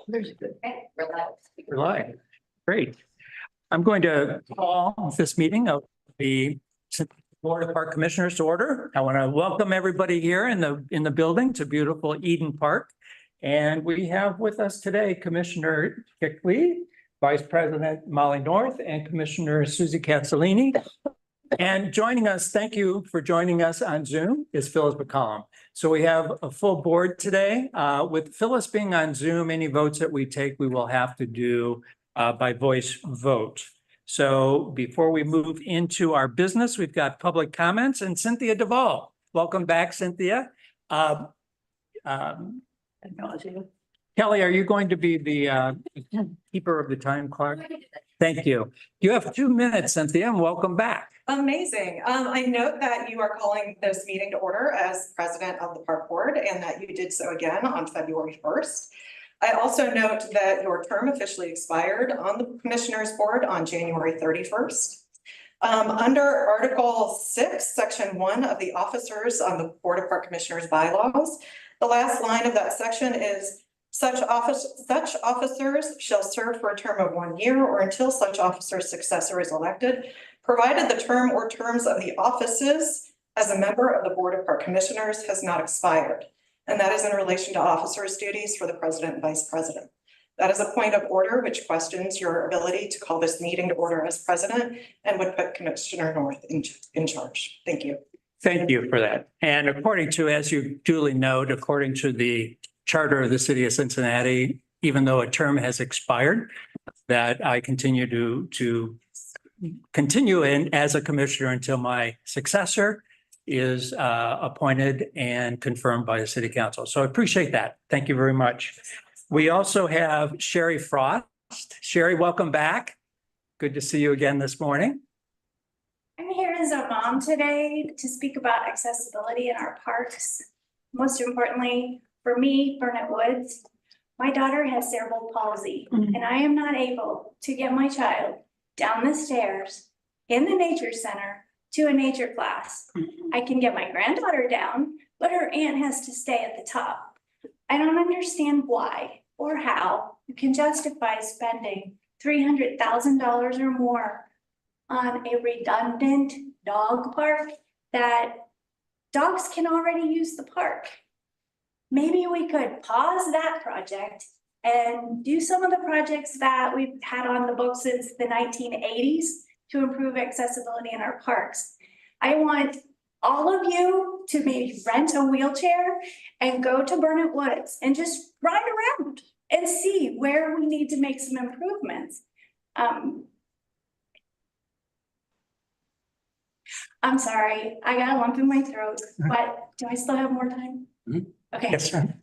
There's a good. Okay, relax. We're live. Great. I'm going to call this meeting of the Board of Park Commissioners to order. I want to welcome everybody here in the building to beautiful Eden Park. And we have with us today Commissioner Kickley, Vice President Molly North, and Commissioner Susie Cazzolini. And joining us, thank you for joining us on Zoom, is Phyllis McCollum. So we have a full board today. With Phyllis being on Zoom, any votes that we take, we will have to do by voice vote. So before we move into our business, we've got public comments and Cynthia Duvall. Welcome back, Cynthia. Kelly, are you going to be the keeper of the time clock? Thank you. You have 2 minutes, Cynthia, and welcome back. Amazing. I note that you are calling this meeting to order as president of the park board and that you did so again on February 1st. I also note that your term officially expired on the commissioners board on January 31st. Under Article 6, Section 1 of the officers on the Board of Park Commissioners bylaws, the last line of that section is such officers shall serve for a term of 1 year or until such officer's successor is elected, provided the term or terms of the offices as a member of the Board of Park Commissioners has not expired. And that is in relation to officers' duties for the president and vice president. That is a point of order which questions your ability to call this meeting to order as president and would put Commissioner North in charge. Thank you. Thank you for that. And according to, as you duly note, according to the charter of the city of Cincinnati, even though a term has expired, that I continue to continue in as a commissioner until my successor is appointed and confirmed by the city council. So I appreciate that. Thank you very much. We also have Sherry Frost. Sherry, welcome back. Good to see you again this morning. I'm here as a mom today to speak about accessibility in our parks. Most importantly, for me, Burnett Woods, my daughter has cerebral palsy, and I am not able to get my child down the stairs in the nature center to a nature class. I can get my granddaughter down, but her aunt has to stay at the top. I don't understand why or how you can justify spending $300,000 or more on a redundant dog park that dogs can already use the park. Maybe we could pause that project and do some of the projects that we've had on the books since the 1980s to improve accessibility in our parks. I want all of you to maybe rent a wheelchair and go to Burnett Woods and just ride around and see where we need to make some improvements. I'm sorry, I got a lump in my throat, but do I still have more time? Okay. Yes, sir.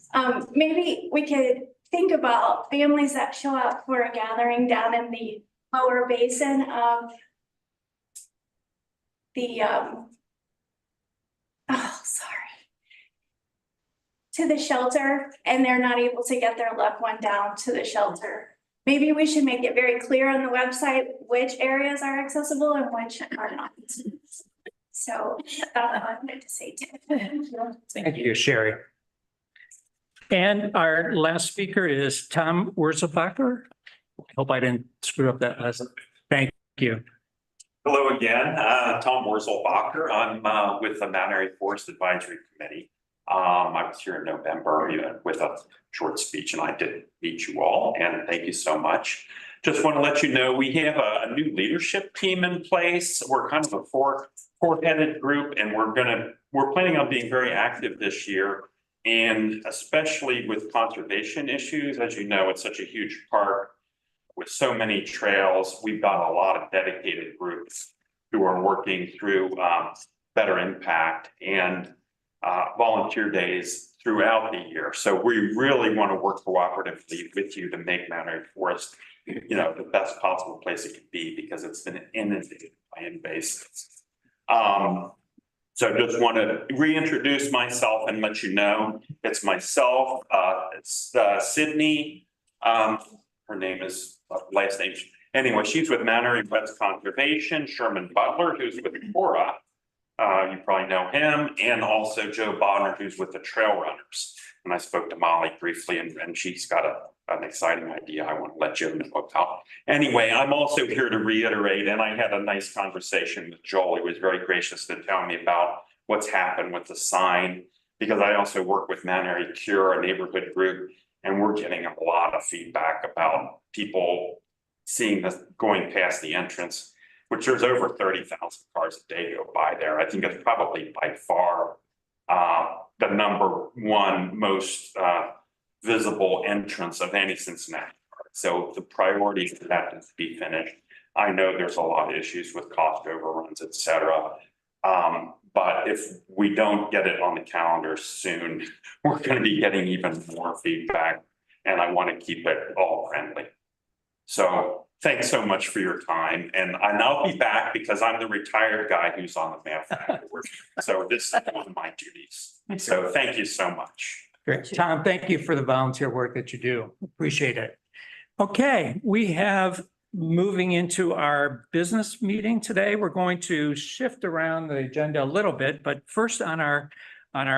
Maybe we could think about families that show up for a gathering down in the lower basin of the, to the shelter, and they're not able to get their loved one down to the shelter. Maybe we should make it very clear on the website which areas are accessible and which are not. So that's all I wanted to say too. Thank you, Sherry. And our last speaker is Tom Wurzelbacher. I hope I didn't screw up that last. Thank you. Hello again, Tom Wurzelbacher. I'm with the Mount Airy Forest Advisory Committee. I was here in November with a short speech, and I did meet you all, and thank you so much. Just want to let you know we have a new leadership team in place. We're kind of a four-headed group, and we're planning on being very active this year, and especially with conservation issues. As you know, it's such a huge park with so many trails. We've got a lot of dedicated groups who are working through better impact and volunteer days throughout the year. So we really want to work cooperatively with you to make Mount Airy Forest, the best possible place it could be, because it's been inundated by invasives. So just want to reintroduce myself and let you know it's myself. It's Sydney. Her name is last name. Anyway, she's with Mount Airy West Conservation. Sherman Butler, who's with Cora, You probably know him, and also Joe Bonner, who's with the Trail Runners. And I spoke to Molly briefly, and she's got an exciting idea I want to let Joe know about. Anyway, I'm also here to reiterate, and I had a nice conversation with Joel. He was very gracious to tell me about what's happened with the sign, because I also work with Mount Airy Cure, a neighborhood group, and we're getting a lot of feedback about people seeing this going past the entrance, which there's over 30,000 cars a day go by there. I think it's probably by far the number one most visible entrance of any Cincinnati park. So the priority for that is to be finished. I know there's a lot of issues with cost overruns, et cetera. But if we don't get it on the calendar soon, we're going to be getting even more feedback, and I want to keep it all friendly. So thanks so much for your time, and I'll be back because I'm the retired guy who's on the math board. So this is one of my duties. So thank you so much. Great. Tom, thank you for the volunteer work that you do. Appreciate it. Okay, we have moving into our business meeting today. We're going to shift around the agenda a little bit, but first on our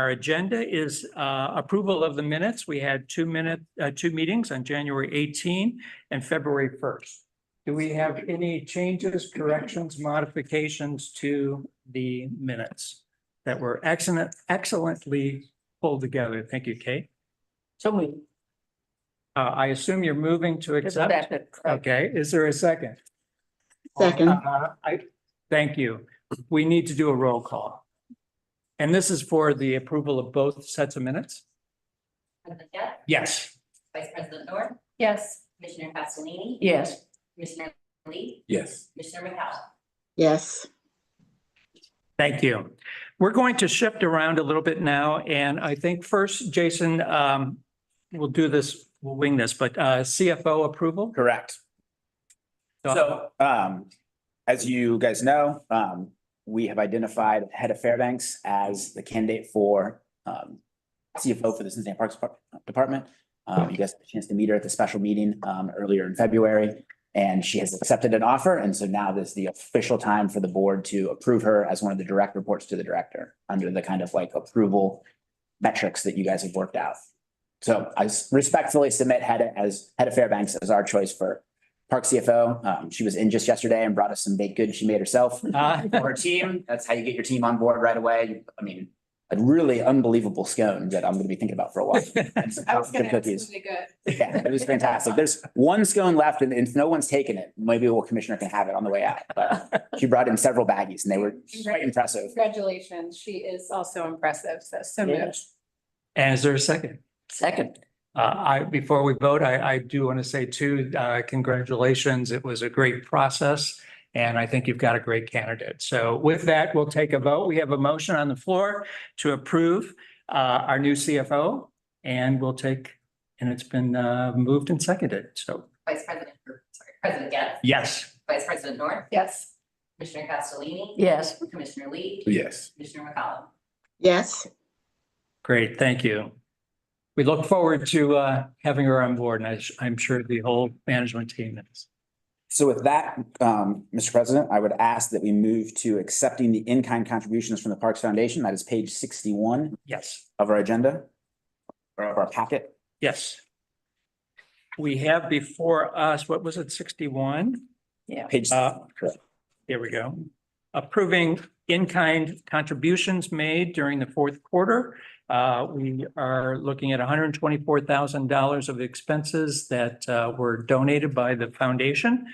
agenda is approval of the minutes. We had two meetings on January 18 and February 1st. Do we have any changes, corrections, modifications to the minutes that were excellently pulled together? Thank you, Kate. So we. I assume you're moving to accept. Okay, is there a second? Second. Thank you. We need to do a roll call. And this is for the approval of both sets of minutes? President Gett, Yes. Vice President North, Yes. Commissioner Castellini. Yes. Commissioner Lee, Yes. Commissioner McCallum. Yes. Thank you. We're going to shift around a little bit now, and I think first, Jason, we'll do this, we'll wing this, but CFO approval? Correct. So, as you guys know, we have identified head of Fairbanks as the candidate for CFO for the Cincinnati Parks Department. You guys had a chance to meet her at the special meeting earlier in February, and she has accepted an offer. And so now this is the official time for the board to approve her as one of the direct reports to the director under the kind of like approval metrics that you guys have worked out. So I respectfully submit head of Fairbanks as our choice for Park CFO. She was in just yesterday and brought us some baked goods she made herself for her team. That's how you get your team on board right away. I mean, a really unbelievable scone that I'm going to be thinking about for a while. And some chocolate cookies. Yeah, it was fantastic. There's one scone left, and if no one's taken it, maybe a commissioner can have it on the way out. But she brought in several baggies, and they were quite impressive. Congratulations. She is also impressive. So moved. And is there a second? Second. Before we vote, I do want to say too, congratulations. It was a great process, and I think you've got a great candidate. So with that, we'll take a vote. We have a motion on the floor to approve our new CFO, and it's been moved and seconded. So President Gett, yes. Vice President North, Yes. Commissioner Castellini. Yes. Commissioner Lee, Yes. Commissioner McCallum. Yes. Great, thank you. We look forward to having her on board, and I'm sure the whole management team is. So with that, Mr. President, I would ask that we move to accepting the in-kind contributions from the Parks Foundation. That is page 61 Yes. of our agenda or of our packet. Yes. We have before us, what was it, 61? Page. Here we go. Approving in-kind contributions made during the fourth quarter. We are looking at $124,000 of expenses that were donated by the foundation.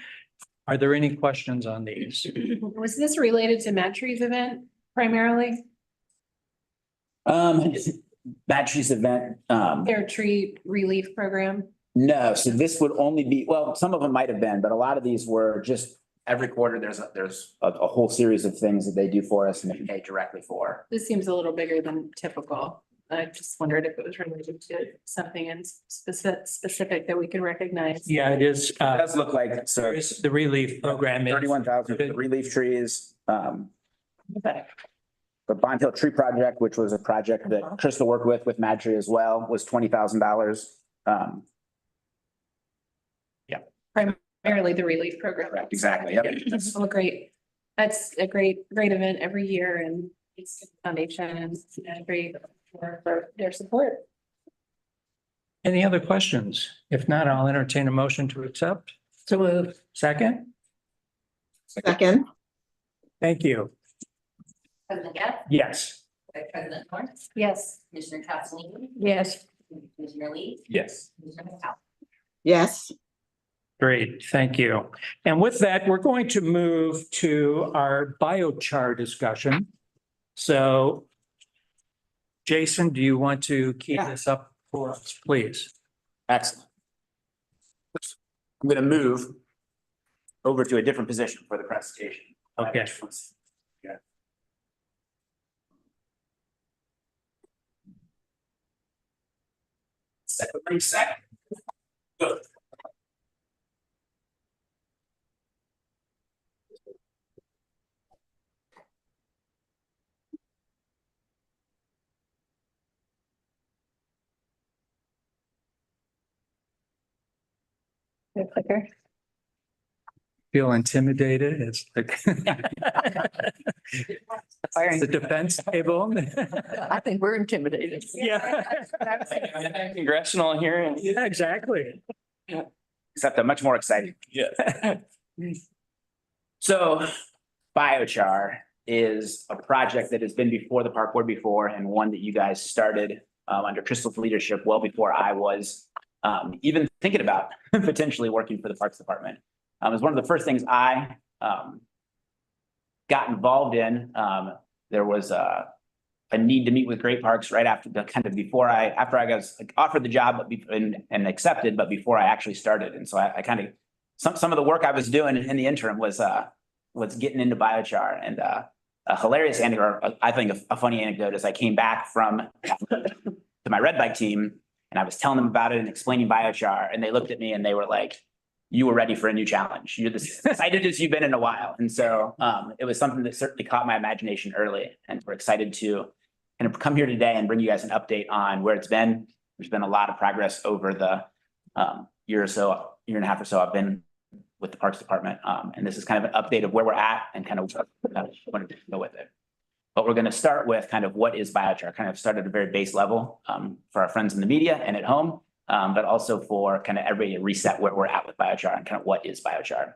Are there any questions on these? Was this related to Matt Tree's event primarily? Batteries event, Their tree relief program? no, so this would only be, well, some of them might have been, but a lot of these were just every quarter, there's a whole series of things that they do for us and they pay directly for. This seems a little bigger than typical. I just wondered if it was related to something in specific that we could recognize. Yeah, it is. It does look like, so There's the relief program. 31,000 for the relief trees. Okay. The Bond Hill Tree Project, which was a project that Crystal worked with Mad Tree as well, was $20,000. Primarily the relief program. Exactly, yep. That's all great. That's a great event every year and Foundation and Cincinnati for their support. Any other questions? If not, I'll entertain a motion to accept. So moved. Second, Second. thank you. President Getz, Yes. Vice President Norris, Yes. Commissioner Castellini, Yes. Commissioner Lee, Yes. Commissioner McDowell. Yes. Great, thank you. And with that, we're going to move to our biochar discussion. So Jason, do you want to keep Yeah. this up for us, please? Excellent. I'm going to move over to a different position for the presentation. Okay. Yeah. Second. Good. Clicker. Feel intimidated? It's like the defense table. I think we're intimidated. Yeah. Congressional hearing. Yeah, exactly. Except I'm much more excited. Yeah. So biochar is a project that has been before the park board before, and one that you guys started under Crystal's leadership well before I was even thinking about potentially working for the Parks Department. It was one of the first things I got involved in. There was a need to meet with Great Parks right after the kind of before after I got offered the job and accepted, but before I actually started. And so I kind of some of the work I was doing in the interim was getting into biochar. And a hilarious anecdote, or I think a funny anecdote, is I came back from to my red bike team and I was telling them about it and explaining biochar, and they looked at me and they were like, "You were ready for a new challenge. You're as excited as you've been in a while." And so it was something that certainly caught my imagination early, and we're excited to kind of come here today and bring you guys an update on where it's been. There's been a lot of progress over the year and a half or so I've been with the Parks Department. And this is kind of an update of where we're at and kind of wanted to go with it. But we're going to start with kind of what is biochar, kind of start at a very base level for our friends in the media and at home, but also for kind of everybody to reset where we're at with biochar and kind of what is biochar.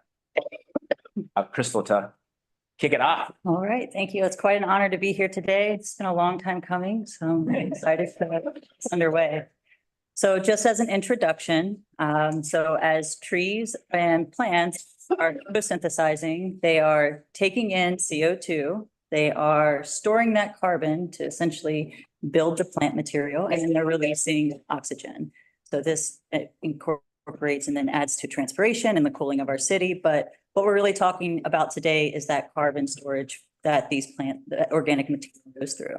Crystal, to kick it off. All right, thank you. It's quite an honor to be here today. It's been a long time coming, so I'm excited for it's underway. So just as an introduction, so as trees and plants are photosynthesizing, they are taking in CO2, they are storing that carbon to essentially build the plant material, and then they're releasing oxygen. So this incorporates and then adds to transpiration and the cooling of our city. But what we're really talking about today is that carbon storage that the organic material goes through.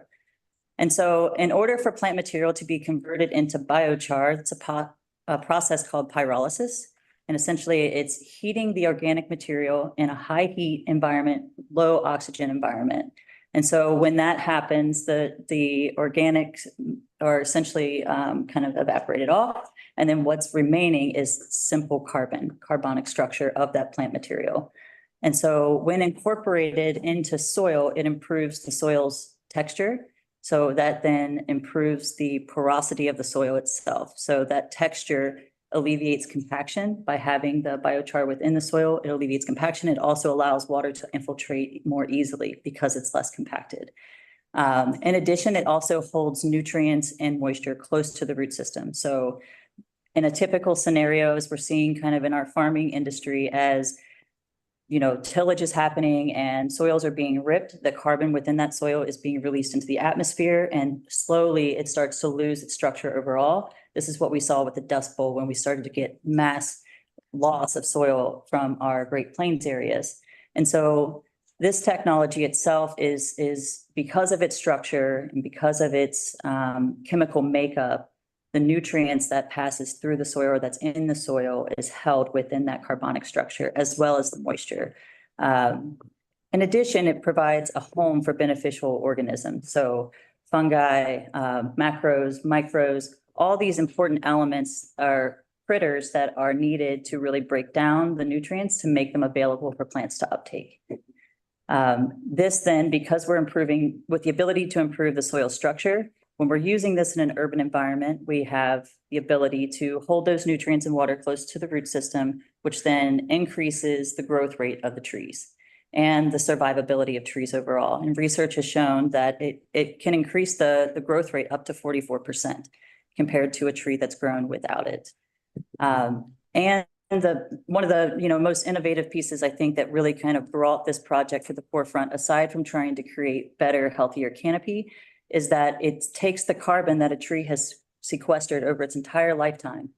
And so in order for plant material to be converted into biochar, it's a process called pyrolysis. And essentially it's heating the organic material in a high heat environment, low oxygen environment. And so when that happens, the organics are essentially kind of evaporated off. And then what's remaining is simple carbonic structure of that plant material. And so when incorporated into soil, it improves the soil's texture. So that then improves the porosity of the soil itself. So that texture alleviates compaction by having the biochar within the soil. It alleviates compaction. It also allows water to infiltrate more easily because it's less compacted. In addition, it also holds nutrients and moisture close to the root system. So in a typical scenario, as we're seeing kind of in our farming industry, as tillage is happening and soils are being ripped, the carbon within that soil is being released into the atmosphere, and slowly it starts to lose its structure overall. This is what we saw with the Dust Bowl when we started to get mass loss of soil from our Great Plains areas. And so this technology itself is because of its structure and because of its chemical makeup, the nutrients that passes through the soil or that's in the soil is held within that carbonic structure, as well as the moisture. In addition, it provides a home for beneficial organisms. So fungi, macros, micros, all these important elements are critters that are needed to really break down the nutrients to make them available for plants to uptake. This then, because we're improving with the ability to improve the soil structure, when we're using this in an urban environment, we have the ability to hold those nutrients and water close to the root system, which then increases the growth rate of the trees and the survivability of trees overall. And research has shown that it can increase the growth rate up to 44% compared to a tree that's grown without it. And one of the most innovative pieces, I think, that really kind of brought this project to the forefront, aside from trying to create better, healthier canopy, is that it takes the carbon that a tree has sequestered over its entire lifetime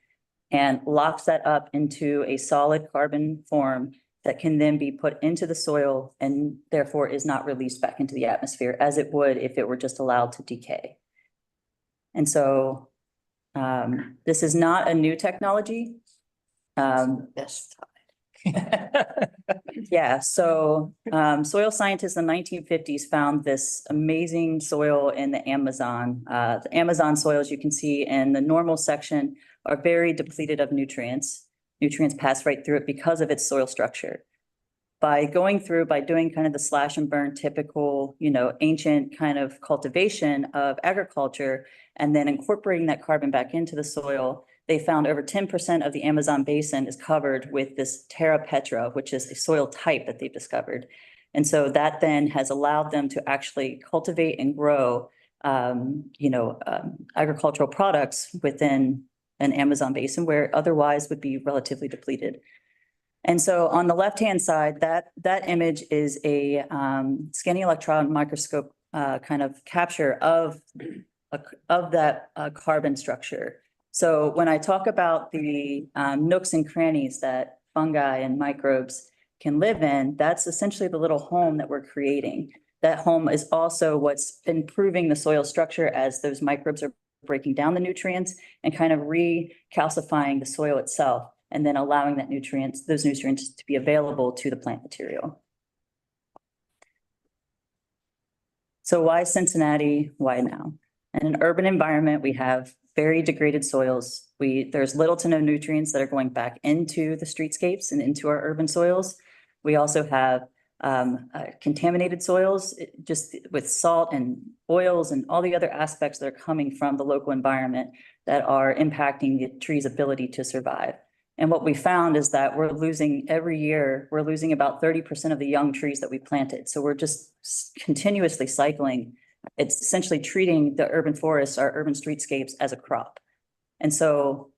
and locks that up into a solid carbon form that can then be put into the soil and therefore is not released back into the atmosphere as it would if it were just allowed to decay. And so this is not a new technology. Best Yeah, so soil scientists in the 1950s found this amazing soil in the Amazon. The Amazon soils, you can see in the normal section, are very depleted of nutrients. Nutrients pass right through it because of its soil structure. By doing kind of the slash and burn typical, ancient kind of cultivation of agriculture, and then incorporating that carbon back into the soil, they found over 10% of the Amazon basin is covered with this terra petra, which is a soil type that they've discovered. And so that then has allowed them to actually cultivate and grow, agricultural products within an Amazon basin where otherwise would be relatively depleted. And so on the left-hand side, that image is a scanning electron microscope kind of capture of that carbon structure. So when I talk about the nooks and crannies that fungi and microbes can live in, that's essentially the little home that we're creating. That home is also what's improving the soil structure as those microbes are breaking down the nutrients and kind of recalcifying the soil itself, and then allowing those nutrients to be available to the plant material. So why Cincinnati? Why now? In an urban environment, we have very degraded soils. There's little to no nutrients that are going back into the streetscapes and into our urban soils. We also have contaminated soils, just with salt and oils and all the other aspects that are coming from the local environment that are impacting the tree's ability to survive. And what we found is that every year, we're losing about 30% of the young trees that we planted. So we're just continuously cycling. It's essentially treating the urban forests, our urban streetscapes, as a crop. And so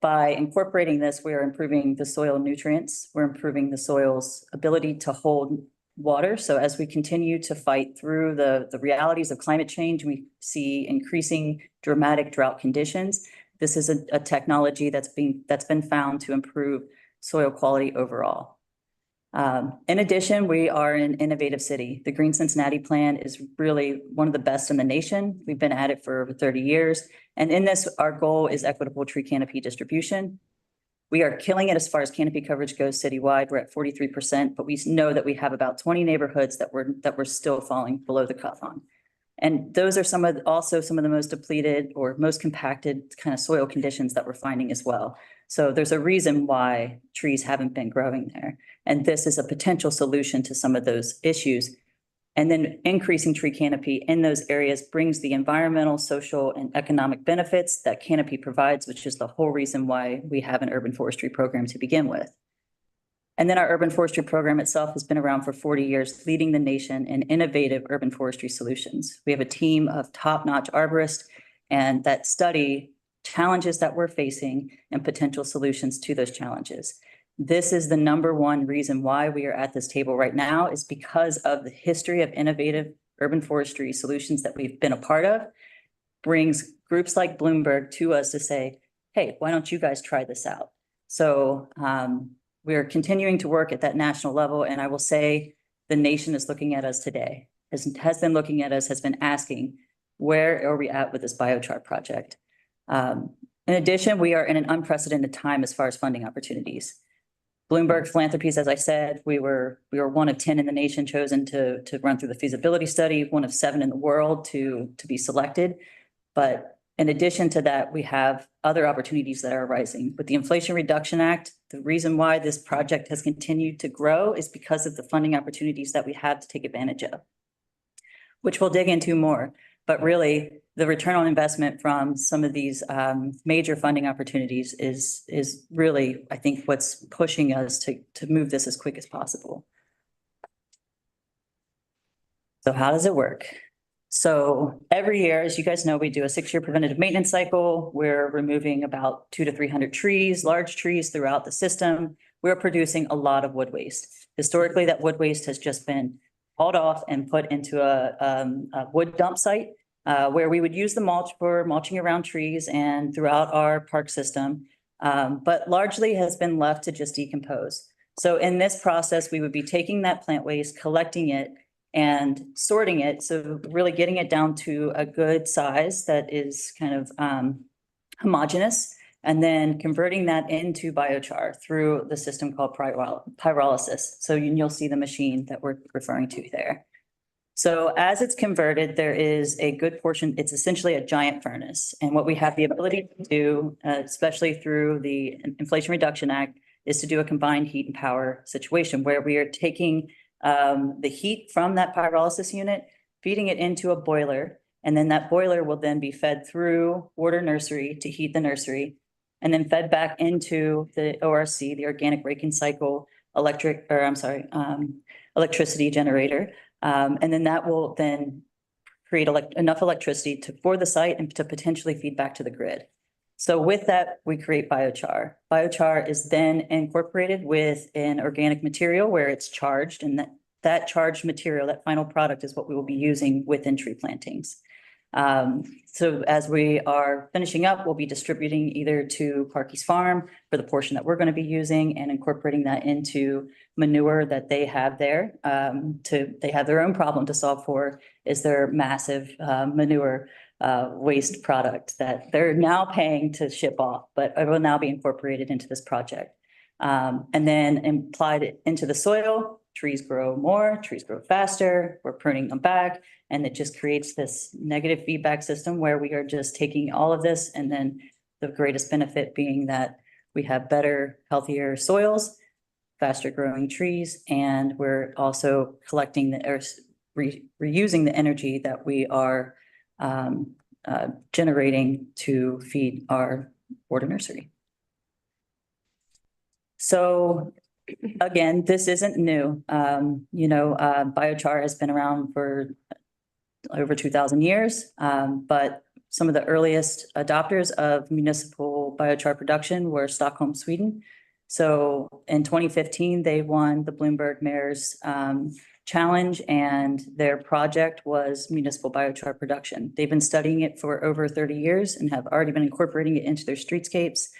by incorporating this, we are improving the soil nutrients. We're improving the soil's ability to hold water. So as we continue to fight through the realities of climate change, we see increasing dramatic drought conditions. This is a technology that's been found to improve soil quality overall. In addition, we are an innovative city. The Green Cincinnati plan is really one of the best in the nation. We've been at it for over 30 years. And in this, our goal is equitable tree canopy distribution. We are killing it as far as canopy coverage goes citywide. We're at 43%, but we know that we have about 20 neighborhoods that we're still falling below the cuff on. And those are also some of the most depleted or most compacted kind of soil conditions that we're finding as well. So there's a reason why trees haven't been growing there. And this is a potential solution to some of those issues. And then increasing tree canopy in those areas brings the environmental, social, and economic benefits that canopy provides, which is the whole reason why we have an urban forestry program to begin with. And then our urban forestry program itself has been around for 40 years, leading the nation in innovative urban forestry solutions. We have a team of top-notch arborists, and that study challenges that we're facing and potential solutions to those challenges. This is the number one reason why we are at this table right now, is because of the history of innovative urban forestry solutions that we've been a part of, brings groups like Bloomberg to us to say, hey, why don't you guys try this out? So we are continuing to work at that national level. And I will say the nation is looking at us today, has been looking at us, has been asking, where are we at with this biochar project? In addition, we are in an unprecedented time as far as funding opportunities. Bloomberg Philanthropies, as I said, we were one of 10 in the nation chosen to run through the feasibility study, one of 7 in the world to be selected. But in addition to that, we have other opportunities that are arising. With the Inflation Reduction Act, The reason why this project has continued to grow is because of the funding opportunities that we have to take advantage of, which we'll dig into more. But really, the return on investment from some of these major funding opportunities is really, I think, what's pushing us to move this as quick as possible. So how does it work? So every year, as you guys know, we do a 6-year preventative maintenance cycle. We're removing about 200 to 300 trees, large trees throughout the system. We're producing a lot of wood waste. Historically, that wood waste has just been hauled off and put into a wood dump site where we would use the mulch for mulching around trees and throughout our park system, but largely has been left to just decompose. So in this process, we would be taking that plant waste, collecting it, and sorting it. So really getting it down to a good size that is kind of homogeneous, and then converting that into biochar through the system called pyrolysis. So you'll see the machine that we're referring to there. So as it's converted, there is a good portion, it's essentially a giant furnace. And what we have the ability to do, especially through the Inflation Reduction Act, is to do a combined heat and power situation where we are taking the heat from that pyrolysis unit, feeding it into a boiler, and then that boiler will then be fed through water nursery to heat the nursery, and then fed back into the ORC, the organic raking cycle electricity generator. And then that will then create enough electricity for the site and to potentially feed back to the grid. So with that, we create biochar. Biochar is then incorporated with an organic material where it's charged, and that charged material, that final product, is what we will be using within tree plantings. So as we are finishing up, we'll be distributing either to Parkey's Farm for the portion that we're going to be using and incorporating that into manure that they have there. They have their own problem to solve for, is their massive manure waste product that they're now paying to ship off, but it will now be incorporated into this project. And then applied into the soil, trees grow more, trees grow faster, we're pruning them back, and it just creates this negative feedback system where we are just taking all of this, and then the greatest benefit being that we have better, healthier soils, faster growing trees, and we're also collecting reusing the energy that we are generating to feed our water nursery. So again, this isn't new. Biochar has been around for over 2,000 years, but some of the earliest adopters of municipal biochar production were Stockholm, Sweden. So in 2015, they won the Bloomberg Mayor's Challenge, and their project was municipal biochar production. They've been studying it for over 30 years and have already been incorporating it into their streetscapes.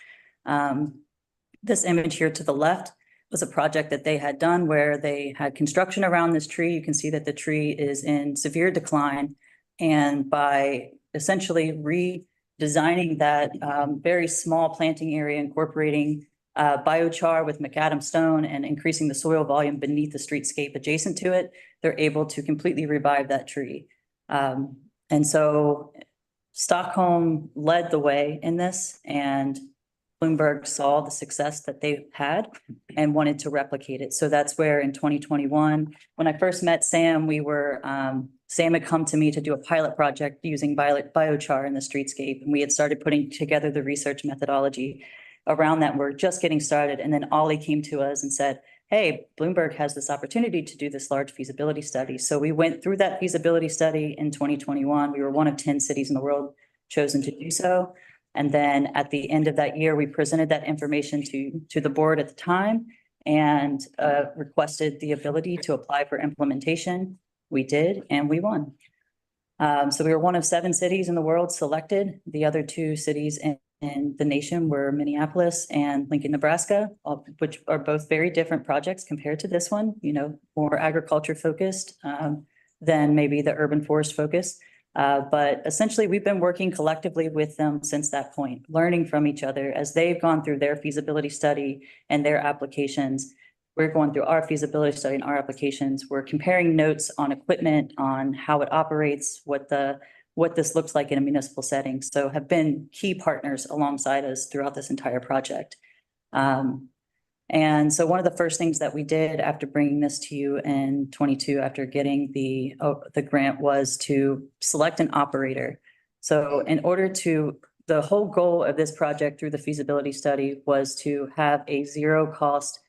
This image here to the left was a project that they had done where they had construction around this tree. You can see that the tree is in severe decline, and by essentially redesigning that very small planting area, incorporating biochar with macadam stone and increasing the soil volume beneath the streetscape adjacent to it, they're able to completely revive that tree. And so Stockholm led the way in this, and Bloomberg saw the success that they had and wanted to replicate it. So that's where in 2021, when I first met Sam, Sam had come to me to do a pilot project using biochar in the streetscape, and we had started putting together the research methodology around that. We're just getting started. And then Ollie came to us and said, hey, Bloomberg has this opportunity to do this large feasibility study. So we went through that feasibility study in 2021. We were one of 10 cities in the world chosen to do so. And then at the end of that year, we presented that information to the board at the time and requested the ability to apply for implementation. We did, and we won. So we were one of 7 cities in the world selected. The other 2 cities in the nation were Minneapolis and Lincoln, Nebraska, which are both very different projects compared to this one, more agriculture focused than maybe the urban forest focus. But essentially, we've been working collectively with them since that point, learning from each other as they've gone through their feasibility study and their applications. We're going through our feasibility study and our applications. We're comparing notes on equipment, on how it operates, what this looks like in a municipal setting. So have been key partners alongside us throughout this entire project. And so one of the first things that we did after bringing this to you in 22, after getting the grant, was to select an operator. So in order to, the whole goal of this project through the feasibility study was to have a zero cost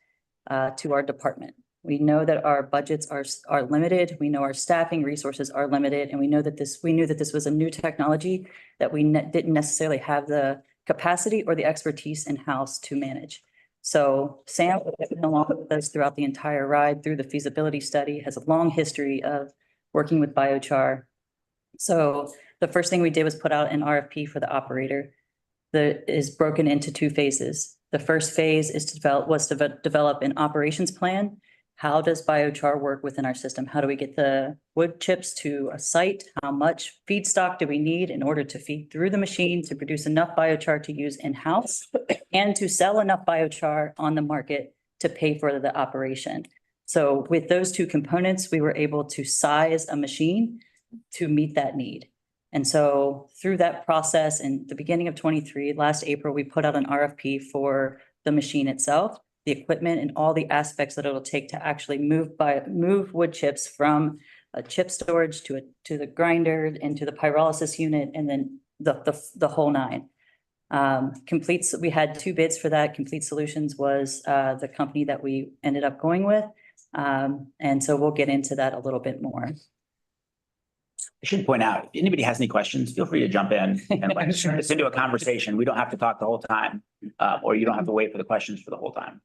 to our department. We know that our budgets are limited. We know our staffing resources are limited, and we knew that this was a new technology that we didn't necessarily have the capacity or the expertise in-house to manage. So Sam, has been along with us throughout the entire ride through the feasibility study, has a long history of working with biochar. So the first thing we did was put out an RFP for the operator that is broken into two phases. The first phase is to develop an operations plan. How does biochar work within our system? How do we get the wood chips to a site? How much feedstock do we need in order to feed through the machine to produce enough biochar to use in-house and to sell enough biochar on the market to pay for the operation? So with those two components, we were able to size a machine to meet that need. And so through that process, in the beginning of 23, last April, we put out an RFP for the machine itself, the equipment, and all the aspects that it'll take to actually move wood chips from a chip storage to the grinder into the pyrolysis unit, and then the whole nine. We had two bids for that. Complete Solutions was the company that we ended up going with. And so we'll get into that a little bit more. I should point out, if anybody has any questions, feel free to jump in and like turn this into a conversation. We don't have to talk the whole time, or you don't have to wait for the questions for the whole time.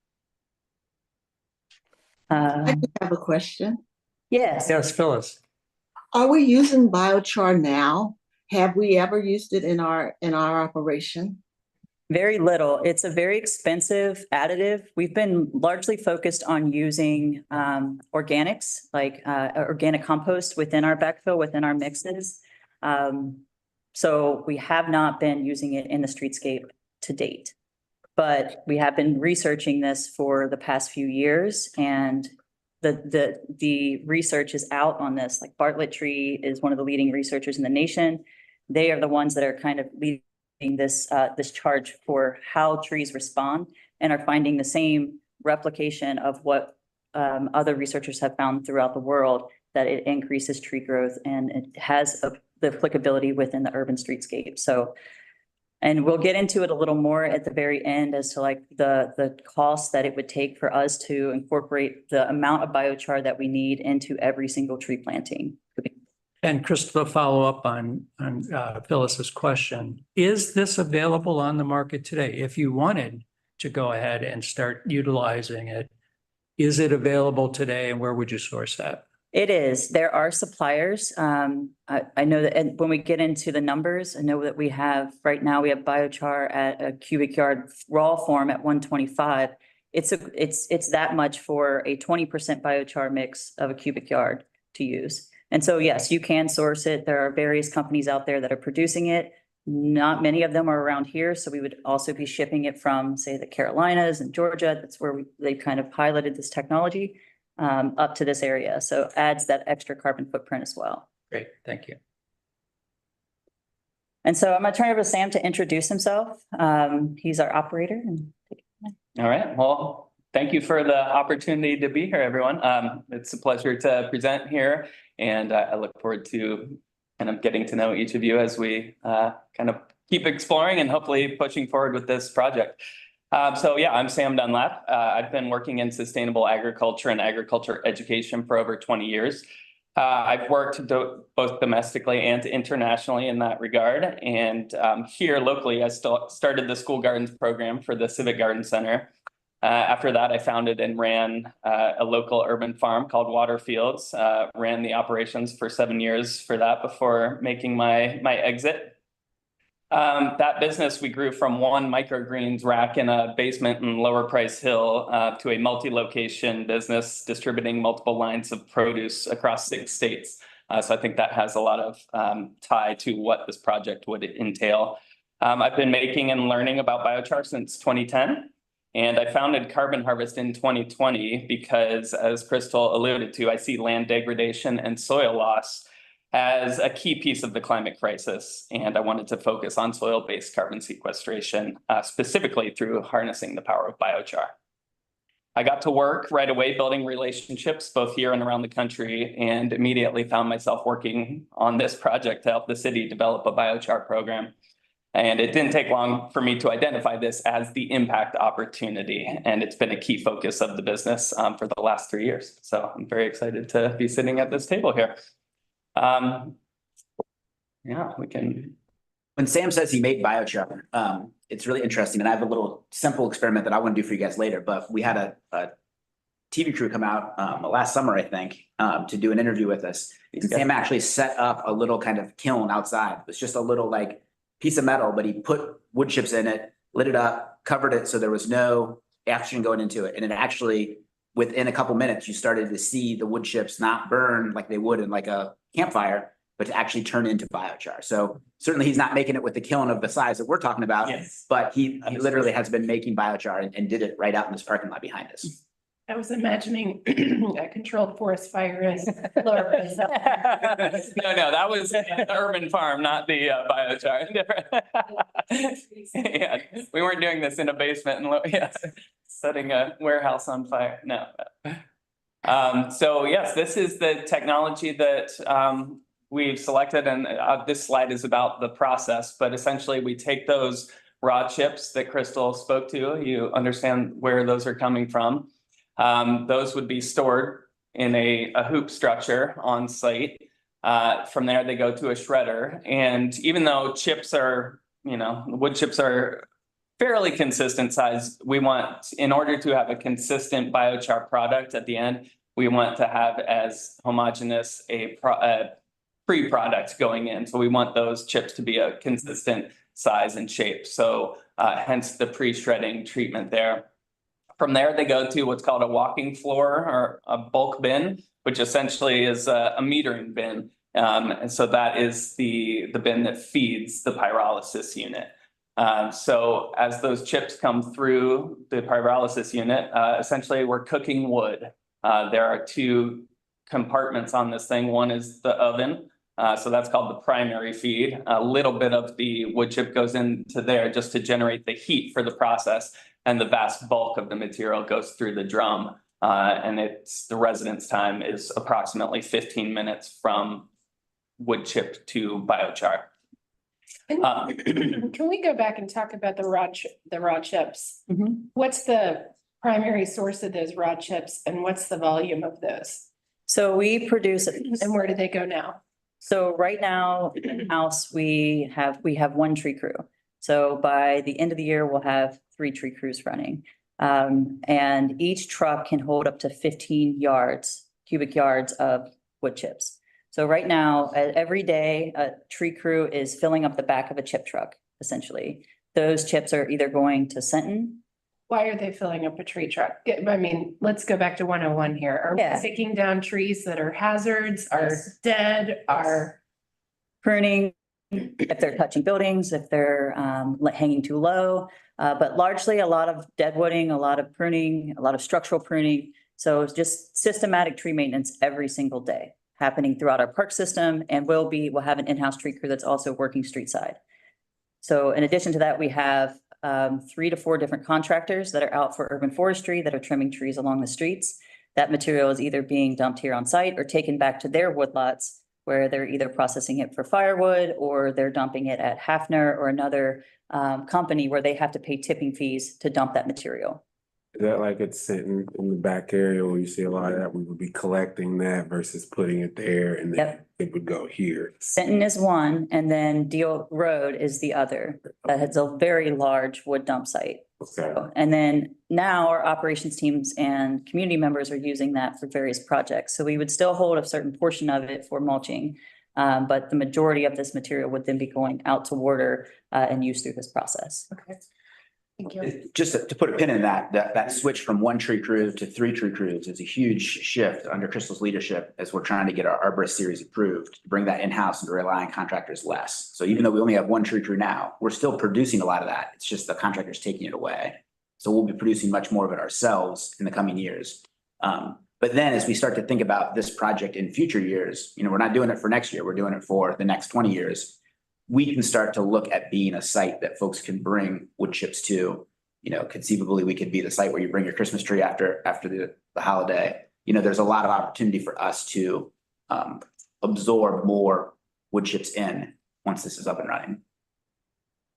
I have a question. Yes. Yes, Phyllis. Are we using biochar now? Have we ever used it in our operation? Very little. It's a very expensive additive. We've been largely focused on using organics, like organic compost within our backfill, within our mixes. So we have not been using it in the streetscape to date. But we have been researching this for the past few years, and the research is out on this. Like Bartlett Tree is one of the leading researchers in the nation. They are the ones that are kind of leading this charge for how trees respond, and are finding the same replication of what other researchers have found throughout the world, that it increases tree growth and it has the applicability within the urban streetscape. So, and we'll get into it a little more at the very end as to like the cost that it would take for us to incorporate the amount of biochar that we need into every single tree planting. And Crystal, follow up on Phyllis's question. Is this available on the market today? If you wanted to go ahead and start utilizing it, is it available today, and where would you source that? It is. There are suppliers. I know that, and when we get into the numbers, I know that we have, right now we have biochar at a cubic yard raw form at 125. It's that much for a 20% biochar mix of a cubic yard to use. And so, yes, you can source it. There are various companies out there that are producing it. Not many of them are around here. So we would also be shipping it from, say, the Carolinas and Georgia. That's where they kind of piloted this technology up to this area. So adds that extra carbon footprint as well. Great, thank you. And so I'm going to turn it over to Sam to introduce himself. He's our operator. All right, well, thank you for the opportunity to be here, everyone. It's a pleasure to present here, and I look forward to kind of getting to know each of you as we kind of keep exploring and hopefully pushing forward with this project. So yeah, I'm Sam Dunlap. I've been working in sustainable agriculture and agriculture education for over 20 years. I've worked both domestically and internationally in that regard. And here locally, I started the school gardens program for the Civic Garden Center. After that, I founded and ran a local urban farm called Waterfields. Ran the operations for 7 years for that before making my exit. That business, we grew from one microgreens rack in a basement in Lower Price Hill to a multi-location business distributing multiple lines of produce across 6 states. So I think that has a lot of tie to what this project would entail. I've been making and learning about biochar since 2010. And I founded Carbon Harvest in 2020 because, as Crystal alluded to, I see land degradation and soil loss as a key piece of the climate crisis. And I wanted to focus on soil-based carbon sequestration, specifically through harnessing the power of biochar. I got to work right away building relationships both here and around the country, and immediately found myself working on this project to help the city develop a biochar program. And it didn't take long for me to identify this as the impact opportunity, and it's been a key focus of the business for the last 3 years. So I'm very excited to be sitting at this table here. Yeah, we can. When Sam says he made biochar, it's really interesting, and I have a little simple experiment that I want to do for you guys later, but we had a TV crew come out last summer, I think, to do an interview with us. And Sam actually set up a little kind of kiln outside. It's just a little like piece of metal, but he put wood chips in it, lit it up, covered it so there was no oxygen going into it. And it actually, within a couple minutes, you started to see the wood chips not burn like they would in like a campfire, but to actually turn into biochar. So certainly he's not making it with the kiln of the size that we're talking about, Yes. but he literally has been making biochar and did it right out in this parking lot behind us. I was imagining a controlled forest fire in Florida. No, that was the urban farm, not the biochar. Yeah, we weren't doing this in a basement and setting a warehouse on fire. No. So yes, this is the technology that we've selected, and this slide is about the process, but essentially we take those raw chips that Crystal spoke to. You understand where those are coming from. Those would be stored in a hoop structure on site. From there, they go to a shredder. And even though chips are, wood chips are fairly consistent size, we want, in order to have a consistent biochar product at the end, we want to have as homogeneous a pre-product going in. So we want those chips to be a consistent size and shape. So hence the pre-shredding treatment there. From there, they go to what's called a walking floor or a bulk bin, which essentially is a metering bin. And so that is the bin that feeds the pyrolysis unit. So as those chips come through the pyrolysis unit, essentially we're cooking wood. There are two compartments on this thing. One is the oven. So that's called the primary feed. A little bit of the wood chip goes into there just to generate the heat for the process. And the vast bulk of the material goes through the drum. And the residence time is approximately 15 minutes from wood chip to biochar. Can we go back and talk about the raw chips? Mhm. What's the primary source of those raw chips and what's the volume of those? So we produce, And where do they go now? so right now in-house, we have one tree crew. So by the end of the year, we'll have 3 tree crews running. And each truck can hold up to 15 cubic yards of wood chips. So right now, every day, a tree crew is filling up the back of a chip truck, essentially. Those chips are either going to Sinton. Why are they filling up a tree truck? I mean, let's go back to 101 here. Are we Yeah. taking down trees that are hazards, are dead, are? Pruning, if they're touching buildings, if they're hanging too low, but largely a lot of deadwooding, a lot of pruning, a lot of structural pruning. So it's just systematic tree maintenance every single day happening throughout our park system, and we'll have an in-house tree crew that's also working street side. So in addition to that, we have 3 to 4 different contractors that are out for urban forestry that are trimming trees along the streets. That material is either being dumped here on site or taken back to their woodlots, where they're either processing it for firewood or they're dumping it at Hafner or another company where they have to pay tipping fees to dump that material. Is that like it's sitting in the back area where you see a lot of that? We would be collecting that versus putting it there and then Yep. it would go here. Sinton is one, and then Deal Road is the other. That has a very large wood dump site. Okay. And then now our operations teams and community members are using that for various projects. So we would still hold a certain portion of it for mulching. But the majority of this material would then be going out to water and use through this process. Okay. Thank you. Just to put a pin in that switch from 1 tree crew to 3 tree crews is a huge shift under Crystal's leadership as we're trying to get our arborist series approved, to bring that in-house and to rely on contractors less. So even though we only have 1 tree crew now, we're still producing a lot of that. It's just the contractors taking it away. So we'll be producing much more of it ourselves in the coming years. But then as we start to think about this project in future years, we're not doing it for next year, we're doing it for the next 20 years. We can start to look at being a site that folks can bring wood chips to conceivably we could be the site where you bring your Christmas tree after the holiday. There's a lot of opportunity for us to absorb more wood chips in once this is up and running.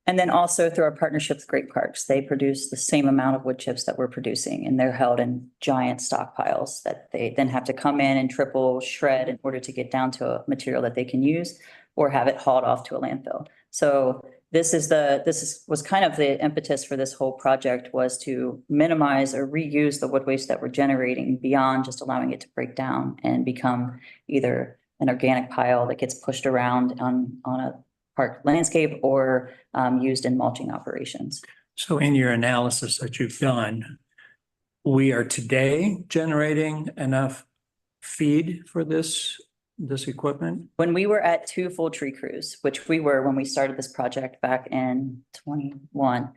And then also through our partnership with Great Parks, they produce the same amount of wood chips that we're producing, and they're held in giant stockpiles that they then have to come in and triple shred in order to get down to a material that they can use or have it hauled off to a landfill. So was kind of the impetus for this whole project, was to minimize or reuse the wood waste that we're generating beyond just allowing it to break down and become either an organic pile that gets pushed around on a park landscape or used in mulching operations. So in your analysis that you've done, we are today generating enough feed for this equipment? When we were at 2 full tree crews, which we were when we started this project back in 21,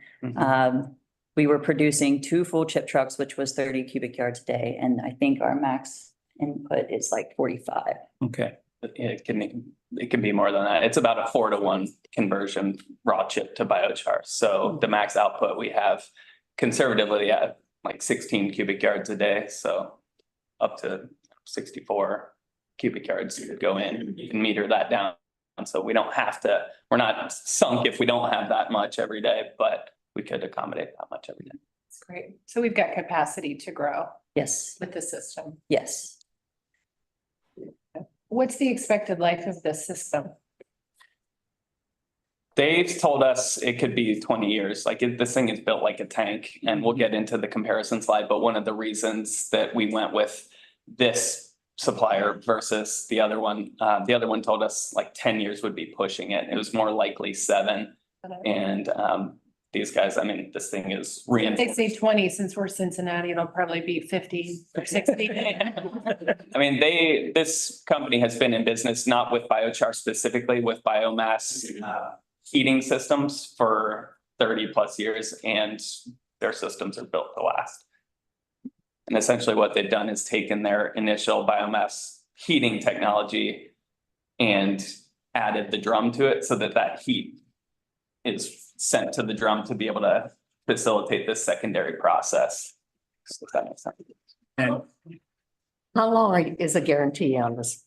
we were producing 2 full chip trucks, which was 30 cubic yards a day. And I think our max input is like 45. Okay. It can be more than that. It's about a 4-to-1 conversion raw chip to biochar. So the max output we have conservatively at like 16 cubic yards a day. So up to 64 cubic yards could go in. You can meter that down. So we're not sunk if we don't have that much every day, but we could accommodate that much every day. That's great. So we've got capacity to grow Yes, with the system. yes. What's the expected life of this system? They've told us it could be 20 years. This thing is built like a tank, and we'll get into the comparison slide. But one of the reasons that we went with this supplier versus the other one told us like 10 years would be pushing it. It was more likely 7. And these guys, I mean, this thing is reinforced. They say 20, since we're Cincinnati, it'll probably be 50 or 60. I mean, this company has been in business, not with biochar specifically, with biomass heating systems for 30 plus years, and their systems are built to last. And essentially what they've done is taken their initial biomass heating technology and added the drum to it so that heat is sent to the drum to be able to facilitate this secondary process. So if that makes sense. And How long is a guarantee on this?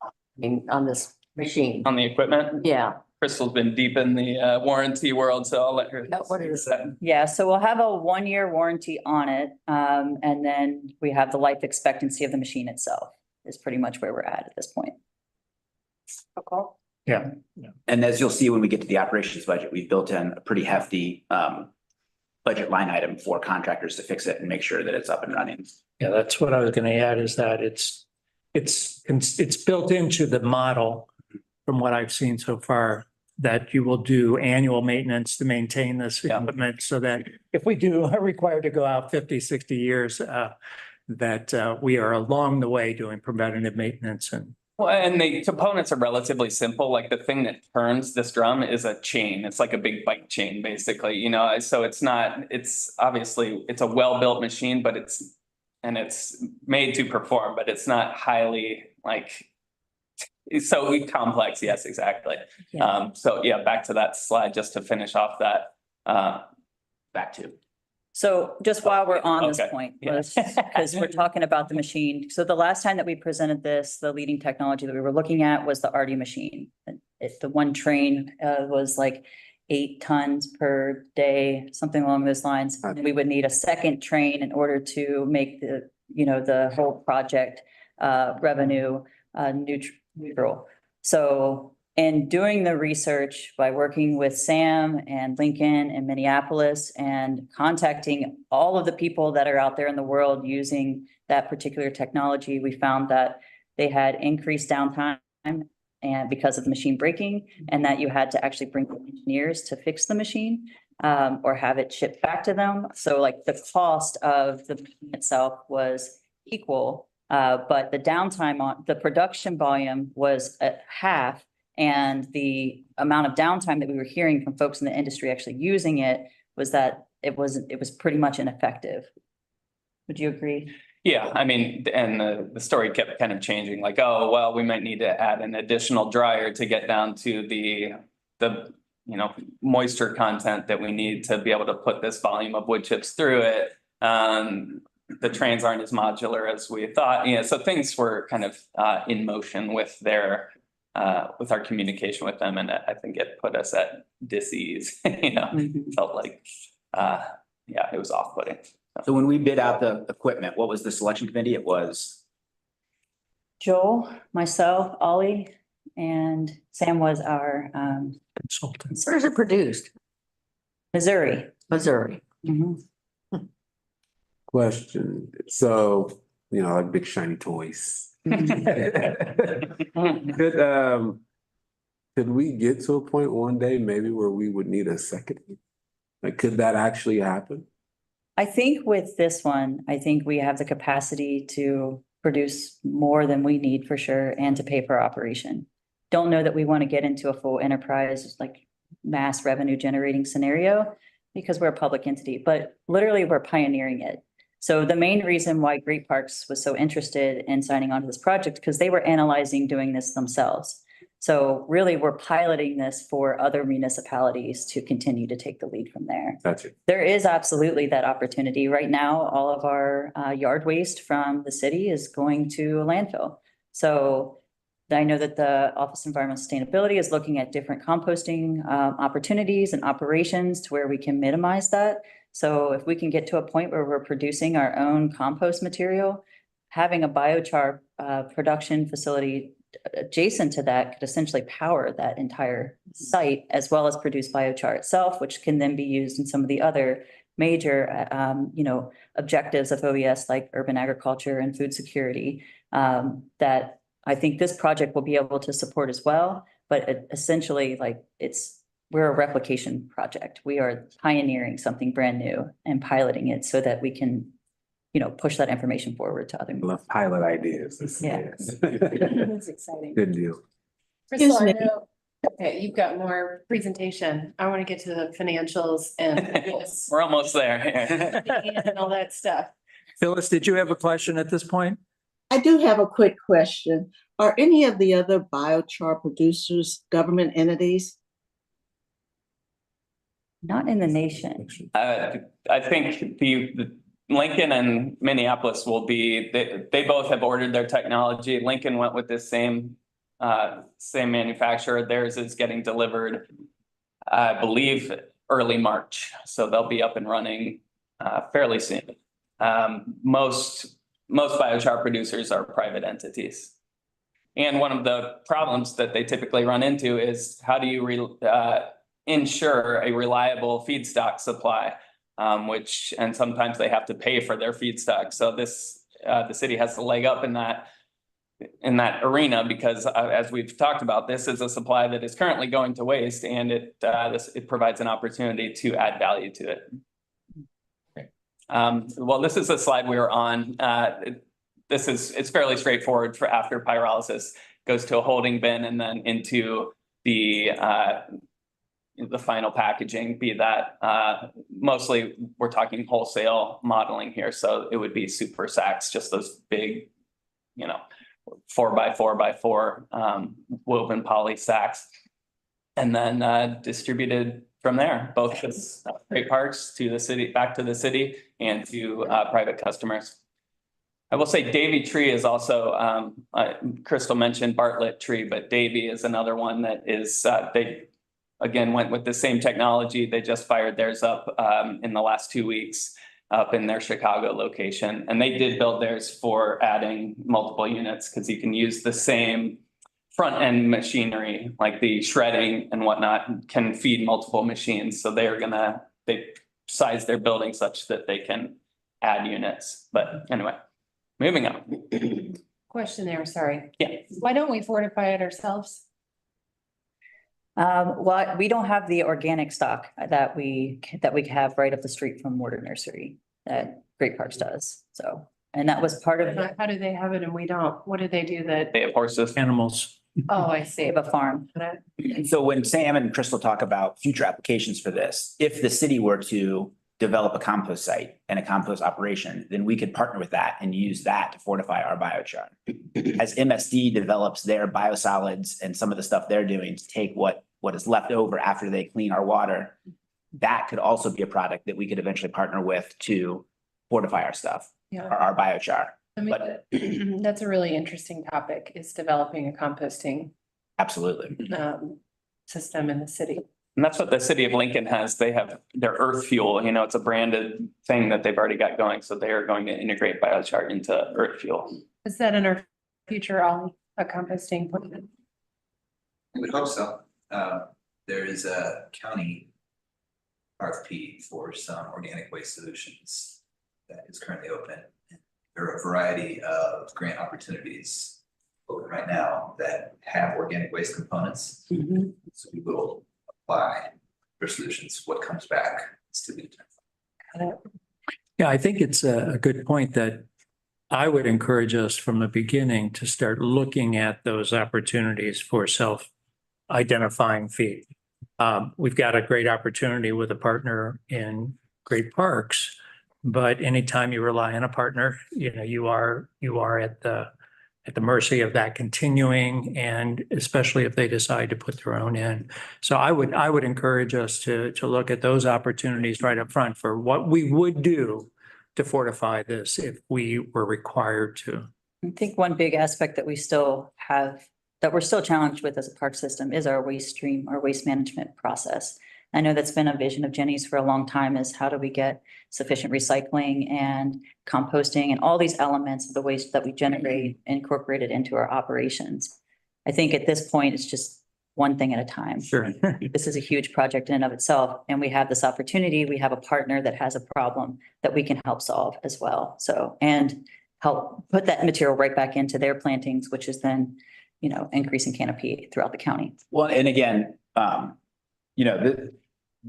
I mean, on this machine? On the equipment, Yeah. Crystal's been deep in the warranty world, so I'll let her. What is that? Yeah, so we'll have a 1-year warranty on it. And then we have the life expectancy of the machine itself is pretty much where we're at this point. Okay. yeah, And as you'll see, when we get to the operations budget, we've built in a pretty hefty budget line item for contractors to fix it and make sure that it's up and running. yeah, that's what I was going to add, is that it's built into the model from what I've seen so far, that you will do annual maintenance to maintain this equipment, so that if we are required to go out 50, 60 years, that we are along the way doing preventative maintenance. And Well, and the components are relatively simple. Like the thing that turns this drum is a chain. It's like a big bike chain, basically, so it's obviously a well-built machine, but it's made to perform, but it's not highly so complex. Yes, exactly. Yeah. Back to that slide, just to finish off that, Back to. So just while we're on this Okay. point, Yeah. because we're talking about the machine. So the last time that we presented this, the leading technology that we were looking at was the RD machine. If the one train was like 8 tons per day, something along those lines, we would need a second train in order to make the whole project revenue neutral. So in doing the research, by working with Sam and Lincoln and Minneapolis and contacting all of the people that are out there in the world using that particular technology, we found that they had increased downtime and because of the machine breaking, and that you had to actually bring engineers to fix the machine or have it shipped back to them. So like the cost of the machine itself was equal, but the downtime on the production volume was at half. And the amount of downtime that we were hearing from folks in the industry actually using it was that it was pretty much ineffective. Would you agree? Yeah, I mean, and the story kept kind of changing, like, oh, well, we might need to add an additional dryer to get down to the moisture content that we need to be able to put this volume of wood chips through it. The trains aren't as modular as we thought, so things were kind of in motion with with our communication with them, and I think it put us at dis-ease, felt like, it was off-putting. So when we bid out the equipment, what was the selection committee? It was, Joel, myself, Ollie, and Sam was our Consultants. Where's it produced? Missouri. Missouri. Mhm. Question, so, like big shiny toys. Could we get to a point one day maybe where we would need a second? Like, could that actually happen? I think with this one, I think we have the capacity to produce more than we need for sure and to pay per operation. Don't know that we want to get into a full enterprise, like mass revenue generating scenario because we're a public entity, but literally we're pioneering it. So the main reason why Great Parks was so interested in signing on to this project, because they were analyzing doing this themselves. So really, we're piloting this for other municipalities to continue to take the lead from there. Gotcha. There is absolutely that opportunity. Right now, all of our yard waste from the city is going to a landfill. So I know that the Office of Environmental Sustainability is looking at different composting opportunities and operations to where we can minimize that. So if we can get to a point where we're producing our own compost material, having a biochar production facility adjacent to that could essentially power that entire site, as well as produce biochar itself, which can then be used in some of the other major, objectives of OES like urban agriculture and food security, that I think this project will be able to support as well. But essentially, we're a replication project. We are pioneering something brand new and piloting it so that we can, push that information forward to other. Love pilot ideas. Yeah. That's exciting. Good deal. Crystal, I me. know, okay, you've got more presentation. I want to get to the financials and We're almost there. and all that stuff. Phyllis, did you have a question at this point? I do have a quick question. Are any of the other biochar producers government entities? Not in the nation. I think the Lincoln and Minneapolis will be, they both have ordered their technology. Lincoln went with this same manufacturer. Theirs is getting delivered, I believe, early March. So they'll be up and running fairly soon. Most biochar producers are private entities. And one of the problems that they typically run into is how do you ensure a reliable feedstock supply? And sometimes they have to pay for their feedstock. So the city has a leg up in that arena because as we've talked about, this is a supply that is currently going to waste, and it provides an opportunity to add value to it. Well, this is a slide we were on. It's fairly straightforward. For after pyrolysis goes to a holding bin and then into the final packaging, be that mostly we're talking wholesale modeling here. So it would be super sacks, just those big, 4x4x4 woven poly sacks, and then distributed from there, both as Great Parks to the city, back to the city, and to private customers. I will say Davy Tree is also, Crystal mentioned Bartlett Tree, but Davy is another one that is, they again went with the same technology. They just fired theirs up in the last 2 weeks up in their Chicago location. And they did build theirs for adding multiple units because you can use the same front end machinery, like the shredding and whatnot, can feed multiple machines. So they size their building such that they can add units. But anyway, moving on. Question there, sorry. Yeah. Why don't we fortify it ourselves? Well, we don't have the organic stock that we have right up the street from Mortar Nursery that Great Parks does. So, and that was part of, How do they have it and we don't? What do they do that? They have horses. Animals. Oh, I they see. have a farm. so when Sam and Crystal talk about future applications for this, if the city were to develop a compost site and a compost operation, then we could partner with that and use that to fortify our biochar. As MSD develops their biosolids and some of the stuff they're doing to take what what is left over after they clean our water, that could also be a product that we could eventually partner with to fortify our stuff, Yeah. our biochar. I mean, that's a really interesting topic, is developing a composting Absolutely. system in the city. And that's what the city of Lincoln has. They have their earth fuel, you know, it's a branded thing that they've already got going. So they are going to integrate biochar into earth fuel. Is that in our future, Ollie, a composting plan? I would hope so. There is a county RFP for some organic waste solutions that is currently open. There are a variety of grant opportunities open right now that have organic waste components. So we will apply for solutions. What comes back is to be determined. Yeah, I think it's a good point that I would encourage us from the beginning to start looking at those opportunities for self-identifying feed. We've got a great opportunity with a partner in Great Parks, but anytime you rely on a partner, you know, you are at the mercy of that continuing, and especially if they decide to put their own in. So I would encourage us to look at those opportunities right up front for what we would do to fortify this if we were required to. I think one big aspect that we still have, that we're still challenged with as a park system, is our waste stream, our waste management process. I know that's been a vision of Jenny's for a long time, is how do we get sufficient recycling and composting and all these elements of the waste that we generate incorporated into our operations. I think at this point, it's just one thing at a time. Sure. This is a huge project in and of itself, and we have this opportunity. We have a partner that has a problem that we can help solve as well. So, and help put that material right back into their plantings, which is then, you know, increasing canopy throughout the county. Well, and again, you know,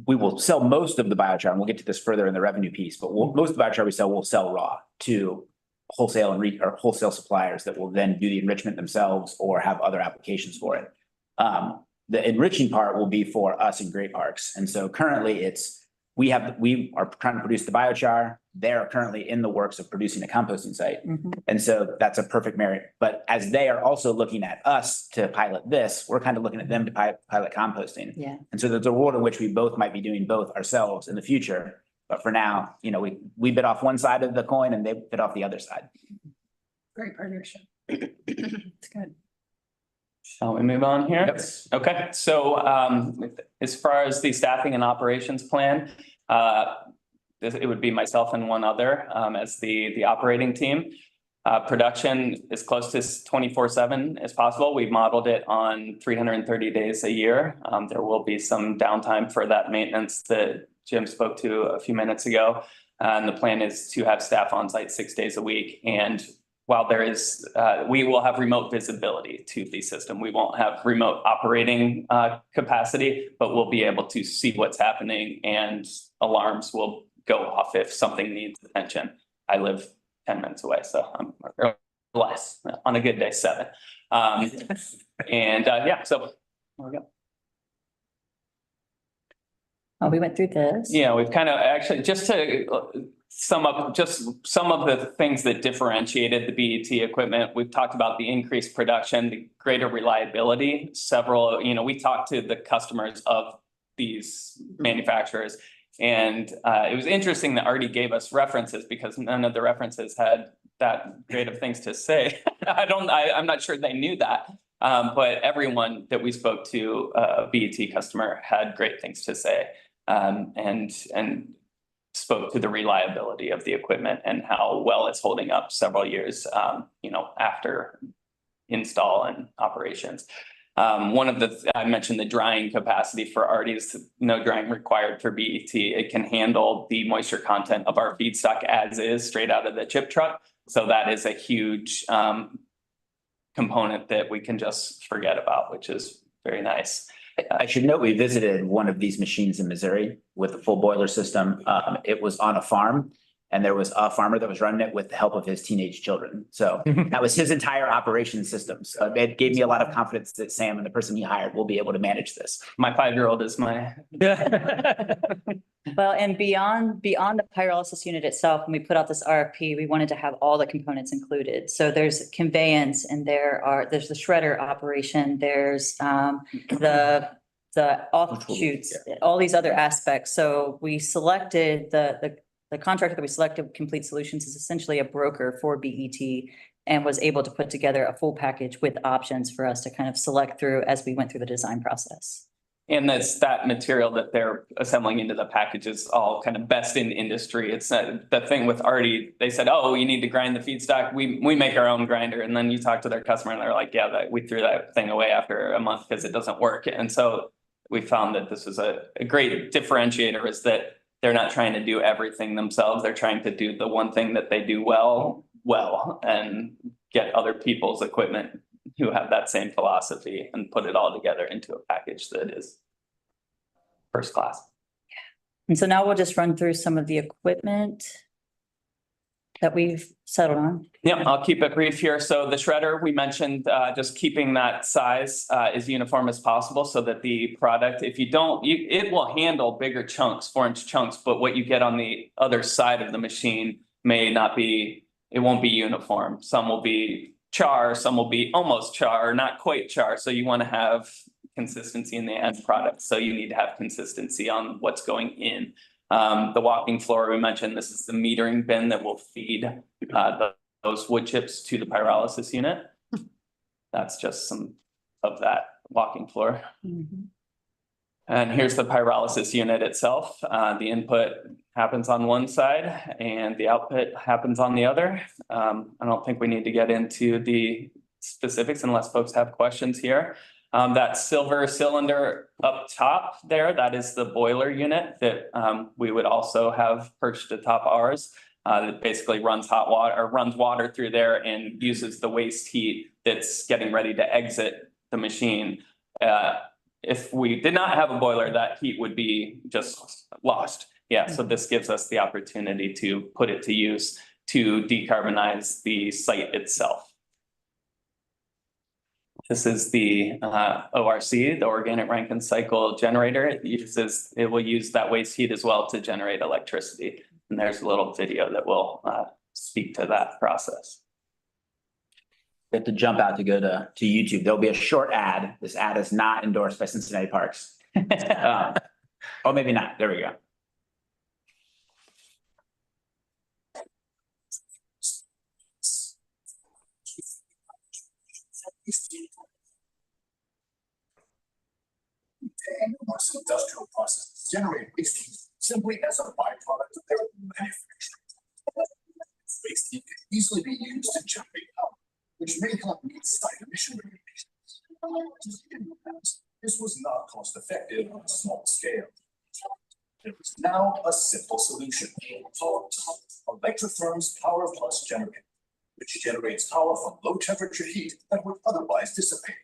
we will sell most of the biochar, and we'll get to this further in the revenue piece, but most of the biochar we sell, we'll sell raw to wholesale and or wholesale suppliers that will then do the enrichment themselves or have other applications for it. The enriching part will be for us in Great Parks. And so currently we are trying to produce the biochar. They're currently in the works of producing a composting site. And so that's a perfect marriage. But as they are also looking at us to pilot this, we're kind of looking at them to pilot composting. Yeah. And so there's a world in which we both might be doing both ourselves in the future. But for now, you know, we bit off one side of the coin and they bit off the other side. Great partnership. It's good. Shall we move on here? Yep. Okay, so as far as the staffing and operations plan, it would be myself and one other as the operating team. Production is close to 24/7 as possible. We've modeled it on 330 days a year. There will be some downtime for that maintenance that Jim spoke to a few minutes ago. And the plan is to have staff on site 6 days a week. And while there is, we will have remote visibility to the system. We won't have remote operating capacity, but we'll be able to see what's happening, and alarms will go off if something needs attention. I live 10 minutes away, so I'm less, on a good day, 7. Yeah, so there we go. Oh, we went through this. Yeah, we've kind of actually, just to sum up just some of the things that differentiated the BET equipment. We've talked about the increased production, the greater reliability. Several, you know, we talked to the customers of these manufacturers, and it was interesting that Artie gave us references because none of the references had that great of things to say. I'm not sure they knew that. But everyone that we spoke to, a BET customer, had great things to say, and spoke to the reliability of the equipment and how well it's holding up several years, you know, after install and operations. I mentioned the drying capacity for Artie's, no drying required for BET. It can handle the moisture content of our feedstock as is, straight out of the chip truck. So that is a huge component that we can just forget about, which is very nice. I should note, we visited one of these machines in Missouri with a full boiler system. It was on a farm, and there was a farmer that was running it with the help of his teenage children. So that was his entire operation system. So it gave me a lot of confidence that Sam and the person he hired will be able to manage this. My 5-year-old is my. Well, and beyond the pyrolysis unit itself, when we put out this RFP, we wanted to have all the components included. So there's conveyance, and there's the shredder operation, there's the the offshoots, all these other aspects. So we selected the contractor that we selected, Complete Solutions, is essentially a broker for BET and was able to put together a full package with options for us to kind of select through as we went through the design process. And that's that material that they're assembling into the package is all kind of best in industry. It's not the thing with Artie, they said, oh, you need to grind the feedstock. We make our own grinder. And then you talk to their customer and they're like, yeah, we threw that thing away after a month because it doesn't work. And so we found that this is a great differentiator, is that they're not trying to do everything themselves. They're trying to do the one thing that they do well, and get other people's equipment who have that same philosophy and put it all together into a package that is first class. And so now we'll just run through some of the equipment that we've settled on. Yeah, I'll keep it brief here. So the shredder, we mentioned just keeping that size as uniform as possible so that the product, if you don't, it will handle bigger chunks, 4-inch chunks, but what you get on the other side of the machine may not be, it won't be uniform. Some will be char, some will be almost char, not quite char. So you want to have consistency in the end product. So you need to have consistency on what's going in. The walking floor, we mentioned, this is the metering bin that will feed those wood chips to the pyrolysis unit. That's just some of that walking floor. And here's the pyrolysis unit itself. The input happens on one side and the output happens on the other. I don't think we need to get into the specifics unless folks have questions here. That silver cylinder up top there, that is the boiler unit that we would also have perched atop ours. That basically runs hot water or runs water through there and uses the waste heat that's getting ready to exit the machine. If we did not have a boiler, that heat would be just lost. Yeah, so this gives us the opportunity to put it to use to decarbonize the site itself. This is the ORC, the organic Rankine cycle generator. It will use that waste heat as well to generate electricity. And there's a little video that will speak to that process. We have to jump out to go to YouTube. There'll be a short ad. This ad is not endorsed by Cincinnati Parks. Oh, maybe not. There we go. Most industrial processes generate waste heat simply as a byproduct of their manufacturing. Waste heat can easily be used to generate power, which may help meet site emission regulations. In the past, this was not cost effective on a small scale. There is now a simple solution: Electrotherm's Power Plus generator, which generates power from low temperature heat that would otherwise dissipate.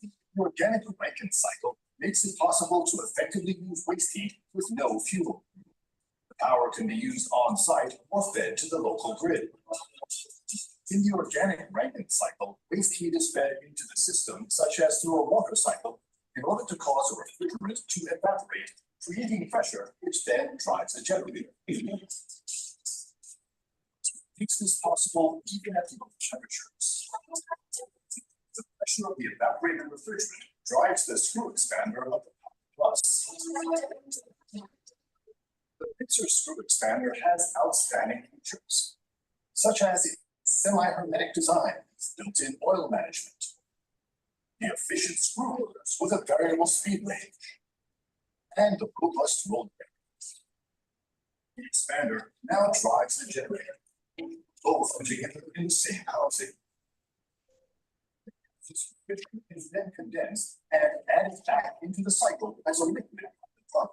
The organic Rankine cycle makes it possible to effectively use waste heat with no fuel. The power can be used on site or fed to the local grid. In the organic Rankine cycle, waste heat is fed into the system, such as through a water cycle, in order to cause a refrigerant to evaporate, creating pressure, which then drives the generator. Makes this possible even at low temperatures. The pressure of the evaporated refrigerant drives the screw expander of the Power Plus. The mixer screw expander has outstanding features, such as its semi-hermetic design with built-in oil management, the efficient screw rotors with a variable speed range, and the robust roll bearings. The expander now drives the generator, both together in the same housing. This refrigerant is then condensed and added back into the cycle as a liquid at the pump.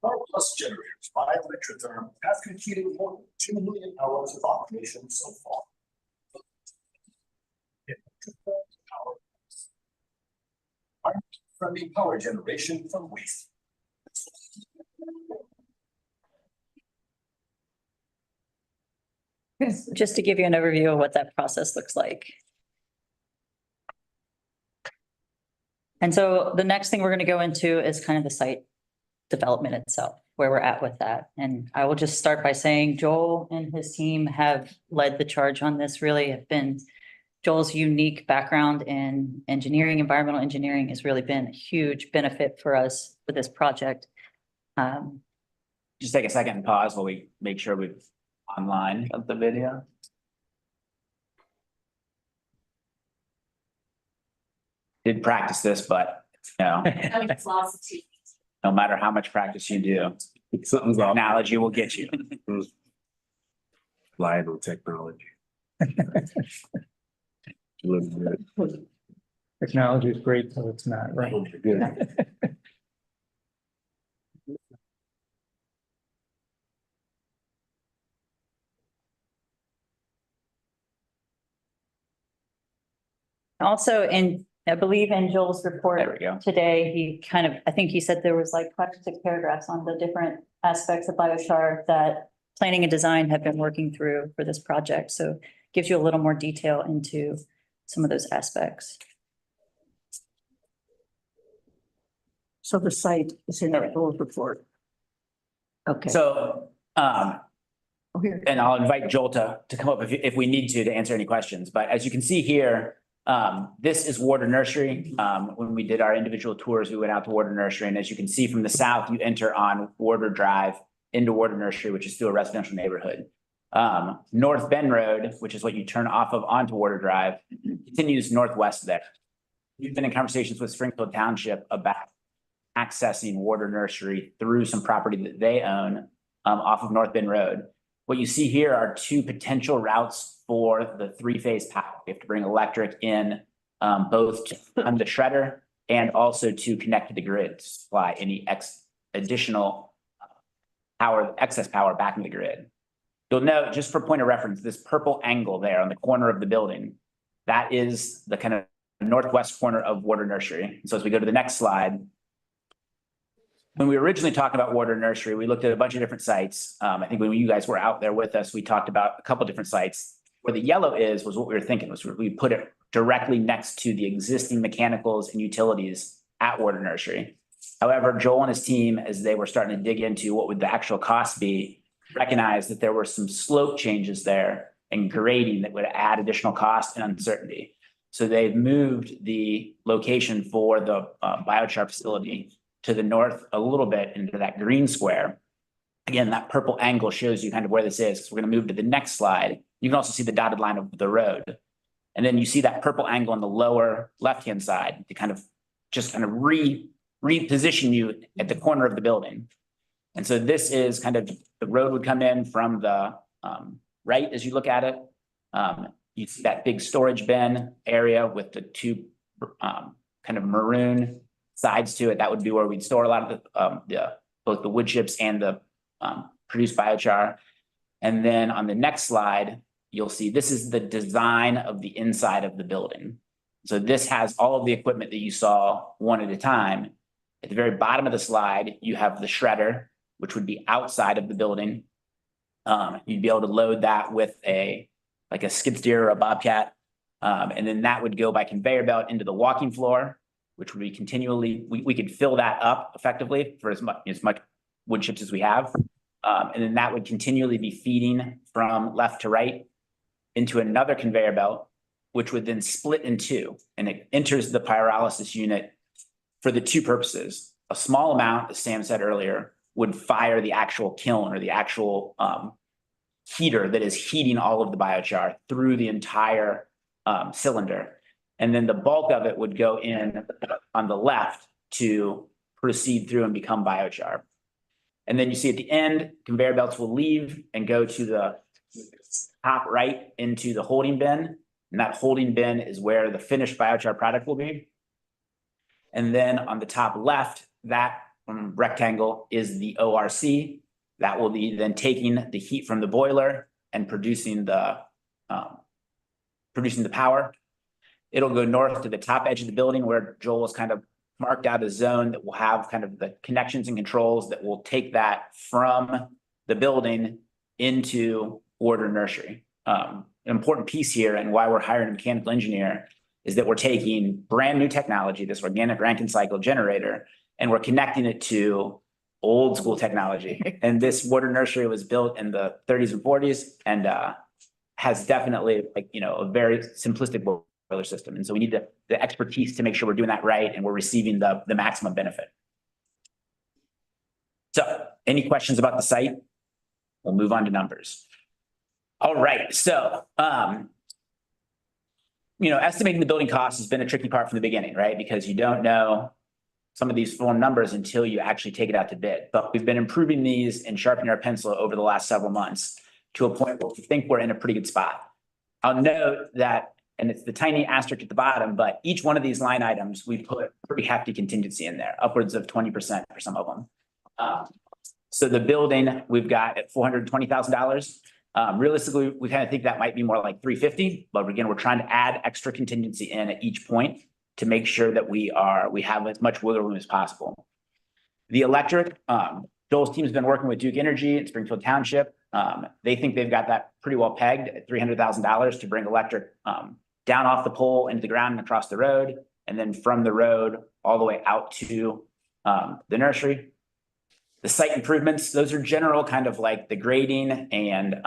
Power Plus generators by Electrotherm have completed more than 2 million hours of operation so far. Power friendly power generation from waste. just to give you an overview of what that process looks like. And so the next thing we're going to go into is kind of the site development itself, where we're at with that. And I will just start by saying Joel and his team have led the charge on this, really have been Joel's unique background in engineering, environmental engineering has really been a huge benefit for us with this project. Just take a second and pause while we make sure we're online. Of the video. Did practice this, but no, no matter how much practice you do, Something's off. technology will get you. Light on technology. Looks good. Technology is great, so it's not, right? Good. Also, I believe in Joel's report There we go. today, he kind of, I think he said there was like 5 or 6 paragraphs on the different aspects of biochar that planning and design have been working through for this project. So gives you a little more detail into some of those aspects. So the site is in our old report. Okay. So, Oh, here. and I'll invite Joel to come up if we need to answer any questions. But as you can see here, this is Warder Nursery. When we did our individual tours, we went out to Warder Nursery. And as you can see from the south, you enter on Warder Drive into Warder Nursery, which is through a residential neighborhood. North Bend Road, which is what you turn off of onto Warder Drive, continues northwest there. We've been in conversations with Springfield Township about accessing Warder Nursery through some property that they own off of North Bend Road. What you see here are 2 potential routes for the 3-phase power. We have to bring electric in both on the shredder and also to connect to the grid to supply any additional power, excess power back in the grid. You'll note, just for point of reference, this purple angle there on the corner of the building, that is the kind of northwest corner of Warder Nursery. So as we go to the next slide, when we were originally talking about Warder Nursery, we looked at a bunch of different sites. I think when you guys were out there with us, we talked about a couple different sites. Where the yellow was what we were thinking was we put it directly next to the existing mechanicals and utilities at Warder Nursery. However, Joel and his team, as they were starting to dig into what would the actual cost be, recognized that there were some slope changes there and grading that would add additional cost and uncertainty. So they've moved the location for the biochar facility to the north a little bit into that green square. Again, that purple angle shows you kind of where this is. So we're going to move to the next slide. You can also see the dotted line of the road. And then you see that purple angle on the lower left-hand side to kind of reposition you at the corner of the building. And so this is kind of, the road would come in from the right as you look at it. You see that big storage bin area with the 2 kind of maroon sides to it. That would be where we'd store a lot of both the wood chips and the produced biochar. And then on the next slide, you'll see this is the design of the inside of the building. So this has all of the equipment that you saw one at a time. At the very bottom of the slide, you have the shredder, which would be outside of the building. You'd be able to load that with like a skid steer or a bobcat. And then that would go by conveyor belt into the walking floor, which would be continually, we could fill that up effectively for as much wood chips as we have. And then that would continually be feeding from left to right into another conveyor belt, which would then split in 2. And it enters the pyrolysis unit for the 2 purposes. A small amount, as Sam said earlier, would fire the actual kiln or the actual heater that is heating all of the biochar through the entire cylinder. And then the bulk of it would go in on the left to proceed through and become biochar. And then you see at the end, conveyor belts will leave and go to the top right into the holding bin. And that holding bin is where the finished biochar product will be. And then on the top left, that rectangle is the ORC. That will be then taking the heat from the boiler and producing the power. It'll go north to the top edge of the building where Joel has kind of marked out a zone that will have kind of the connections and controls that will take that from the building into Warder Nursery. an important piece here and why we're hiring a mechanical engineer is that we're taking brand new technology, this organic Rankine cycle generator, and we're connecting it to old school technology. And this water nursery was built in the 30s and 40s and has definitely a very simplistic boiler system. And so we need the expertise to make sure we're doing that right and we're receiving the maximum benefit. So any questions about the site? We'll move on to numbers. All right, so estimating the building cost has been a tricky part from the beginning, right? Because you don't know some of these full numbers until you actually take it out to bid. But we've been improving these and sharpening our pencil over the last several months to a point where we think we're in a pretty good spot. I'll note that, and it's the tiny asterisk at the bottom, but each one of these line items, we put pretty hefty contingency in there, upwards of 20% for some of them. So the building we've got at $420,000. Realistically, we kind of think that might be more like $350, but again, we're trying to add extra contingency in at each point to make sure that we have as much wiggle room as possible. The electric, Joel's team's been working with Duke Energy in Springfield Township. They think they've got that pretty well pegged at $300,000 to bring electric down off the pole into the ground and across the road, and then from the road all the way out to the nursery. The site improvements, those are general kind of like the grading and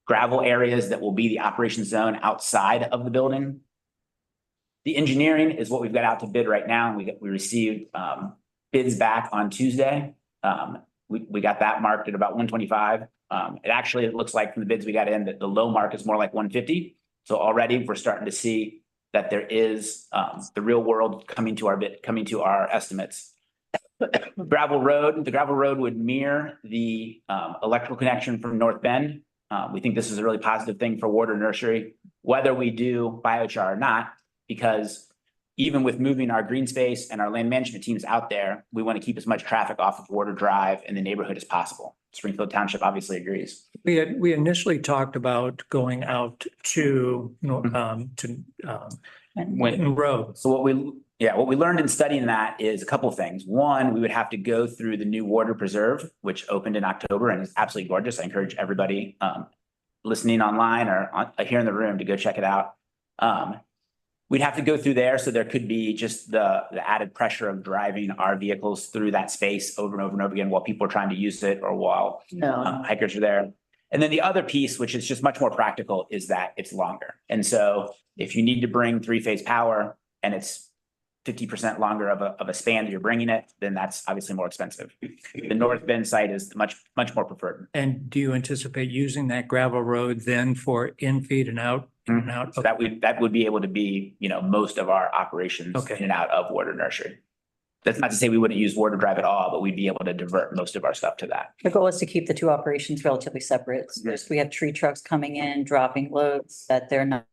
gravel areas that will be the operation zone outside of the building. The engineering is what we've got out to bid right now. We received bids back on Tuesday. We got that marked at about 125. It looks like from the bids we got in that the low mark is more like 150. So already we're starting to see that there is the real world coming to our estimates. The gravel road would mirror the electrical connection from North Bend. We think this is a really positive thing for water nursery, whether we do biochar or not, because even with moving our green space and our land management teams out there, we want to keep as much traffic off of Water Drive in the neighborhood as possible. Springfield Township obviously agrees. We initially talked about going out to Winton Road. So what we learned in studying that is a couple of things. One, we would have to go through the new water preserve, which opened in October and is absolutely gorgeous. I encourage everybody listening online or here in the room to go check it out. We'd have to go through there, so there could be just the added pressure of driving our vehicles through that space over and over and over again while people are trying to use it or while hikers are there. And then the other piece, which is just much more practical, is that it's longer. And so if you need to bring three-phase power and it's 50% longer of a span that you're bringing it, then that's obviously more expensive. The North Bend site is much more preferred. And do you anticipate using that gravel road then for in-feed and out? Mm-hmm. Out? So that would be able to be, most of our operations in and out of water nursery. That's not to say we wouldn't use Water Drive at all, but we'd be able to divert most of our stuff to that. The goal is to keep the two operations relatively separate. So we have tree trucks coming in, dropping loads, that they're not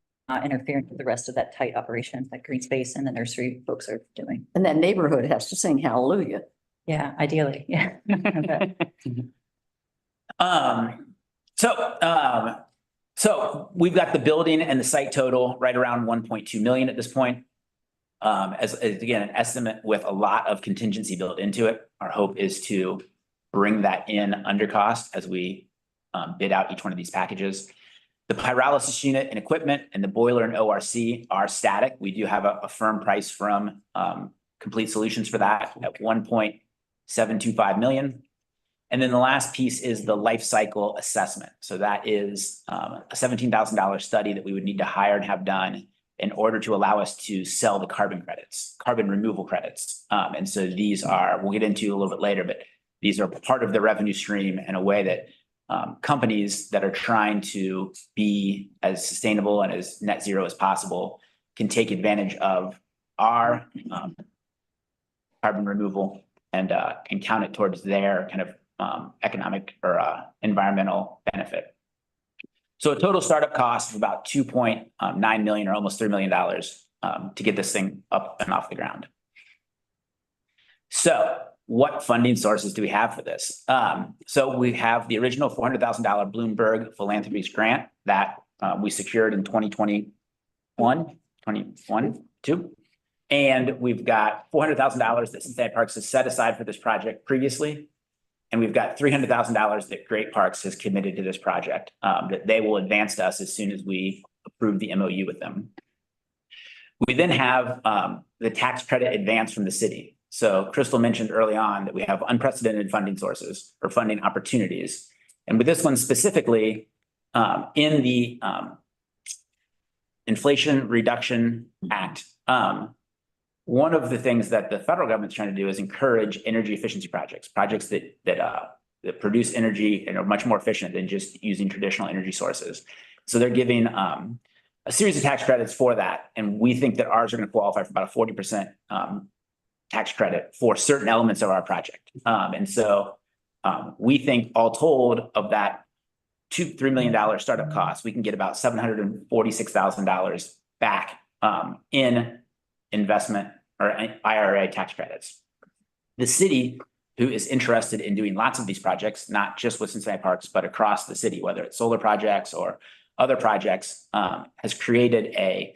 interfering with the rest of that tight operation that green space and the nursery folks are doing. And that neighborhood has to sing hallelujah. Yeah, ideally, yeah. So we've got the building and the site total right around 1.2 million at this point. As again, an estimate with a lot of contingency built into it. Our hope is to bring that in under cost as we bid out each one of these packages. The pyrolysis unit and equipment and the boiler and ORC are static. We do have a firm price from Complete Solutions for that at 1.725 million. And then the last piece is the life cycle assessment. So that is a $17,000 study that we would need to hire and have done in order to allow us to sell the carbon removal credits. And so these we'll get into a little bit later, but these are part of the revenue stream in a way that companies that are trying to be as sustainable and as net zero as possible can take advantage of our carbon removal and count it towards their kind of economic or environmental benefit. So a total startup cost of about 2.9 million or almost $3 million to get this thing up and off the ground. So what funding sources do we have for this? So we have the original $400,000 Bloomberg Philanthropies grant that we secured in 2021, and we've got $400,000 that Cincinnati Parks has set aside for this project previously. And we've got $300,000 that Great Parks has committed to this project, that they will advance to us as soon as we approve the MOU with them. We then have the tax credit advance from the city. So Crystal mentioned early on that we have unprecedented funding sources or funding opportunities. And with this one specifically, in the Inflation Reduction Act, one of the things that the federal government's trying to do is encourage energy efficiency projects, that produce energy and are much more efficient than just using traditional energy sources. So they're giving a series of tax credits for that. And we think that ours are going to qualify for about a 40% tax credit for certain elements of our project. And so we think all told of that $3 million startup cost, we can get about $746,000 back in investment or IRA tax credits. The city, who is interested in doing lots of these projects, not just with Cincinnati Parks, but across the city, whether it's solar projects or other projects, has created a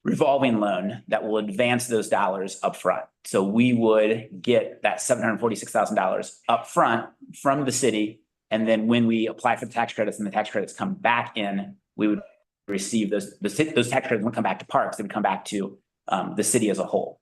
revolving loan that will advance those dollars up front. So we would get that $746,000 up front from the city. And then when we apply for the tax credits and the tax credits come back in, we would receive those tax credits wouldn't come back to Parks, they would come back to the city as a whole.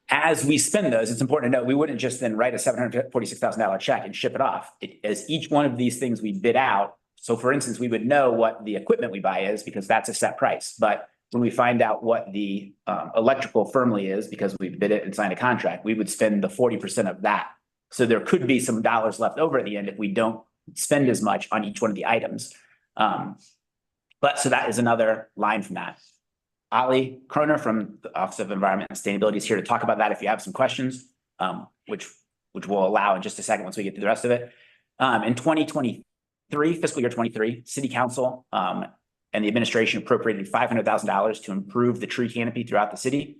As we spend those, it's important to note, we wouldn't just then write a $746,000 check and ship it off. As each one of these things we bid out, so for instance, we would know what the equipment we buy is because that's a set price. But when we find out what the electrical firmly is, because we bid it and signed a contract, we would spend the 40% of that. So there could be some dollars left over at the end if we don't spend as much on each one of the items. But so that is another line from that. Ali Kroner from the Office of Environment and Sustainability is here to talk about that if you have some questions, which we'll allow in just a second once we get to the rest of it. In 2023, fiscal year 23, City Council and the administration appropriated $500,000 to improve the tree canopy throughout the city.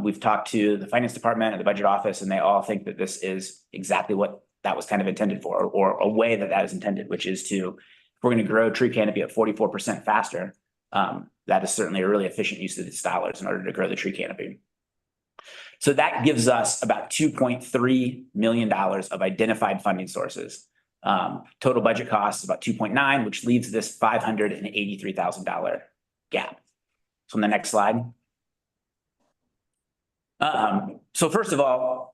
We've talked to the Finance Department and the Budget Office, and they all think that this is exactly what that was kind of intended for, or a way that that is intended, which is to, if we're going to grow tree canopy at 44% faster, that is certainly a really efficient use of these dollars in order to grow the tree canopy. So that gives us about $2.3 million of identified funding sources. Total budget cost is about 2.9, which leaves this $583,000 gap. So on the next slide. So first of all,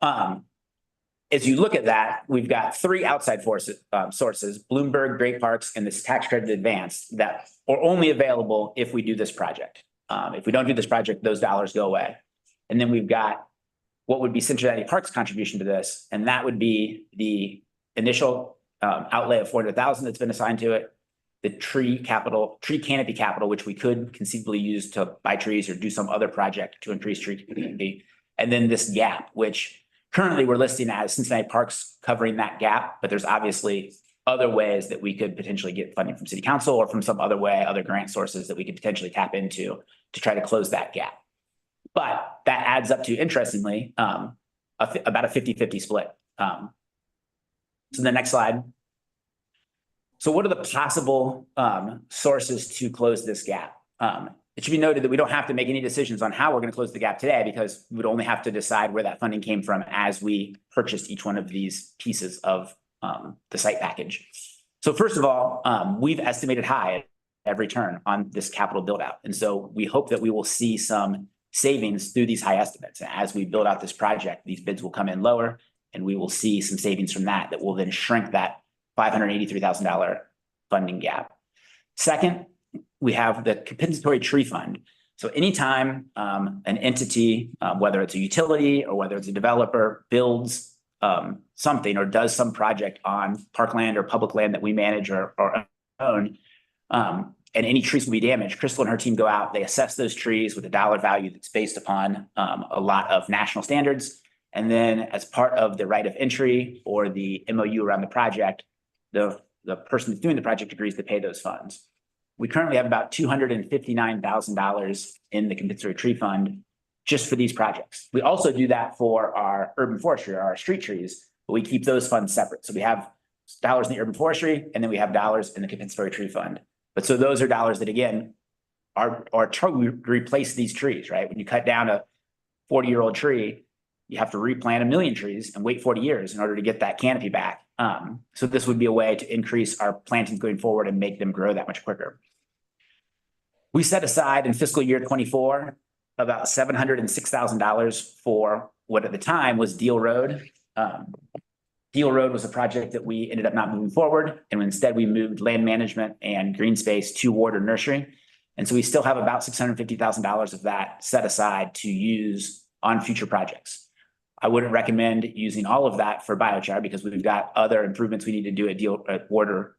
as you look at that, we've got three outside sources, Bloomberg, Great Parks, and this tax credit advance that are only available if we do this project. If we don't do this project, those dollars go away. And then we've got what would be Cincinnati Parks' contribution to this, and that would be the initial outlay of $400,000 that's been assigned to it, the tree canopy capital, which we could conceivably use to buy trees or do some other project to increase tree canopy, and then this gap, which currently we're listing as Cincinnati Parks covering that gap, but there's obviously other ways that we could potentially get funding from City Council or from some other way, other grant sources that we could potentially tap into to try to close that gap. But that adds up to, interestingly, about a 50-50 split. So the next slide. So what are the possible sources to close this gap? It should be noted that we don't have to make any decisions on how we're going to close the gap today, because we would only have to decide where that funding came from as we purchased each one of these pieces of the site package. So first of all, we've estimated high at every turn on this capital build out. And so we hope that we will see some savings through these high estimates. And as we build out this project, these bids will come in lower and we will see some savings from that will then shrink that $583,000 funding gap. Second, we have the compensatory tree fund. So anytime an entity, whether it's a utility or whether it's a developer, builds something or does some project on parkland or public land that we manage or own, and any trees will be damaged, Crystal and her team go out, they assess those trees with a dollar value that's based upon a lot of national standards. And then as part of the right of entry or the MOU around the project, the person that's doing the project agrees to pay those funds. We currently have about $259,000 in the compensatory tree fund just for these projects. We also do that for our urban forestry, or our street trees, but we keep those funds separate. So we have dollars in the urban forestry, and then we have dollars in the compensatory tree fund. But so those are dollars that, again, are to replace these trees, right? When you cut down a 40-year-old tree, you have to replant 1 million trees and wait 40 years in order to get that canopy back. So this would be a way to increase our plantings going forward and make them grow that much quicker. We set aside in fiscal year 24 about $706,000 for what at the time was Deal Road. Deal Road was a project that we ended up not moving forward, and instead we moved land management and green space to Warder Nursery. And so we still have about $650,000 of that set aside to use on future projects. I wouldn't recommend using all of that for biochar because we've got other improvements we need to do at Warder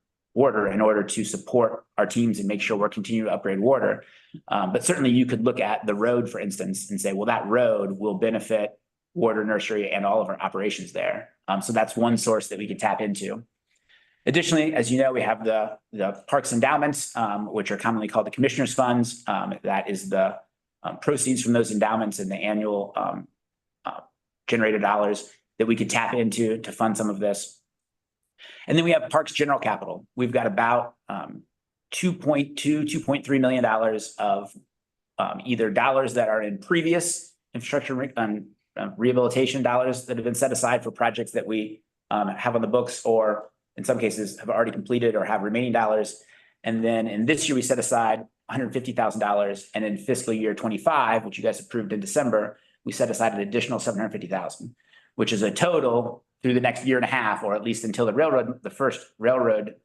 in order to support our teams and make sure we're continuing to upgrade Warder. But certainly you could look at the road, for instance, and say, well, that road will benefit Warder Nursery and all of our operations there. So that's one source that we could tap into. Additionally, as you know, we have the parks endowments, which are commonly called the commissioners' funds. That is the proceeds from those endowments and the annual generated dollars that we could tap into to fund some of this. And then we have Parks General Capital. We've got about $2.3 million of either dollars that are in previous infrastructure rehabilitation dollars that have been set aside for projects that we have on the books, or in some cases have already completed or have remaining dollars. And then in this year, we set aside $150,000. And in fiscal year 25, which you guys approved in December, we set aside an additional $750,000, which is a total through the next year and a half, or at least until the first railroad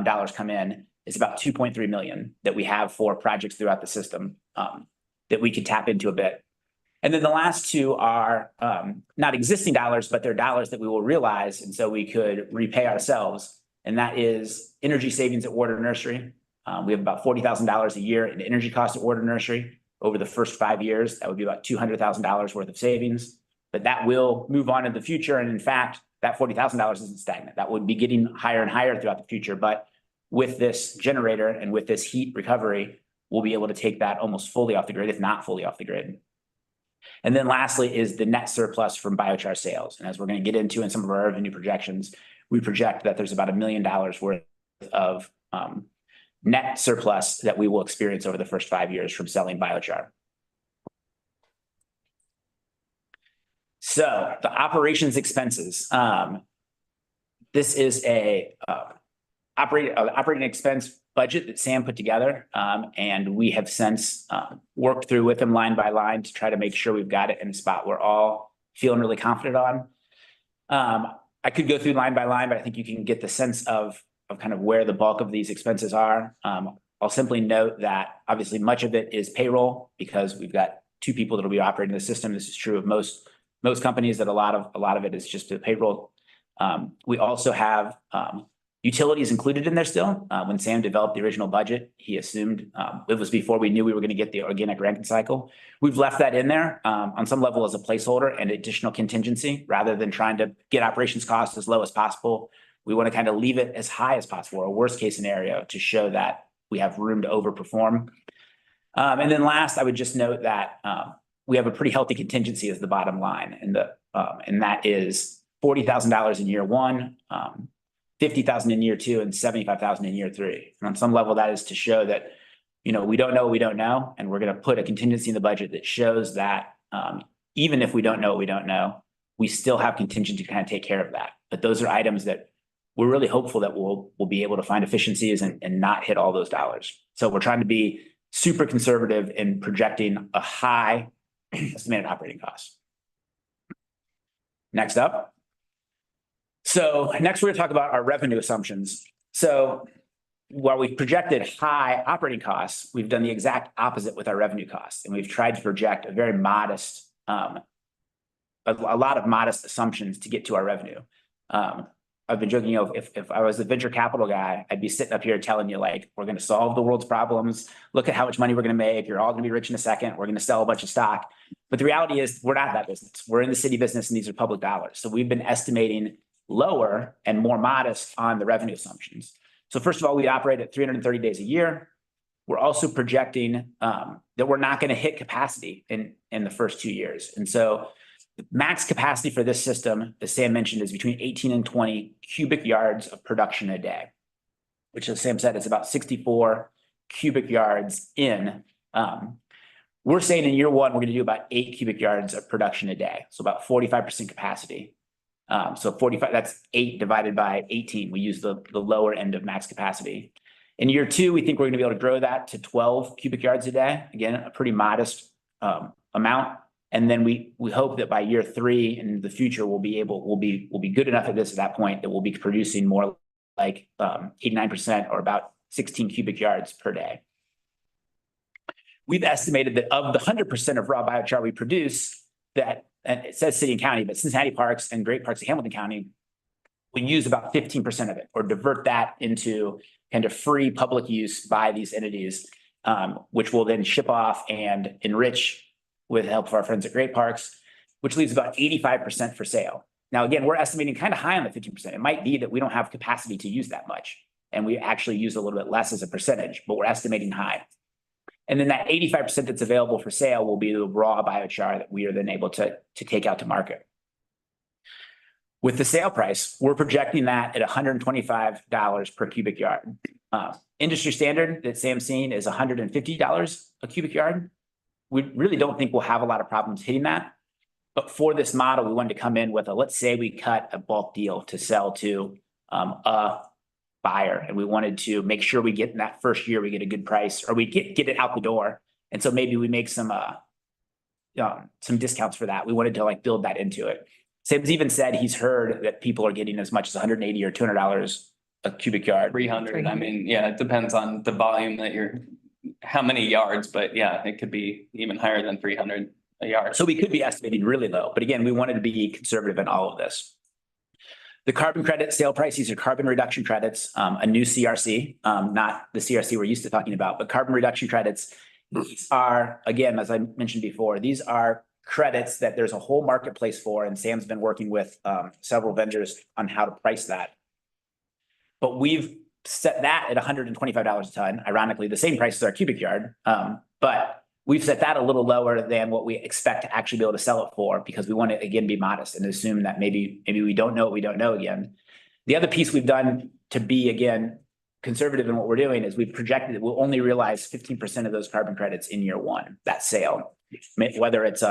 dollars come in, is about $2.3 million that we have for projects throughout the system that we could tap into a bit. And then the last two are not existing dollars, but they're dollars that we will realize, and so we could repay ourselves. And that is energy savings at Warder Nursery. We have about $40,000 a year in energy costs at Warder Nursery. Over the first 5 years, that would be about $200,000 worth of savings. But that will move on in the future. And in fact, that $40,000 isn't stagnant. That would be getting higher and higher throughout the future. But with this generator and with this heat recovery, we'll be able to take that almost fully off the grid, if not fully off the grid. And then lastly is the net surplus from biochar sales. And as we're going to get into in some of our revenue projections, we project that there's about $1 million worth of net surplus that we will experience over the first 5 years from selling biochar. So the operations expenses. This is a operating expense budget that Sam put together, and we have since worked through with him line by line to try to make sure we've got it in a spot we're all feeling really confident on. I could go through line by line, but I think you can get the sense of kind of where the bulk of these expenses are. I'll simply note that obviously much of it is payroll because we've got 2 people that will be operating the system. This is true of most companies, that a lot of it is just the payroll. We also have utilities included in there still. When Sam developed the original budget, he assumed it was before we knew we were going to get the organic ranking cycle. We've left that in there on some level as a placeholder and additional contingency rather than trying to get operations costs as low as possible. We want to kind of leave it as high as possible, or a worst case scenario, to show that we have room to overperform. And then last, I would just note that we have a pretty healthy contingency as the bottom line, and that is $40,000 in year 1, $50,000 in year 2, and $75,000 in year 3. And on some level, that is to show that, we don't know what we don't know, and we're going to put a contingency in the budget that shows that even if we don't know what we don't know, we still have contingency to kind of take care of that. But those are items that we're really hopeful that we'll be able to find efficiencies and not hit all those dollars. So we're trying to be super conservative in projecting a high estimated operating cost. Next up. So next, we're going to talk about our revenue assumptions. So while we've projected high operating costs, we've done the exact opposite with our revenue costs. And we've tried to project a very modest, a lot of modest assumptions to get to our revenue. I've been joking, if I was the venture capital guy, I'd be sitting up here telling you, like, we're going to solve the world's problems. Look at how much money we're going to make. You're all going to be rich in a second. We're going to sell a bunch of stock. But the reality is we're not that business. We're in the city business, and these are public dollars. So we've been estimating lower and more modest on the revenue assumptions. So first of all, we operate at 330 days a year. We're also projecting that we're not going to hit capacity in the first 2 years. And so the max capacity for this system, as Sam mentioned, is between 18 and 20 cubic yards of production a day, which, as Sam said, is about 64 cubic yards in. We're saying in year one, we're gonna do about 8 cubic yards of production a day, so about 45% capacity. So 45, that's 8 divided by 18. We use the lower end of max capacity. In year two, we think we're gonna be able to grow that to 12 cubic yards a day. Again, a pretty modest amount. And then we hope that by year 3 and in the future, we'll be good enough at this at that point that we'll be producing more like 89% or about 16 cubic yards per day. We've estimated that of the 100% of raw biochar we produce, that, and it says city and county, but Cincinnati Parks and great parts of Hamilton County, we use about 15% of it or divert that into kind of free public use by these entities, which will then ship off and enrich with the help of our friends at Great Parks, which leaves about 85% for sale. Now, again, we're estimating kind of high on the 15%. It might be that we don't have capacity to use that much, and we actually use a little bit less as a percentage, but we're estimating high. And then that 85% that's available for sale will be the raw biochar that we are then able to take out to market. With the sale price, we're projecting that at $125 per cubic yard. Industry standard that Sam's seen is $150 a cubic yard. We really don't think we'll have a lot of problems hitting that. But for this model, we wanted to come in with let's say we cut a bulk deal to sell to a buyer, and we wanted to make sure we get in that first year, we get a good price, or we get it out the door. And so maybe we make some discounts for that. We wanted to like build that into it. Sam's even said he's heard that people are getting as much as $180 or $200 a cubic yard. 300. I mean, yeah, it depends on the volume that how many yards, but yeah, it could be even higher than 300 a yard. So we could be estimating really low, but again, we wanted to be conservative in all of this. The carbon credit sale price, these are carbon reduction credits, a new CRC, not the CRC we're used to talking about, but carbon reduction credits. These are, again, as I mentioned before, these are credits that there's a whole marketplace for, and Sam's been working with several vendors on how to price that. But we've set that at $125 a ton, ironically, the same price as our cubic yard. But we've set that a little lower than what we expect to actually be able to sell it for, because we want to, again, be modest and assume that maybe we don't know what we don't know again. The other piece we've done to be, again, conservative in what we're doing is we've projected that we'll only realize 15% of those carbon credits in year one, that sale. Whether it's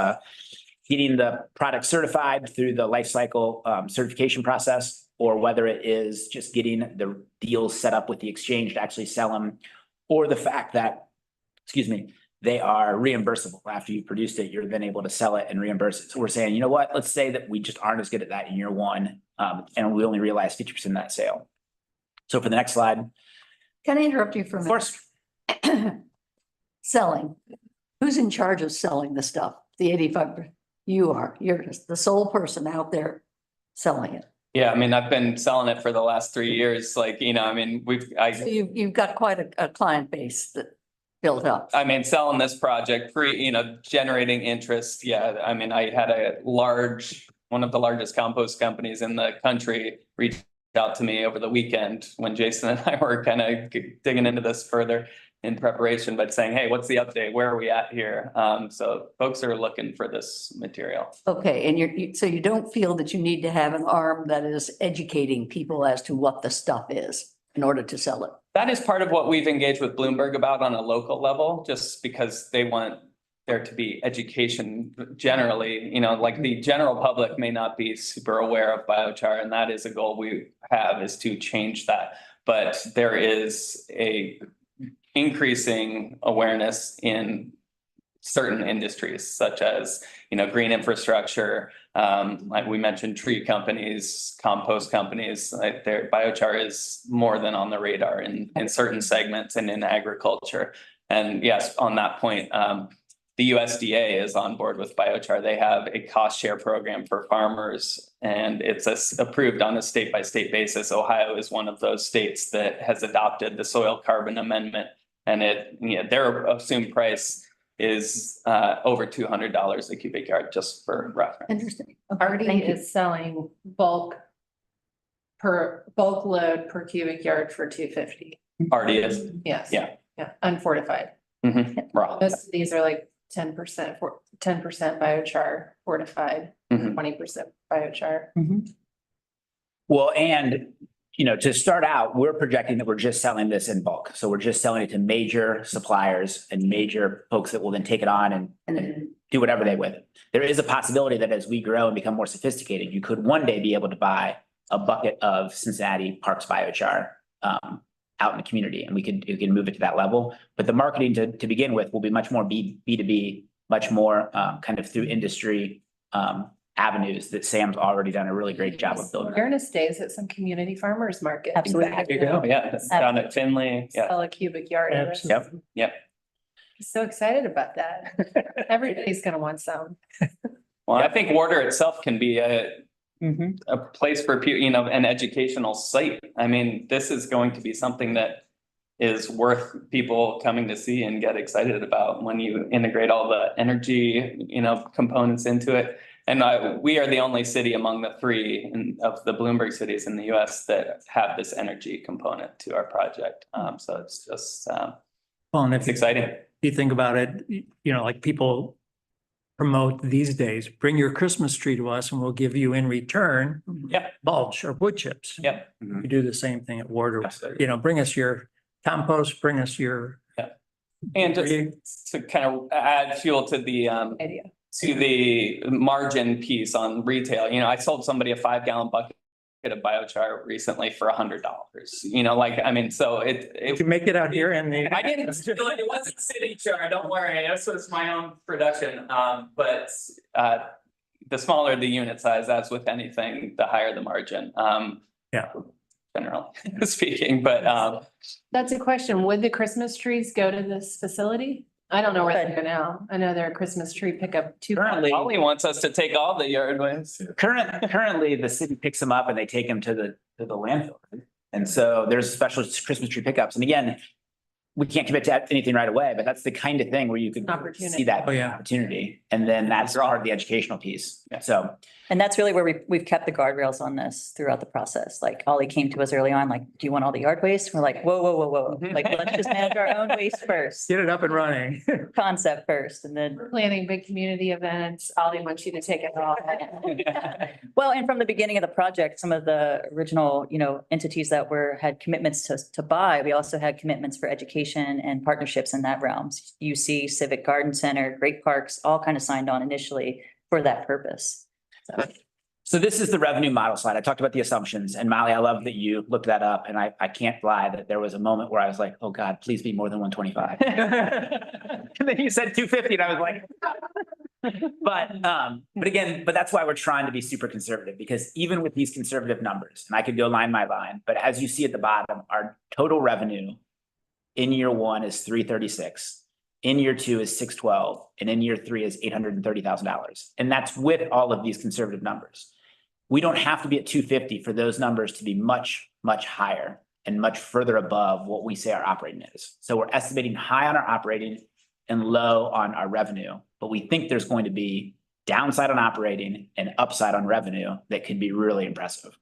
getting the product certified through the life cycle certification process, or whether it is just getting the deals set up with the exchange to actually sell them, or the fact that, they are reimbursable. After you produced it, you're then able to sell it and reimburse it. So we're saying, you know what, let's say that we just aren't as good at that in year one, and we only realize 50% of that sale. So for the next slide. Can I interrupt you for a minute? Of course. Selling. Who's in charge of selling the stuff? The 85, you are. You're just the sole person out there selling it. Yeah, I mean, I've been selling it for the last 3 years. Like, I mean, So you've got quite a client base that built up. I mean, selling this project, generating interest. Yeah, I mean, I had one of the largest compost companies in the country reach out to me over the weekend when Jason and I were kind of digging into this further in preparation, but saying, hey, what's the update? Where are we at here? So folks are looking for this material. Okay, and so you don't feel that you need to have an arm that is educating people as to what the stuff is in order to sell it? That is part of what we've engaged with Bloomberg about on a local level, just because they want there to be education generally, like the general public may not be super aware of biochar, and that is a goal we have, is to change that. But there is a increasing awareness in certain industries, such as, green infrastructure, like we mentioned, tree companies, compost companies. Like their biochar is more than on the radar in certain segments and in agriculture. And yes, on that point, the USDA is on board with biochar. They have a cost share program for farmers, and it's approved on a state by state basis. Ohio is one of those states that has adopted the soil carbon amendment, and their assumed price is over $200 a cubic yard, just for reference. Interesting. Artie is selling bulk load per cubic yard for $250. Artie is. Yes. Yeah. Yeah, unfortified. Raw. Most of these are like 10% biochar fortified, 20% biochar. Well, and to start out, we're projecting that we're just selling this in bulk. So we're just selling it to major suppliers and major folks that will then take it on and then do whatever they with it. There is a possibility that as we grow and become more sophisticated, you could one day be able to buy a bucket of Cincinnati Parks biochar out in the community, and we can move it to that level. But the marketing to begin with will be much more B2B, much more kind of through industry avenues that Sam's already done a really great job of building. Awareness days at some community farmers market. Absolutely. There you go. Yeah, that's down at Finley. Yeah. Sell a cubic yard of it. Yep. So excited about that. Everybody's gonna want some. Well, I think water itself can be a place for, an educational site. I mean, this is going to be something that is worth people coming to see and get excited about when you integrate all the energy, components into it. And we are the only city among the three of the Bloomberg cities in the US that have this energy component to our project. So it's just, Well, and it's exciting. if you think about it, like people promote these days, bring your Christmas tree to us and we'll give you in return Yep. mulch or wood chips. Yep. We do the same thing at Water. Absolutely. Bring us your compost, bring us your. And just to kind of add fuel to the, Idea. to the margin piece on retail, I sold somebody a 5-gallon bucket of biochar recently for $100. So You can make it out here and I didn't steal it. It wasn't city char. Don't worry. This was my own production. But the smaller the unit size, as with anything, the higher the margin. Generally speaking, but That's a question. Would the Christmas trees go to this facility? I don't know where they go now. I know they're a Christmas tree pickup too. Currently, Ollie wants us to take all the yard waste. currently, the city picks them up and they take them to the landfill. And so there's special Christmas tree pickups. And again, we can't commit to anything right away, but that's the kind of thing where you could Opportunity. see that Oh, yeah. opportunity. And then that's part of the educational piece. So And that's really where we've kept the guardrails on this throughout the process. Like Ollie came to us early on, like, do you want all the yard waste? We're like, whoa, whoa, whoa, whoa. Like, let's just manage our own waste first, get it up and running. concept first, and then. We're planning big community events. Ollie wants you to take it all. Well, and from the beginning of the project, some of the original, entities that had commitments to buy, we also had commitments for education and partnerships in that realm. UC, Civic Garden Center, Great Parks, all kind of signed on initially for that purpose. So this is the revenue model slide. I talked about the assumptions, and Molly, I love that you looked that up, and I can't lie that there was a moment where I was like, oh God, please be more than 125. And then you said 250 and I was like, but that's why we're trying to be super conservative, because even with these conservative numbers, and I could go line by line, but as you see at the bottom, our total revenue in year 1 is 336. In year 2 is 612, and in year 3 is $830,000. And that's with all of these conservative numbers. We don't have to be at 250 for those numbers to be much, much higher and much further above what we say our operating is. So we're estimating high on our operating and low on our revenue, but we think there's going to be downside on operating and upside on revenue that could be really impressive.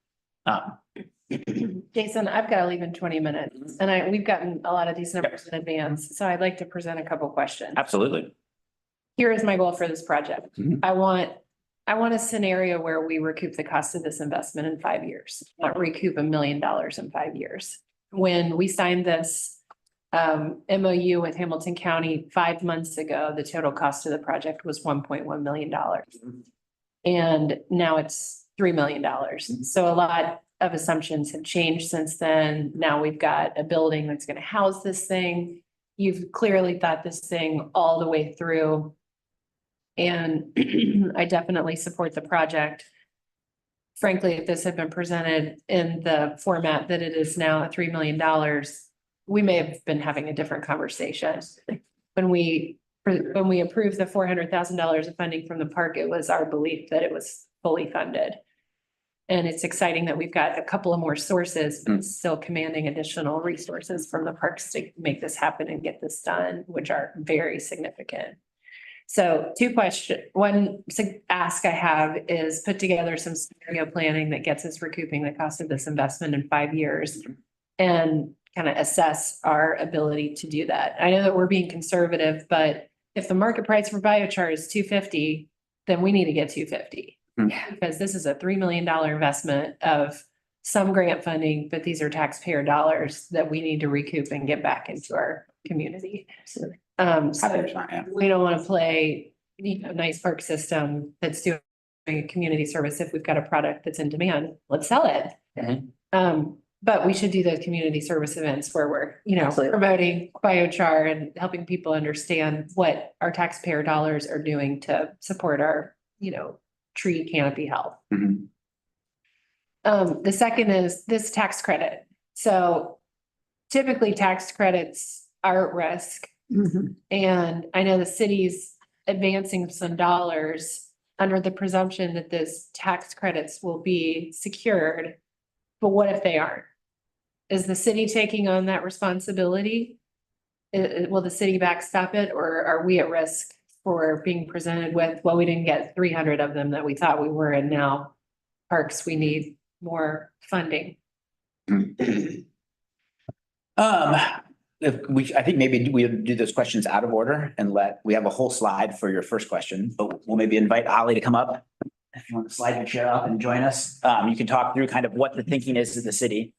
Jason, I've got to leave in 20 minutes and we've gotten a lot of these numbers in advance. So I'd like to present a couple questions. Absolutely. Here is my goal for this project. Mhm. I want a scenario where we recoup the cost of this investment in 5 years, not recoup $1 million in 5 years. When we signed this MOU with Hamilton County 5 months ago, the total cost of the project was $1.1 million. And now it's $3 million. So a lot of assumptions have changed since then. Now we've got a building that's going to house this thing. You've clearly thought this thing all the way through. And I definitely support the project. Frankly, if this had been presented in the format that it is now at $3 million, we may have been having a different conversation. When we approved the $400,000 of funding from the park, it was our belief that it was fully funded. And it's exciting that we've got a couple of more sources, but still commanding additional resources from the parks to make this happen and get this done, which are very significant. So 2 questions. One ask I have is put together some scenario planning that gets us recouping the cost of this investment in 5 years and kind of assess our ability to do that. I know that we're being conservative, but if the market price for biochar is $250, then we need to get $250. Because this is a $3 million investment of some grant funding, but these are taxpayer dollars that we need to recoup and get back into our community. So we don't want to play, nice park system that's doing a community service. If we've got a product that's in demand, let's sell it. But we should do those community service events where we're, Absolutely. promoting biochar and helping people understand what our taxpayer dollars are doing to support our, tree canopy health. The second is this tax credit. So typically tax credits are at risk. And I know the city's advancing some dollars under the presumption that this tax credits will be secured. But what if they aren't? Is the city taking on that responsibility? Will the city backstop it, or are we at risk for being presented with, well, we didn't get 300 of them that we thought we were, and now parks, we need more funding? I think maybe we do those questions out of order and we have a whole slide for your first question, but we'll maybe invite Ali to come up. If you want to slide your chair up and join us, you can talk through kind of what the thinking is of the city.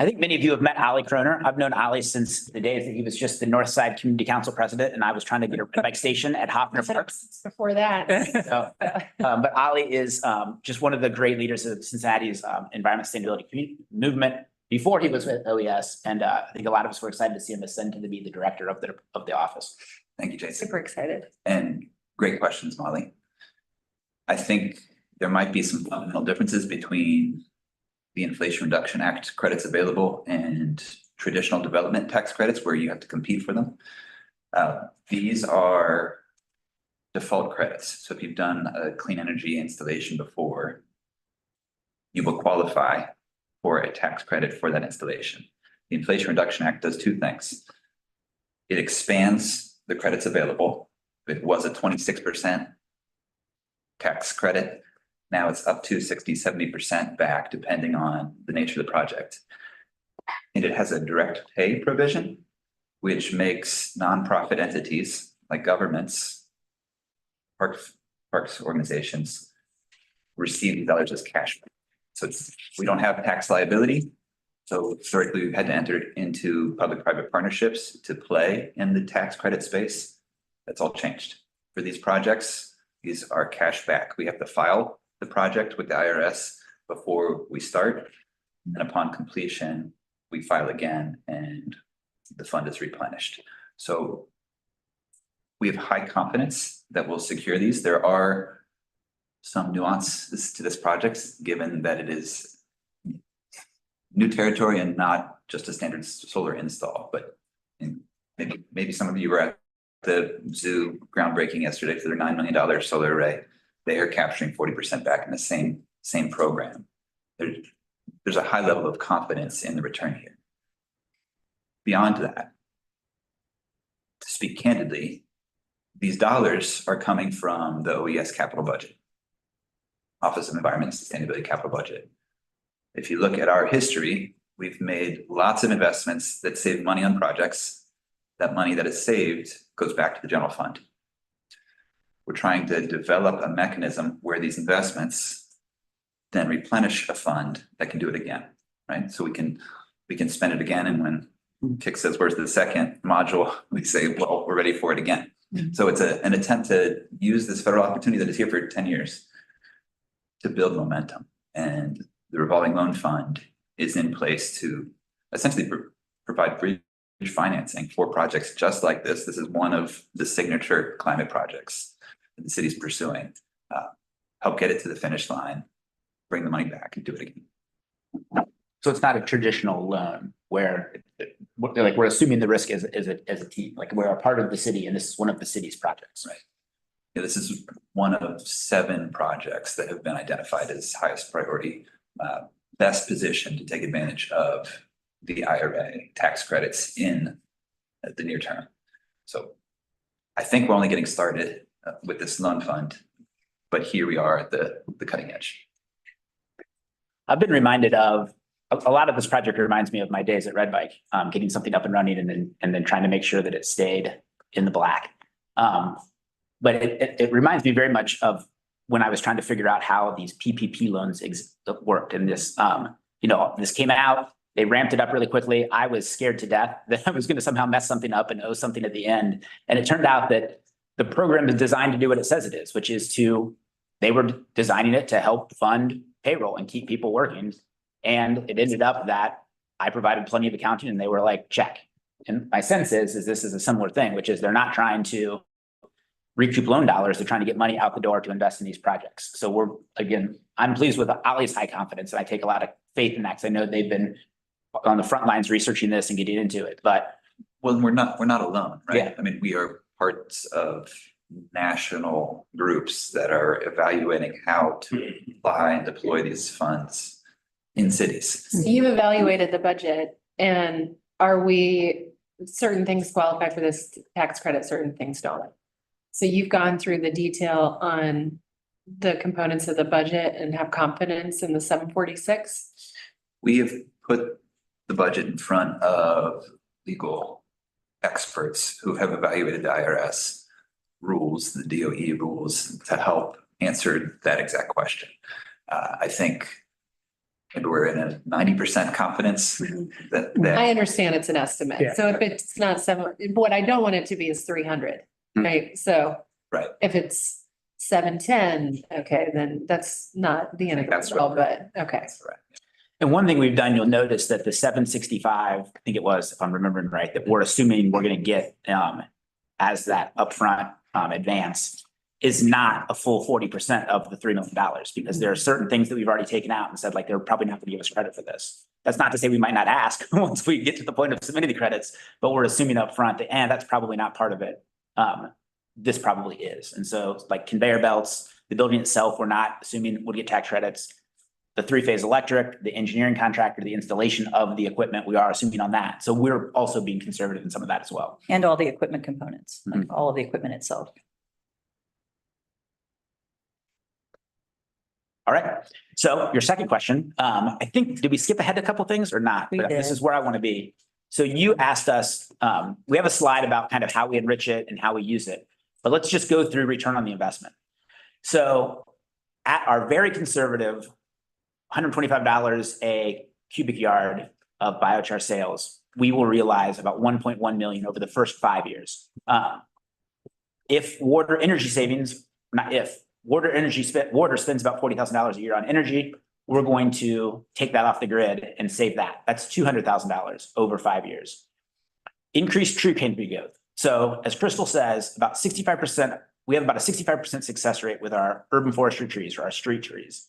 I think many of you have met Ali Kroner. I've known Ali since the days that he was just the North Side Community Council president, and I was trying to get a bike station at Hoffner Park. Before that. So, but Ali is just one of the great leaders of Cincinnati's environment sustainability movement before he was with OES, and I think a lot of us were excited to see him ascend to be the director of the office. Thank you, Jason. Super excited. And great questions, Molly. I think there might be some fundamental differences between the Inflation Reduction Act credits available and traditional development tax credits where you have to compete for them. These are default credits. So if you've done a clean energy installation before, you will qualify for a tax credit for that installation. The Inflation Reduction Act does two things. It expands the credits available. It was a 26% tax credit. Now it's up to 60, 70% back, depending on the nature of the project. And it has a direct pay provision, which makes nonprofit entities like governments, parks organizations, receive these dollars as cash. So we don't have tax liability. So historically, we've had to enter into public-private partnerships to play in the tax credit space. That's all changed. For these projects, these are cash back. We have to file the project with the IRS before we start. And upon completion, we file again and the fund is replenished. So we have high confidence that we'll secure these. There are some nuances to this project, given that it is new territory and not just a standard solar install, but maybe some of you were at the zoo groundbreaking yesterday for their $9 million solar array. They are capturing 40% back in the same program. There's a high level of confidence in the return here. Beyond that, to speak candidly, these dollars are coming from the OES capital budget, Office of Environment and Sustainability capital budget. If you look at our history, we've made lots of investments that save money on projects. That money that is saved goes back to the general fund. We're trying to develop a mechanism where these investments then replenish a fund that can do it again, right? So we can spend it again, and when Kick says, "Where's the second module?" we say, "Well, we're ready for it again." So it's an attempt to use this federal opportunity that is here for 10 years to build momentum, and the revolving loan fund is in place to essentially provide bridge financing for projects just like this. This is one of the signature climate projects the city's pursuing. Help get it to the finish line, bring the money back and do it again. So it's not a traditional loan where we're assuming the risk as a team, like we're a part of the city and this is one of the city's projects. Right. Yeah, this is one of 7 projects that have been identified as highest priority, best positioned to take advantage of the IRA tax credits in the near term. So I think we're only getting started with this loan fund, but here we are at the cutting edge. I've been reminded of a lot of this project reminds me of my days at Red Bike, getting something up and running and then trying to make sure that it stayed in the black. But it reminds me very much of when I was trying to figure out how these PPP loans worked. And this, this came out, they ramped it up really quickly. I was scared to death that I was going to somehow mess something up and owe something at the end. And it turned out that the program is designed to do what it says it is, which is they were designing it to help fund payroll and keep people working. And it ended up that I provided plenty of accounting and they were like, check. And my sense is this is a similar thing, which is they're not trying to recoup loan dollars. They're trying to get money out the door to invest in these projects. So I'm pleased with Ollie's high confidence, and I take a lot of faith in that because I know they've been on the front lines researching this and getting into it. But Well, we're not alone, right? Yeah. I mean, we are parts of national groups that are evaluating how to apply and deploy these funds in cities. So you've evaluated the budget, and certain things qualify for this tax credit, certain things don't. So you've gone through the detail on the components of the budget and have confidence in the 746? We have put the budget in front of legal experts who have evaluated the IRS rules, the DOE rules, to help answer that exact question. I think maybe we're in a 90% confidence that I understand it's an estimate. Yeah. So if it's not what I don't want it to be is 300, right? So Right. if it's 710, okay, then that's not the end of That's the world, but okay. That's right. And one thing we've done, you'll notice that the 765, I think it was, if I'm remembering right, that we're assuming we're going to get as that upfront advance is not a full 40% of the $3 million, because there are certain things that we've already taken out and said, like, they're probably not going to give us credit for this. That's not to say we might not ask once we get to the point of submitting the credits, but we're assuming upfront that, and that's probably not part of it. This probably is. And so like conveyor belts, the building itself, we're not assuming we'll get tax credits. The three-phase electric, the engineering contractor, the installation of the equipment, we are assuming on that. So we're also being conservative in some of that as well. And all the equipment components, like all of the equipment itself. All right. So your second question, I think, did we skip ahead a couple things or not? We But This did. is where I want to be. So you asked us, we have a slide about kind of how we enrich it and how we use it, but let's just go through return on the investment. So at our very conservative $125 a cubic yard of biochar sales, we will realize about 1.1 million over the first 5 years. If water energy savings, not if, water spends about $40,000 a year on energy, we're going to take that off the grid and save that. That's $200,000 over 5 years. Increased tree canopy growth. So as Crystal says, about 65%, we have about a 65% success rate with our urban forestry trees or our street trees.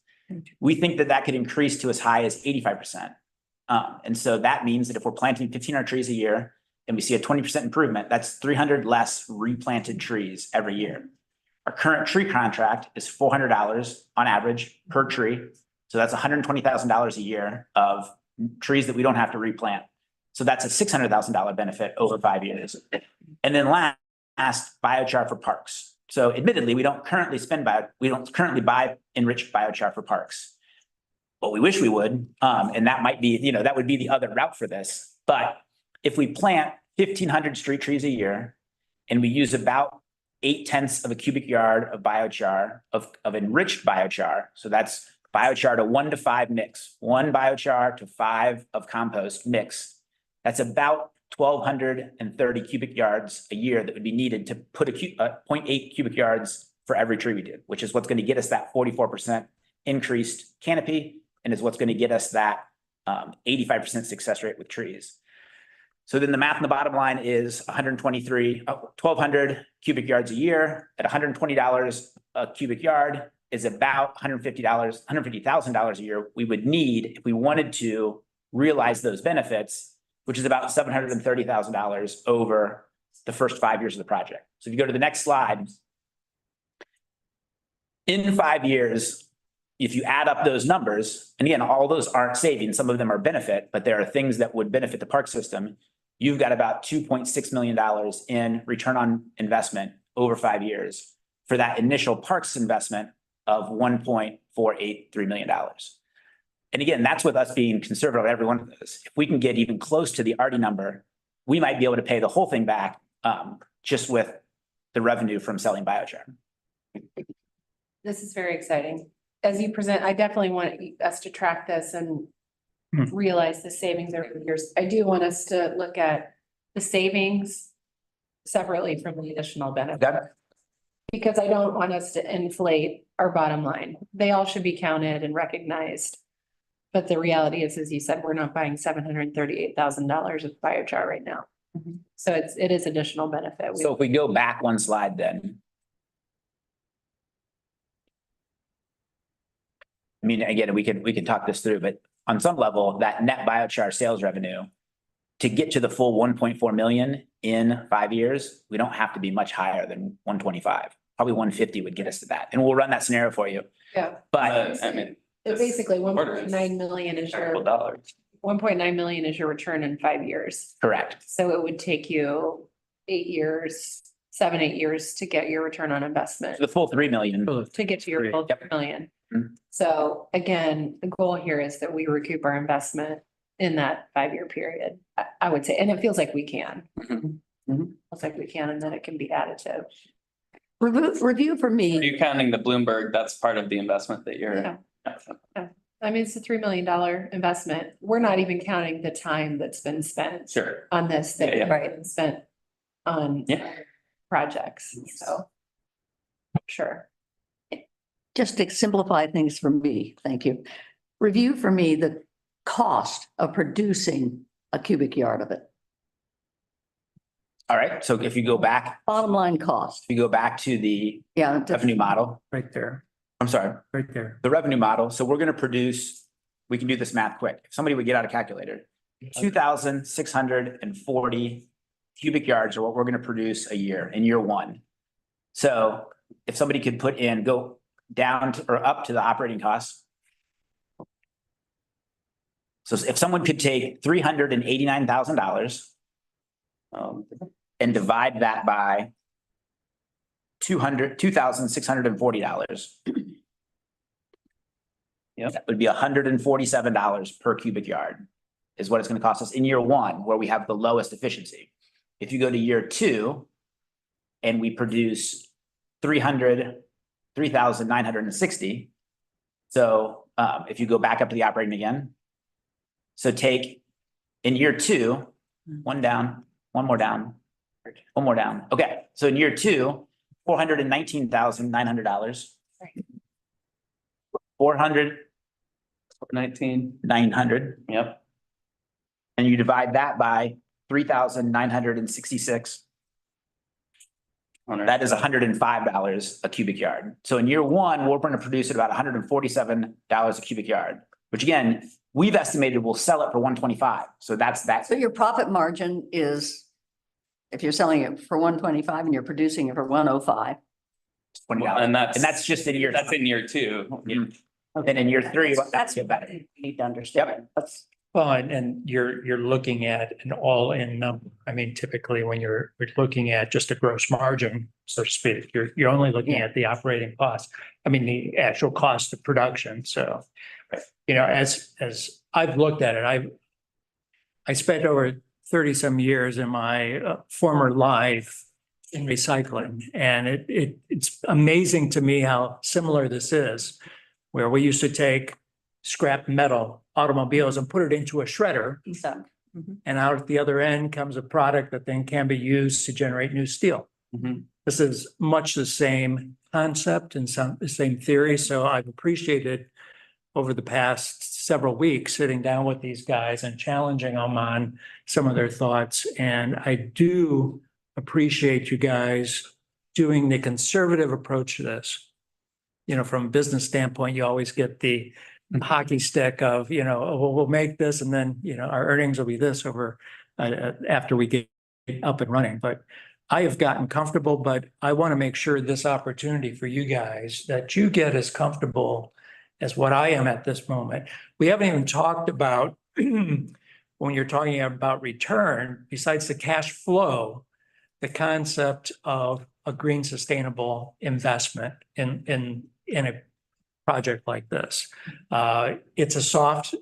We think that that could increase to as high as 85%. And so that means that if we're planting 1,500 trees a year and we see a 20% improvement, that's 300 less replanted trees every year. Our current tree contract is $400 on average per tree. So that's $120,000 a year of trees that we don't have to replant. So that's a $600,000 benefit over 5 years. And then last, biochar for parks. So admittedly, we don't currently buy enriched biochar for parks. But we wish we would, and that might be, that would be the other route for this. But if we plant 1,500 street trees a year and we use about 0.8 of a cubic yard of biochar, of enriched biochar, so that's biochar to 1 to 5 mix, 1 biochar to 5 of compost mix, that's about 1,230 cubic yards a year that would be needed to put 0.8 cubic yards for every tree we did, which is what's going to get us that 44% increased canopy and is what's going to get us that 85% success rate with trees. So then the math in the bottom line is 1,200 cubic yards a year at $120 a cubic yard is about $150,000 a year we would need if we wanted to realize those benefits, which is about $730,000 over the first 5 years of the project. So if you go to the next slide, in 5 years, if you add up those numbers, and again, all those aren't savings, some of them are benefit, but there are things that would benefit the park system. You've got about $2.6 million in return on investment over 5 years for that initial parks investment of $1.483 million. And again, that's with us being conservative on every one of those. If we can get even close to the Artie number, we might be able to pay the whole thing back just with the revenue from selling biochar. This is very exciting. As you present, I definitely want us to track this and realize the savings over the years. I do want us to look at the savings separately from the additional benefit. Got it? Because I don't want us to inflate our bottom line. They all should be counted and recognized. But the reality is, as you said, we're not buying $738,000 of biochar right now. So it is additional benefit. So if we go back one slide then. I mean, again, we can talk this through, but on some level, that net biochar sales revenue, to get to the full 1.4 million in 5 years, we don't have to be much higher than 125. Probably 150 would get us to that. And we'll run that scenario for you. Yeah. But I mean. It basically Part of it's 1.9 million is Several your, dollars. 1.9 million is your return in 5 years. correct. So it would take you 8 years, 7-8 years to get your return on investment, The full 3 million. to get to your full Yep. 3 million. Mhm. So again, the goal here is that we recoup our investment in that 5-year period. I would say, and it feels like we can. Feels like we can, and then it can be additive. Review for Are me, you counting the Bloomberg? That's part of the investment that you're. Yeah. I mean, it's a $3 million investment. We're not even counting the time that's been spent Sure. on this, that Yeah, yeah. been spent on Yeah. projects, so. Sure. just to simplify things for me, thank you. Review for me the cost of producing a cubic yard of it. All right. So if you go back, Bottom line cost. if you go back to the Yeah. revenue model, Right there, I'm sorry, right there. the revenue model. So we're going to produce, we can do this math quick. If somebody would get out a calculator, 2,640 cubic yards are what we're going to produce a year in year one. So if somebody could put in, go down to, or up to the operating costs. So if someone could take $389,000 and divide that by $2,640. Yep. That would be $147 per cubic yard is what it's going to cost us in year one, where we have the lowest efficiency. If you go to year two and we produce 3,960. So if you go back up to the operating again. So take in year two, one down, one more down, one more down. Okay, so in year two, $419,900. 900. Yep. And you divide that by 3,966. That is $105 a cubic yard. So in year one, we're going to produce at about $147 a cubic yard, which again, we've estimated we'll sell it for 125. So that's. So your profit margin is, if you're selling it for 125 and you're producing it for 105. $20. And And that's just in year. That's in year two. Then in year three, That's get better. you need to understand. That's Well, and you're looking at an all-in number. I mean, typically when you're looking at just a gross margin, so to speak, you're only looking Yeah. at the operating cost. I mean, the actual cost of production. So, you know, as I've looked at it, I spent over 30 some years in my former life in recycling, and it's amazing to me how similar this is, where we used to take scrap metal automobiles and put it into a shredder. so. And out at the other end comes a product that then can be used to generate new steel. This is much the same concept and the same theory. So I've appreciated over the past several weeks sitting down with these guys and challenging them on some of their thoughts. And I do appreciate you guys doing the conservative approach to this. You know, from a business standpoint, you always get the hockey stick of, you know, oh, well, we'll make this and then, you know, our earnings will be this over after we get up and running. But I have gotten comfortable, but I want to make sure this opportunity for you guys that you get as comfortable as what I am at this moment. We haven't even talked about when you're talking about return, besides the cash flow, the concept of a green sustainable investment in a project like this. It's a soft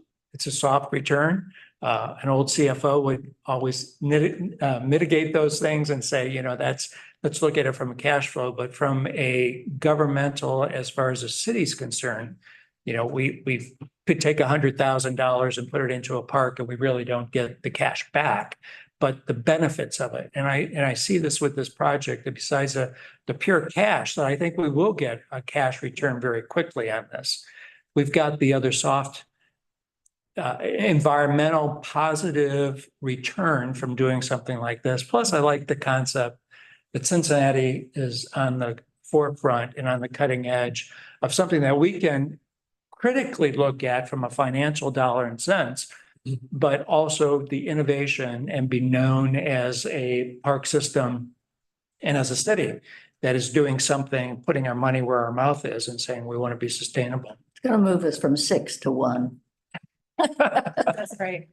return. An old CFO would always mitigate those things and say, you know, that's let's look at it from a cash flow, but from a governmental, as far as the city's concerned, you know, we could take $100,000 and put it into a park and we really don't get the cash back, but the benefits of it. And I see this with this project, that besides the pure cash, that I think we will get a cash return very quickly on this. We've got the other soft environmental positive return from doing something like this. Plus, I like the concept that Cincinnati is on the forefront and on the cutting edge of something that we can critically look at from a financial dollar and cents, but also the innovation and be known as a park system and as a city that is doing something, putting our money where our mouth is and saying we want to be sustainable. It's gonna move us from 6 to 1. That's great.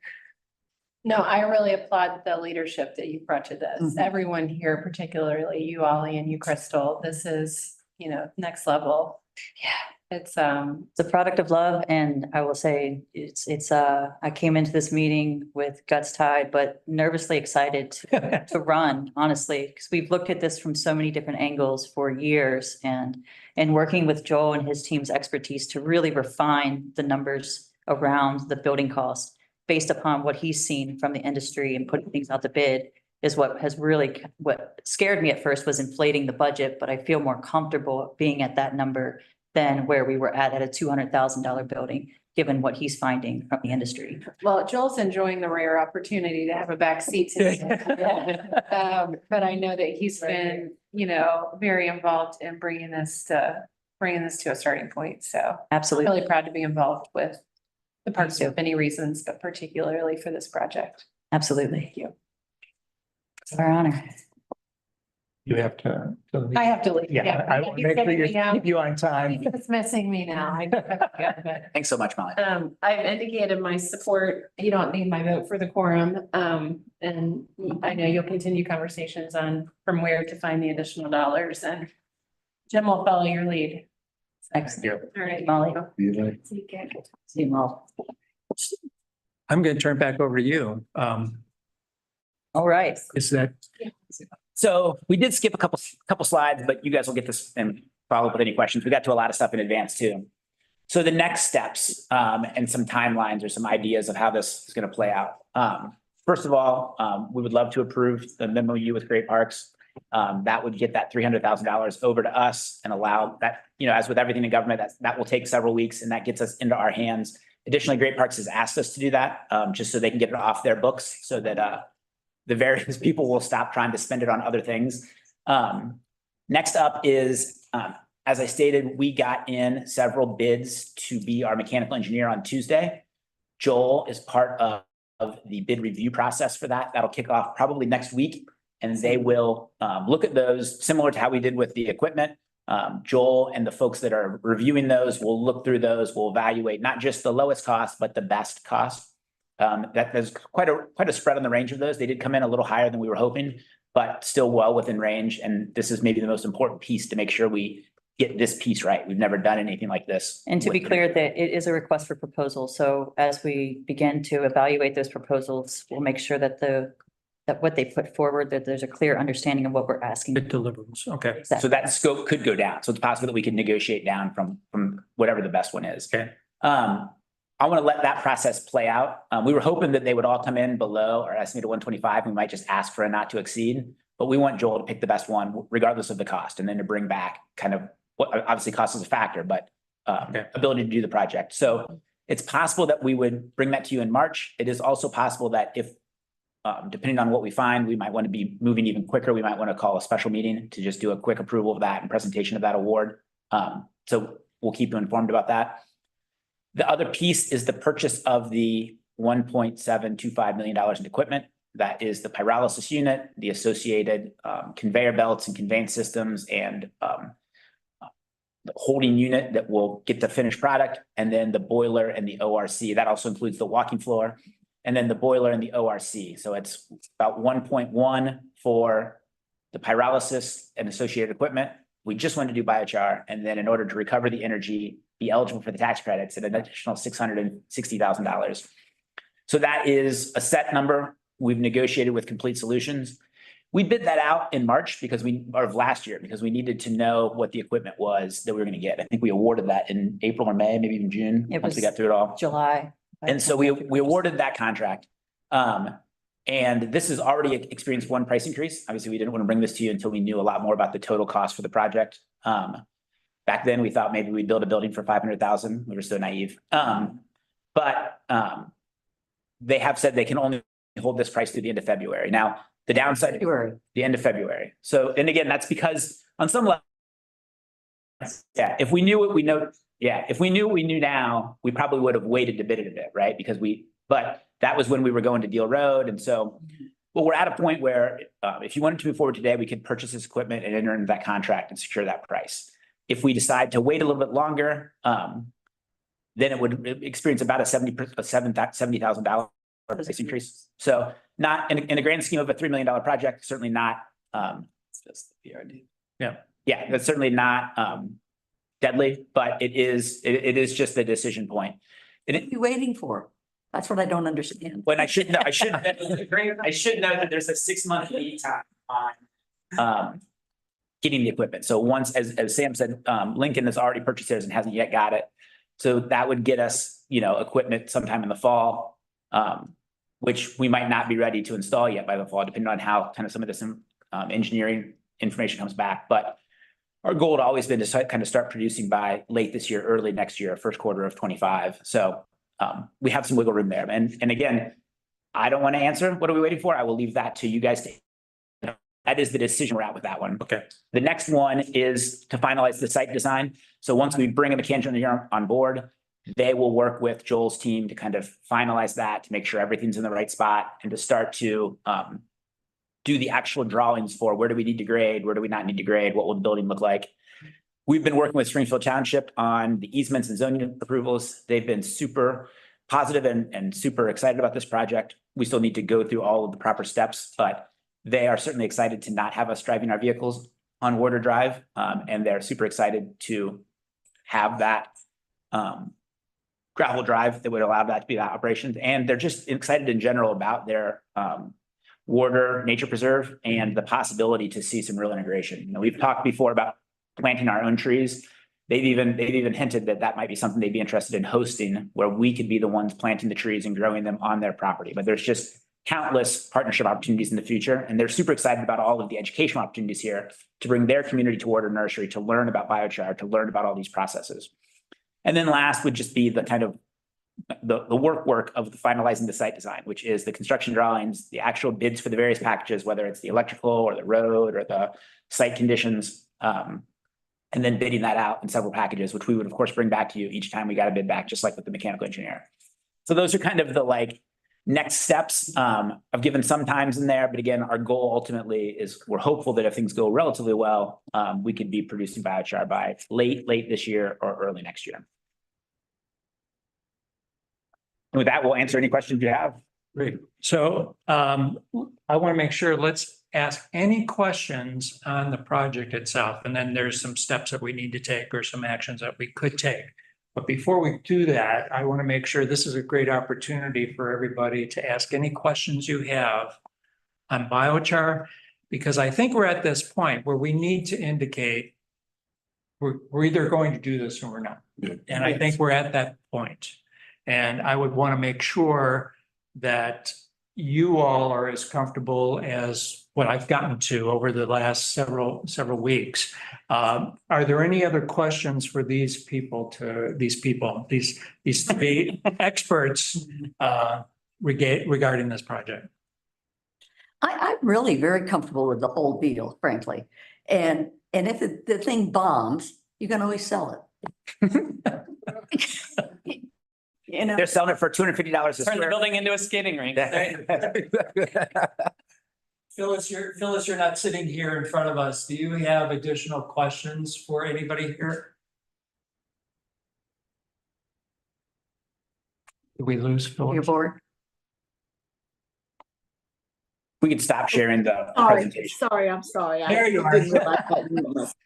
No, I really applaud the leadership that you brought to this. Mhm. Everyone here, particularly you, Ollie, and you, Crystal, this is, you know, next level. Yeah. It's It's a product of love, and I will say I came into this meeting with guts tied, but nervously excited to run, honestly, because we've looked at this from so many different angles for years, and working with Joel and his team's expertise to really refine the numbers around the building cost based upon what he's seen from the industry and putting things out to bid is what has really, what scared me at first was inflating the budget, but I feel more comfortable being at that number than where we were at a $200,000 building, given what he's finding from the industry. well, Joel's enjoying the rare opportunity to have a back seat today. But I know that he's been, you know, very involved in bringing this to a starting point. So I'm Absolutely. really proud to be involved with the parks for many reasons, but particularly for this project. Absolutely. Thank you. It's our honor. You have to. I have to leave. Yeah, I want to make sure you keep you on time. It's missing me now. Thanks so much, Molly. I've indicated my support. You don't need my vote for the quorum. And I know you'll continue conversations on from where to find the additional dollars, and Jim will follow your lead. Excellent. All right, Molly. Take care. See you, Molly. I'm going to turn back over to you. All right. Is that, So we did skip a couple slides, but you guys will get this and follow up with any questions. We got to a lot of stuff in advance too. So the next steps and some timelines or some ideas of how this is going to play out. First of all, we would love to approve the MOU with Great Parks. That would get that $300,000 over to us and allow that, you know, as with everything in government, that will take several weeks and that gets us into our hands. Additionally, Great Parks has asked us to do that just so they can get it off their books so that the various people will stop trying to spend it on other things. Next up is, as I stated, we got in several bids to be our mechanical engineer on Tuesday. Joel is part of the bid review process for that. That'll kick off probably next week. And they will look at those similar to how we did with the equipment. Joel and the folks that are reviewing those will look through those, will evaluate not just the lowest cost, but the best cost. There's quite a spread on the range of those. They did come in a little higher than we were hoping, but still well within range. And this is maybe the most important piece to make sure we get this piece right. We've never done anything like this. And to be clear, that it is a request for proposal. So as we begin to evaluate those proposals, we'll make sure that that what they put forward, that there's a clear understanding of what we're asking. it delivers? Okay. So that scope could go down. So it's possible that we can negotiate down from whatever the best one is. Okay. I want to let that process play out. We were hoping that they would all come in below our estimated 125. We might just ask for a not to exceed, but we want Joel to pick the best one regardless of the cost and then to bring back kind of what obviously cost is a factor, but ability to do the project. So it's possible that we would bring that to you in March. It is also possible that if depending on what we find, we might want to be moving even quicker. We might want to call a special meeting to just do a quick approval of that and presentation of that award. So we'll keep you informed about that. The other piece is the purchase of the $1.725 million in equipment. That is the pyrolysis unit, the associated conveyor belts and conveyance systems, and the holding unit that will get the finished product, and then the boiler and the ORC. That also includes the walking floor, and then the boiler and the ORC. So it's about 1.1 for the pyrolysis and associated equipment. We just want to do biochar, and then in order to recover the energy, be eligible for the tax credits at an additional $660,000. So that is a set number we've negotiated with Complete Solutions. We bid that out in March of last year, because we needed to know what the equipment was that we were gonna get. I think we awarded that in April or May, maybe even June, It once we was got through it all. July. And so we awarded that contract. And this has already experienced one price increase. Obviously, we didn't want to bring this to you until we knew a lot more about the total cost for the project. Back then, we thought maybe we'd build a building for 500,000. We were so naive. But they have said they can only hold this price through the end of February. Now, the downside, the end of February. So, and again, that's because on some level, yeah, if we knew what we know, if we knew what we knew now, we probably would have waited to bid it a bit, right? But that was when we were going to Deal Road. And so, well, we're at a point where if you wanted to move forward today, we could purchase this equipment and enter into that contract and secure that price. If we decide to wait a little bit longer, then it would experience about a $70,000 price increase. So not in the grand scheme of a $3 million project, certainly not. It's just the PRD. Yeah, that's certainly not deadly, but it is just the decision point. What are you waiting for? That's what I don't understand. When I should know that there's a 6-month lead time on getting the equipment. So once, as Sam said, Lincoln has already purchased theirs and hasn't yet got it. So that would get us, equipment sometime in the fall, which we might not be ready to install yet by the fall, depending on how kind of some of this engineering information comes back. But our goal had always been to kind of start producing by late this year, early next year, first quarter of 25. So we have some wiggle room there. And again, I don't want to answer what are we waiting for. I will leave that to you guys to. That is the decision we're at with that one. Okay. The next one is to finalize the site design. So once we bring a mechanical engineer on board, they will work with Joel's team to kind of finalize that, to make sure everything's in the right spot and to start to do the actual drawings for where do we need to grade, where do we not need to grade, what will the building look like. We've been working with Springfield Township on the easements and zoning approvals. They've been super positive and super excited about this project. We still need to go through all of the proper steps, but they are certainly excited to not have us driving our vehicles on Warder Drive. And they're super excited to have that gravel drive that would allow that to be that operations. And they're just excited in general about their Warder Nature Preserve and the possibility to see some real integration. We've talked before about planting our own trees. They've even hinted that that might be something they'd be interested in hosting, where we could be the ones planting the trees and growing them on their property. But there's just countless partnership opportunities in the future. And they're super excited about all of the educational opportunities here to bring their community to Warder Nursery, to learn about biochar, to learn about all these processes. And then last would just be the kind of the work of finalizing the site design, which is the construction drawings, the actual bids for the various packages, whether it's the electrical or the road or the site conditions, and then bidding that out in several packages, which we would of course bring back to you each time we got a bid back, just like with the mechanical engineer. So those are kind of the next steps. I've given some times in there, but again, our goal ultimately is we're hopeful that if things go relatively well, we could be producing biochar by late this year or early next year. And with that, we'll answer any questions you have. Great. So I want to make sure, let's ask any questions on the project itself. And then there's some steps that we need to take or some actions that we could take. But before we do that, I want to make sure this is a great opportunity for everybody to ask any questions you have on biochar, because I think we're at this point where we need to indicate we're either going to do this or we're not. And I think we're at that point. And I would want to make sure that you all are as comfortable as what I've gotten to over the last several weeks. Are there any other questions for these three experts regarding this project? I'm really very comfortable with the whole deal, frankly. And if the thing bombs, you can always sell it. They're selling it for $250 a Turn the square. building into a skating rink. Phyllis, you're not sitting here in front of us. Do you have additional questions for anybody here? Did we lose Phyllis? Your board. We could stop sharing the presentation. I'm sorry. There you are. didn't realize that you must-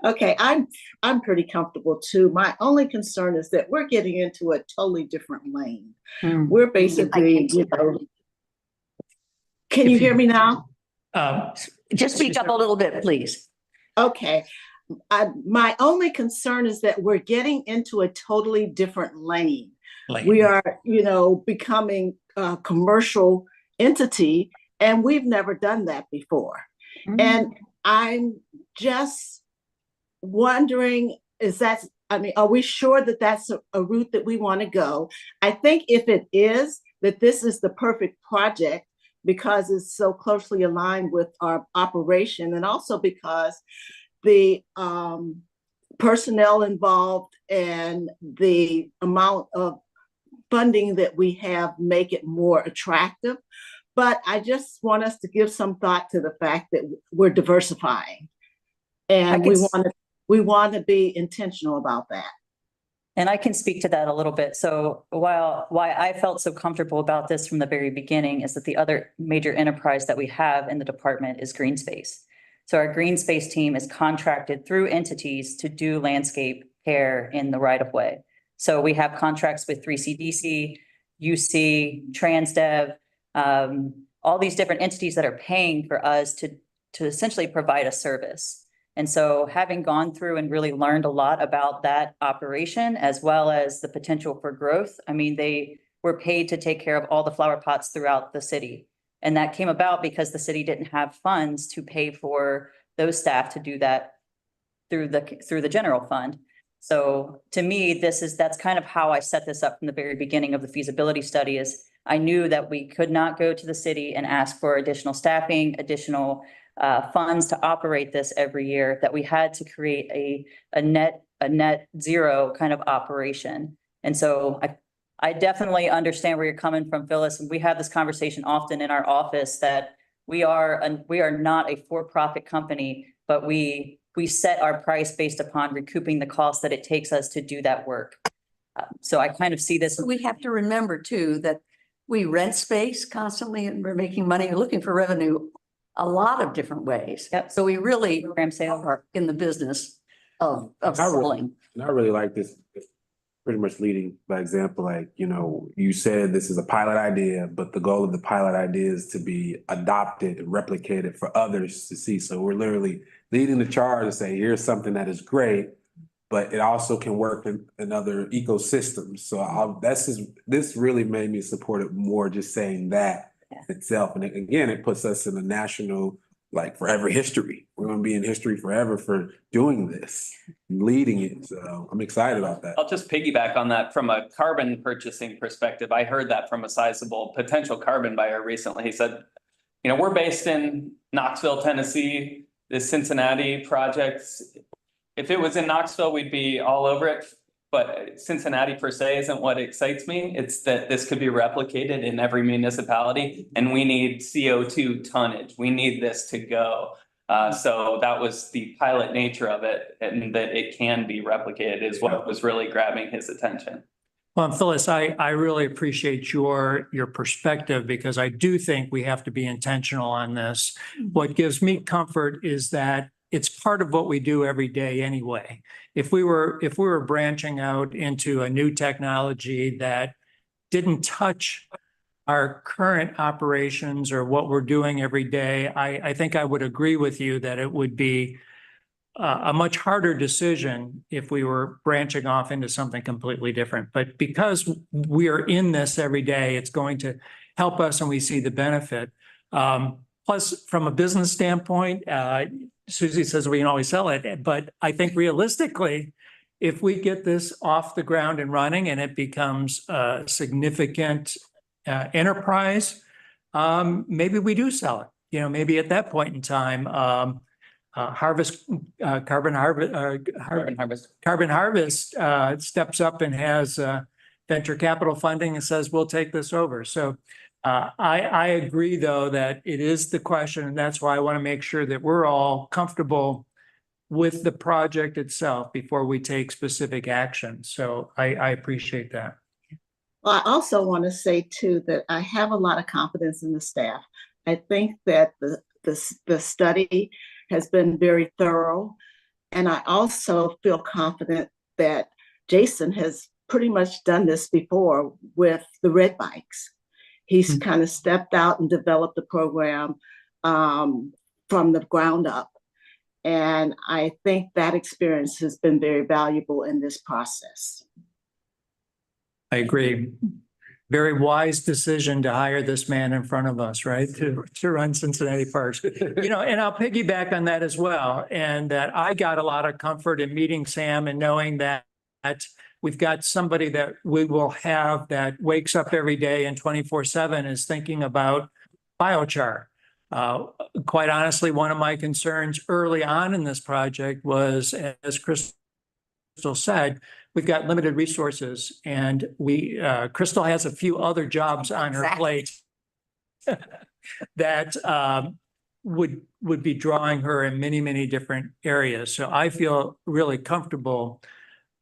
Okay, I'm pretty comfortable too. My only concern is that we're getting into a totally different lane. We're basically, can you hear me now? Just speak up a little bit, please. Okay. My only concern is that we're getting into a totally different lane. We are, becoming a commercial entity, and we've never done that before. And I'm just wondering, are we sure that that's a route that we want to go? I think if it is, that this is the perfect project because it's so closely aligned with our operation, and also because the personnel involved and the amount of funding that we have make it more attractive. But I just want us to give some thought to the fact that we're diversifying, and we want to be intentional about that. And I can speak to that a little bit. So why I felt so comfortable about this from the very beginning is that the other major enterprise that we have in the department is green space. So our green space team is contracted through entities to do landscape care in the right of way. So we have contracts with 3CDC, UC, TransDev, all these different entities that are paying for us to essentially provide a service. And so having gone through and really learned a lot about that operation, as well as the potential for growth, I mean, they were paid to take care of all the flower pots throughout the city. And that came about because the city didn't have funds to pay for those staff to do that through the general fund. So to me, that's kind of how I set this up from the very beginning of the feasibility study. Is I knew that we could not go to the city and ask for additional staffing, additional funds to operate this every year, that we had to create a net zero kind of operation. And so I definitely understand where you're coming from, Phyllis. And we have this conversation often in our office that we are not a for-profit company, but we set our price based upon recouping the cost that it takes us to do that work. So I kind of see this. We have to remember too, that we rent space constantly and we're making money and looking for revenue a lot of different ways. Yep. So we really are in the business of selling. And I really like this, pretty much leading by example. Like, you said this is a pilot idea, but the goal of the pilot idea is to be adopted and replicated for others to see. So we're literally leading the charge to say, here's something that is great, but it also can work in other ecosystems. So this really made me support it more, just saying that itself. And again, it puts us in a national, forever history. We're going to be in history forever for doing this, leading it. So I'm excited about that. I'll just piggyback on that from a carbon purchasing perspective. I heard that from a sizable potential carbon buyer recently. He said, we're based in Knoxville, Tennessee. This Cincinnati project, if it was in Knoxville, we'd be all over it. But Cincinnati per se isn't what excites me. It's that this could be replicated in every municipality, and we need CO2 tonnage. We need this to go. So that was the pilot nature of it, and that it can be replicated is what was really grabbing his attention. Well, Phyllis, I really appreciate your perspective, because I do think we have to be intentional on this. What gives me comfort is that it's part of what we do every day anyway. If we were branching out into a new technology that didn't touch our current operations or what we're doing every day, I think I would agree with you that it would be a much harder decision if we were branching off into something completely different. But because we are in this every day, it's going to help us and we see the benefit. Plus, from a business standpoint, Susie says we can always sell it, but I think realistically, if we get this off the ground and running and it becomes a significant enterprise, maybe we do sell it. Maybe at that point in time, Carbon Harvest steps up and has venture capital funding and says, we'll take this over. So I agree, though, that it is the question, and that's why I want to make sure that we're all comfortable with the project itself before we take specific action. So I appreciate that. Well, I also want to say, too, that I have a lot of confidence in the staff. I think that the study has been very thorough. And I also feel confident that Jason has pretty much done this before with the red bikes. He's kind of stepped out and developed a program from the ground up. And I think that experience has been very valuable in this process. I agree. Very wise decision to hire this man in front of us, right? To run Cincinnati Parks. You know, and I'll piggyback on that as well. And that I got a lot of comfort in meeting Sam and knowing that we've got somebody that we will have that wakes up every day and 24/7 is thinking about biochar. Quite honestly, one of my concerns early on in this project was, as Crystal said, we've got limited resources and Crystal has a few other jobs on her plate that would be drawing her in many, many different areas. So I feel really comfortable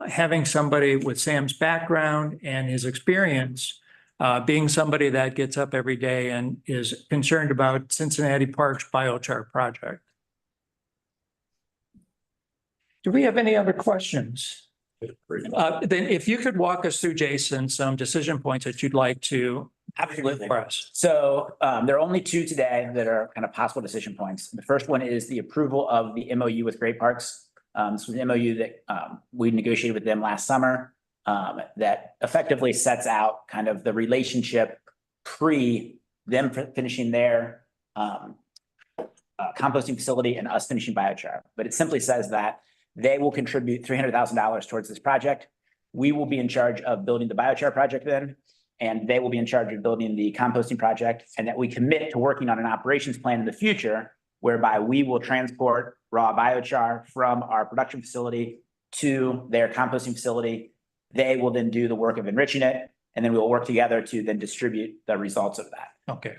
having somebody with Sam's background and his experience, being somebody that gets up every day and is concerned about Cincinnati Parks biochar project. Do we have any other questions? Then if you could walk us through, Jason, some decision points that you'd like to. Absolutely. For us. So there are only two today that are kind of possible decision points. The first one is the approval of the MOU with Great Parks. This was an MOU that we negotiated with them last summer that effectively sets out kind of the relationship pre them finishing their composting facility and us finishing biochar. But it simply says that they will contribute $300,000 towards this project. We will be in charge of building the biochar project then, and they will be in charge of building the composting project, and that we commit to working on an operations plan in the future whereby we will transport raw biochar from our production facility to their composting facility. They will then do the work of enriching it, and then we will work together to then distribute the results of that. Okay.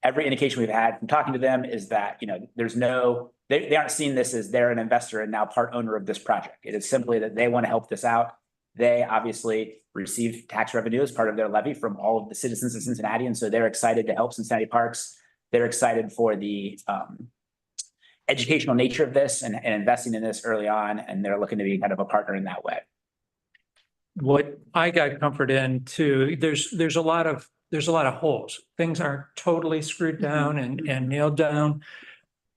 Every indication we've had from talking to them is that, you know, there's no, they aren't seeing this as they're an investor and now part owner of this project. It is simply that they want to help this out. They obviously receive tax revenue as part of their levy from all of the citizens of Cincinnati. And so they're excited to help Cincinnati Parks. They're excited for the educational nature of this and investing in this early on. And they're looking to be kind of a partner in that way. What I got comfort in too, there's a lot of holes. Things aren't totally screwed down and nailed down.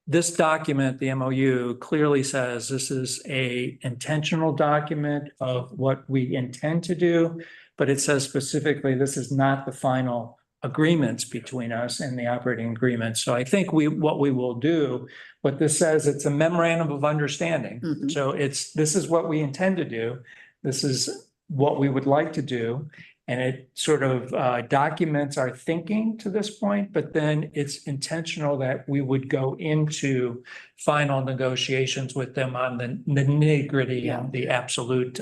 This document, the MOU, clearly says this is a intentional document of what we intend to do, but it says specifically this is not the final agreements between us and the operating agreement. So I think what we will do, what this says, it's a memorandum of understanding. Mhm. So this is what we intend to do. This is what we would like to do. And it sort of documents our thinking to this point, but then it's intentional that we would go into final negotiations with them on the nitty-gritty and the absolute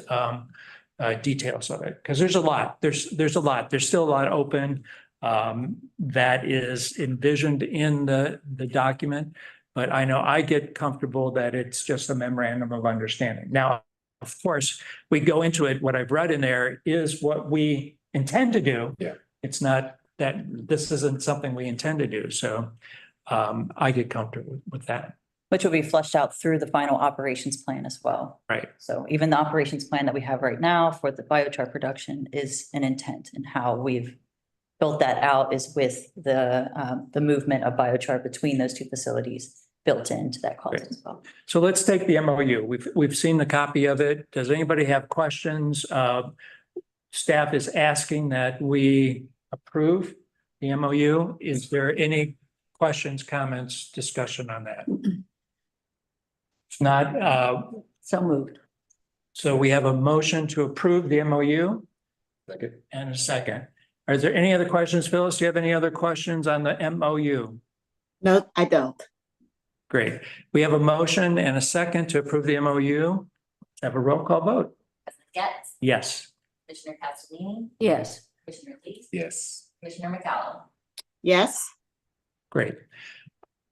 details of it. Because there's a lot. There's still a lot open that is envisioned in the document. But I know I get comfortable that it's just a memorandum of understanding. Now, of course, we go into it. What I've read in there is what we intend to do. Yeah. It's not that this isn't something we intend to do. So I get comfortable with that. Which will be fleshed out through the final operations plan as well. Right. So even the operations plan that we have right now for the biochar production is an intent, and how we've built that out is with the movement of biochar between those two facilities built into that cost as well. So let's take the MOU. We've seen the copy of it. Does anybody have questions? Staff is asking that we approve the MOU. Is there any questions, comments, discussion on that? If not, So moved. so we have a motion to approve the MOU Second. and a second. Are there any other questions? Phyllis, do you have any other questions on the MOU? No, I don't. Great. We have a motion and a second to approve the MOU. Have a roll call vote. President Getz, Yes. Commissioner Castellini, Yes. Commissioner Lee, Yes. Commissioner McCallum. Yes. Great.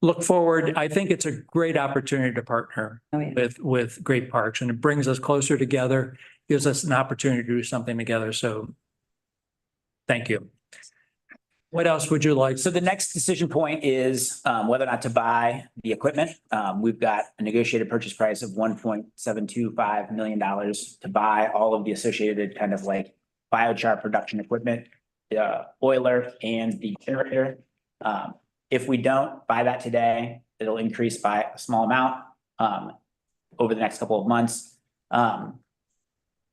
Look forward. I think it's a great opportunity to partner Oh, yeah. with Great Parks, and it brings us closer together, gives us an opportunity to do something together. So thank you. What else would you like? So the next decision point is whether or not to buy the equipment. We've got a negotiated purchase price of $1.725 million to buy all of the associated kind of like biochar production equipment, the oiler and the generator. If we don't buy that today, it'll increase by a small amount over the next couple of months.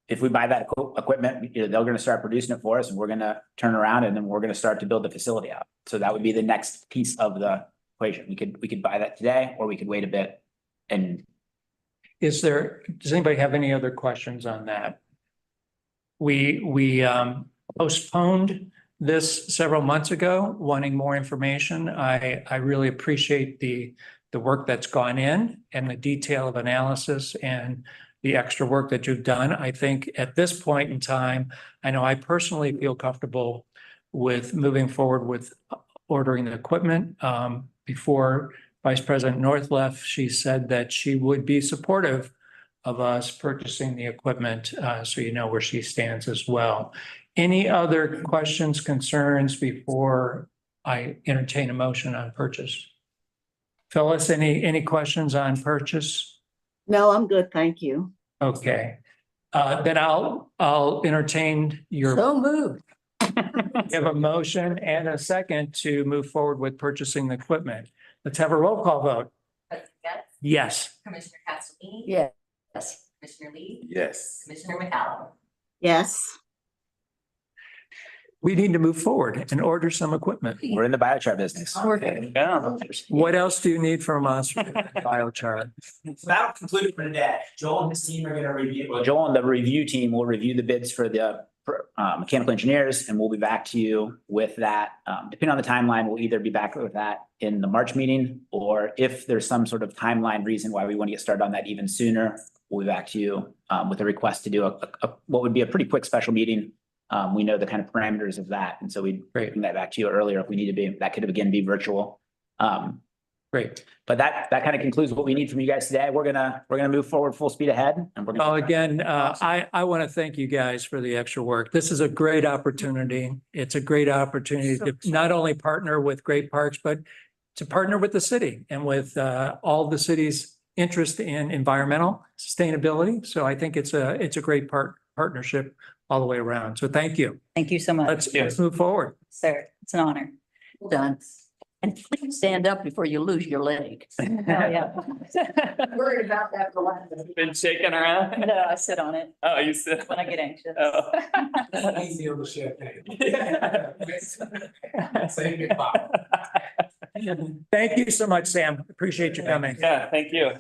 If we buy that equipment, they're gonna start producing it for us and we're gonna turn around and then we're gonna start to build the facility out. So that would be the next piece of the equation. We could buy that today, or we could wait a bit and. Does anybody have any other questions on that? We postponed this several months ago, wanting more information. I really appreciate the work that's gone in and the detail of analysis and the extra work that you've done. I think at this point in time, I know I personally feel comfortable with moving forward with ordering the equipment. Before Vice President North left, she said that she would be supportive of us purchasing the equipment, so you know where she stands as well. Any other questions, concerns before I entertain a motion on purchase? Phyllis, any questions on purchase? No, I'm good, thank you. Okay, then I'll entertain your. So moved. We have a motion and a second to move forward with purchasing the equipment. Let's have a roll call vote. President Getz, Yes. Commissioner Castellini. Yes. Commissioner Lee, Yes. Commissioner McCallum. Yes, We need to move forward and order some equipment. We're in the biochar business. Yeah. What else do you need from us? Biochar. So that'll conclude it for today. Joel and his team are gonna review, well, Joel and the review team will review the bids for the mechanical engineers, and we'll be back to you with that. Depending on the timeline, we'll either be back with that in the March meeting, or if there's some sort of timeline reason why we want to get started on that even sooner, we'll be back to you with a request to do what would be a pretty quick special meeting. We know the kind of parameters of that, and so we'd bring that back to you earlier if we need to be. That could again be virtual. Great. But that kind of concludes what we need from you guys today. We're gonna move forward full speed ahead, and we're gonna. Well, again, I want to thank you guys for the extra work. This is a great opportunity. It's a great opportunity to not only partner with Great Parks, but to partner with the city and with all the city's interest in environmental sustainability. So I think it's a great partnership all the way around. So thank you. Thank you so much. Let's move forward. Sir, it's an honor. Well done. And please stand up before you lose your leg. Oh, yeah. Worried about that for last. Been shaking around? No, I sit on it Oh, you sit. when I get anxious. Oh. Easy on the champagne. Thank you so much, Sam. Appreciate you coming. Yeah, thank you.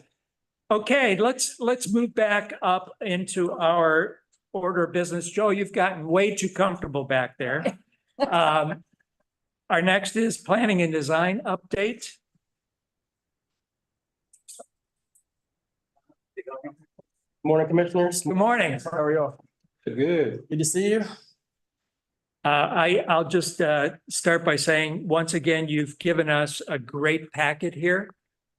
Okay, let's move back up into our order of business. Joe, you've gotten way too comfortable back there. Our next is planning and design update. Morning, Commissioners. Good morning. How are you? Good. Good to see you. I'll just start by saying, once again, you've given us a great packet here.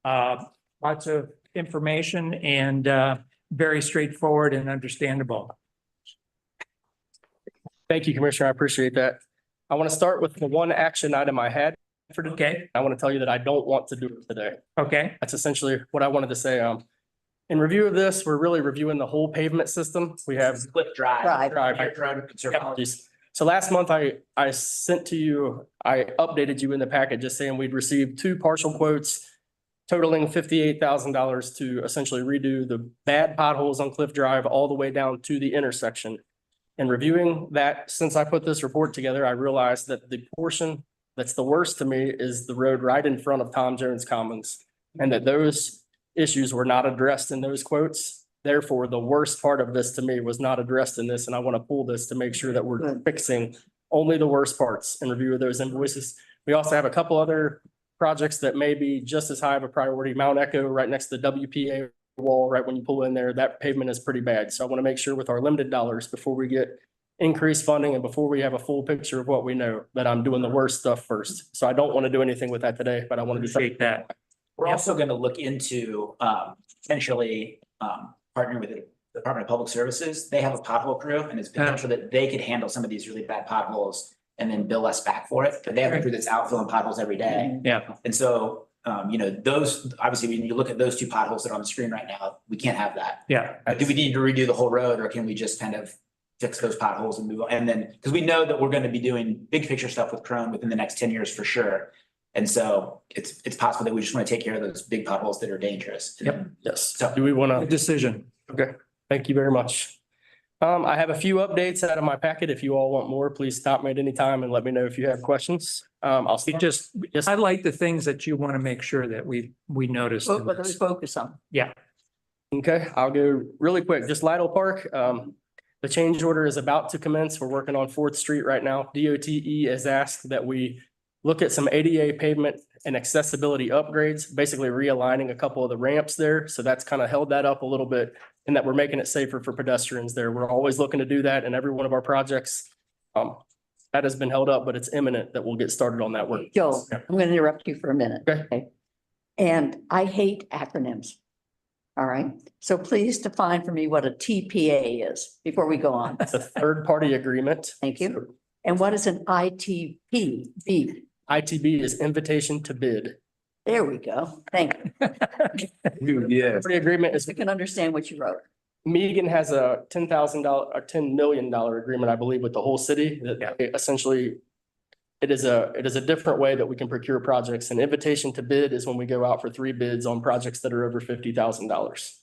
Lots of information and very straightforward and understandable. Thank you, Commissioner. I appreciate that. I want to start with the one action item I had for today. Okay, I want to tell you that I don't want to do it today. okay, That's essentially what I wanted to say. In review of this, we're really reviewing the whole pavement system. We have Cliff Drive. Apologies. So last month, I sent to you, I updated you in the packet just saying we'd received 2 partial quotes totaling $58,000 to essentially redo the bad potholes on Cliff Drive all the way down to the intersection. In reviewing that, since I put this report together, I realized that the portion that's the worst to me is the road right in front of Tom Jones Commons, and that those issues were not addressed in those quotes. Therefore, the worst part of this to me was not addressed in this, and I want to pull this to make sure that we're fixing only the worst parts in review of those invoices. We also have a couple other projects that may be just as high of a priority. Mount Echo, right next to the WPA wall, right when you pull in there, that pavement is pretty bad. So I want to make sure with our limited dollars, before we get increased funding and before we have a full picture of what we know, that I'm doing the worst stuff first. So I don't want to do anything with that today, but I want to do appreciate that. We're also gonna look into potentially partnering with the Department of Public Services. They have a pothole crew, and it's potential that they could handle some of these really bad potholes and then bill us back for it. But they have a crew that's out filling potholes every day. Yeah, And so, those, obviously, when you look at those 2 potholes that are on the screen right now, we can't have that. yeah. Do we need to redo the whole road, or can we just kind of fix those potholes and move on? And then, because we know that we're going to be doing big picture stuff with Chrome within the next 10 years for sure. And so it's possible that we just want to take care of those big potholes that are dangerous. Yep. Yes. So- Do we want to? Good decision. Okay, thank you very much. I have a few updates out of my packet. If you all want more, please stop me at any time and let me know if you have questions. I'll You start. just highlight the things that you want to make sure that we notice. in What do we this. focus on? Okay, I'll go really quick. Just Lidle Park. The change order is about to commence. We're working on Fourth Street right now. DOTE has asked that we look at some ADA pavement and accessibility upgrades, basically realigning a couple of the ramps there. So that's kind of held that up a little bit and that we're making it safer for pedestrians there. We're always looking to do that in every one of our projects. That has been held up, but it's imminent that we'll get started on that work. Joe, Yeah. I'm going to interrupt you for a minute. Okay. And I hate acronyms. All right, so please define for me what a TPA is before we go on. It's a third-party agreement. Thank you. And what is an ITB? ITB is invitation to bid. There we go. Thank you. Yes. The agreement is We can understand what you wrote. Megan has a $10,000 or $10 million agreement, I believe, with the whole city that essentially it is a different way that we can procure projects. An invitation to bid is when we go out for 3 bids on projects that are over $50,000.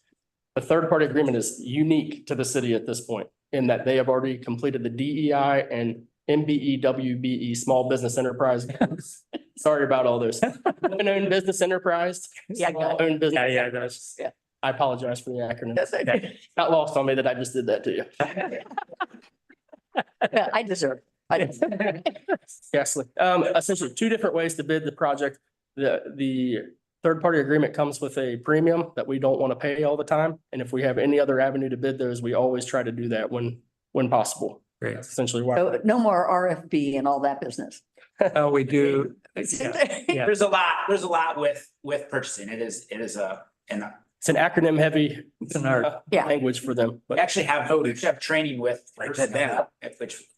The third party agreement is unique to the city at this point in that they have already completed the DEI and MBEWBE small business enterprise. Sorry about all those. Women-owned business enterprise. Yeah, got Owned business. Yeah, that's. Yeah. I apologize for the acronym. That's okay. Not lost on me that I just did that to you. Yeah, I deserve it. I deserve it. Gasly. Essentially 2 different ways to bid the project. The third party agreement comes with a premium that we don't want to pay all the time. And if we have any other avenue to bid those, we always try to do that when possible. Great. That's essentially why. So no more RFB and all that business. Oh, we do. Yeah. There's a lot with purchasing. It is It's an acronym heavy It's an art. Yeah. language for them, we but actually have training with, which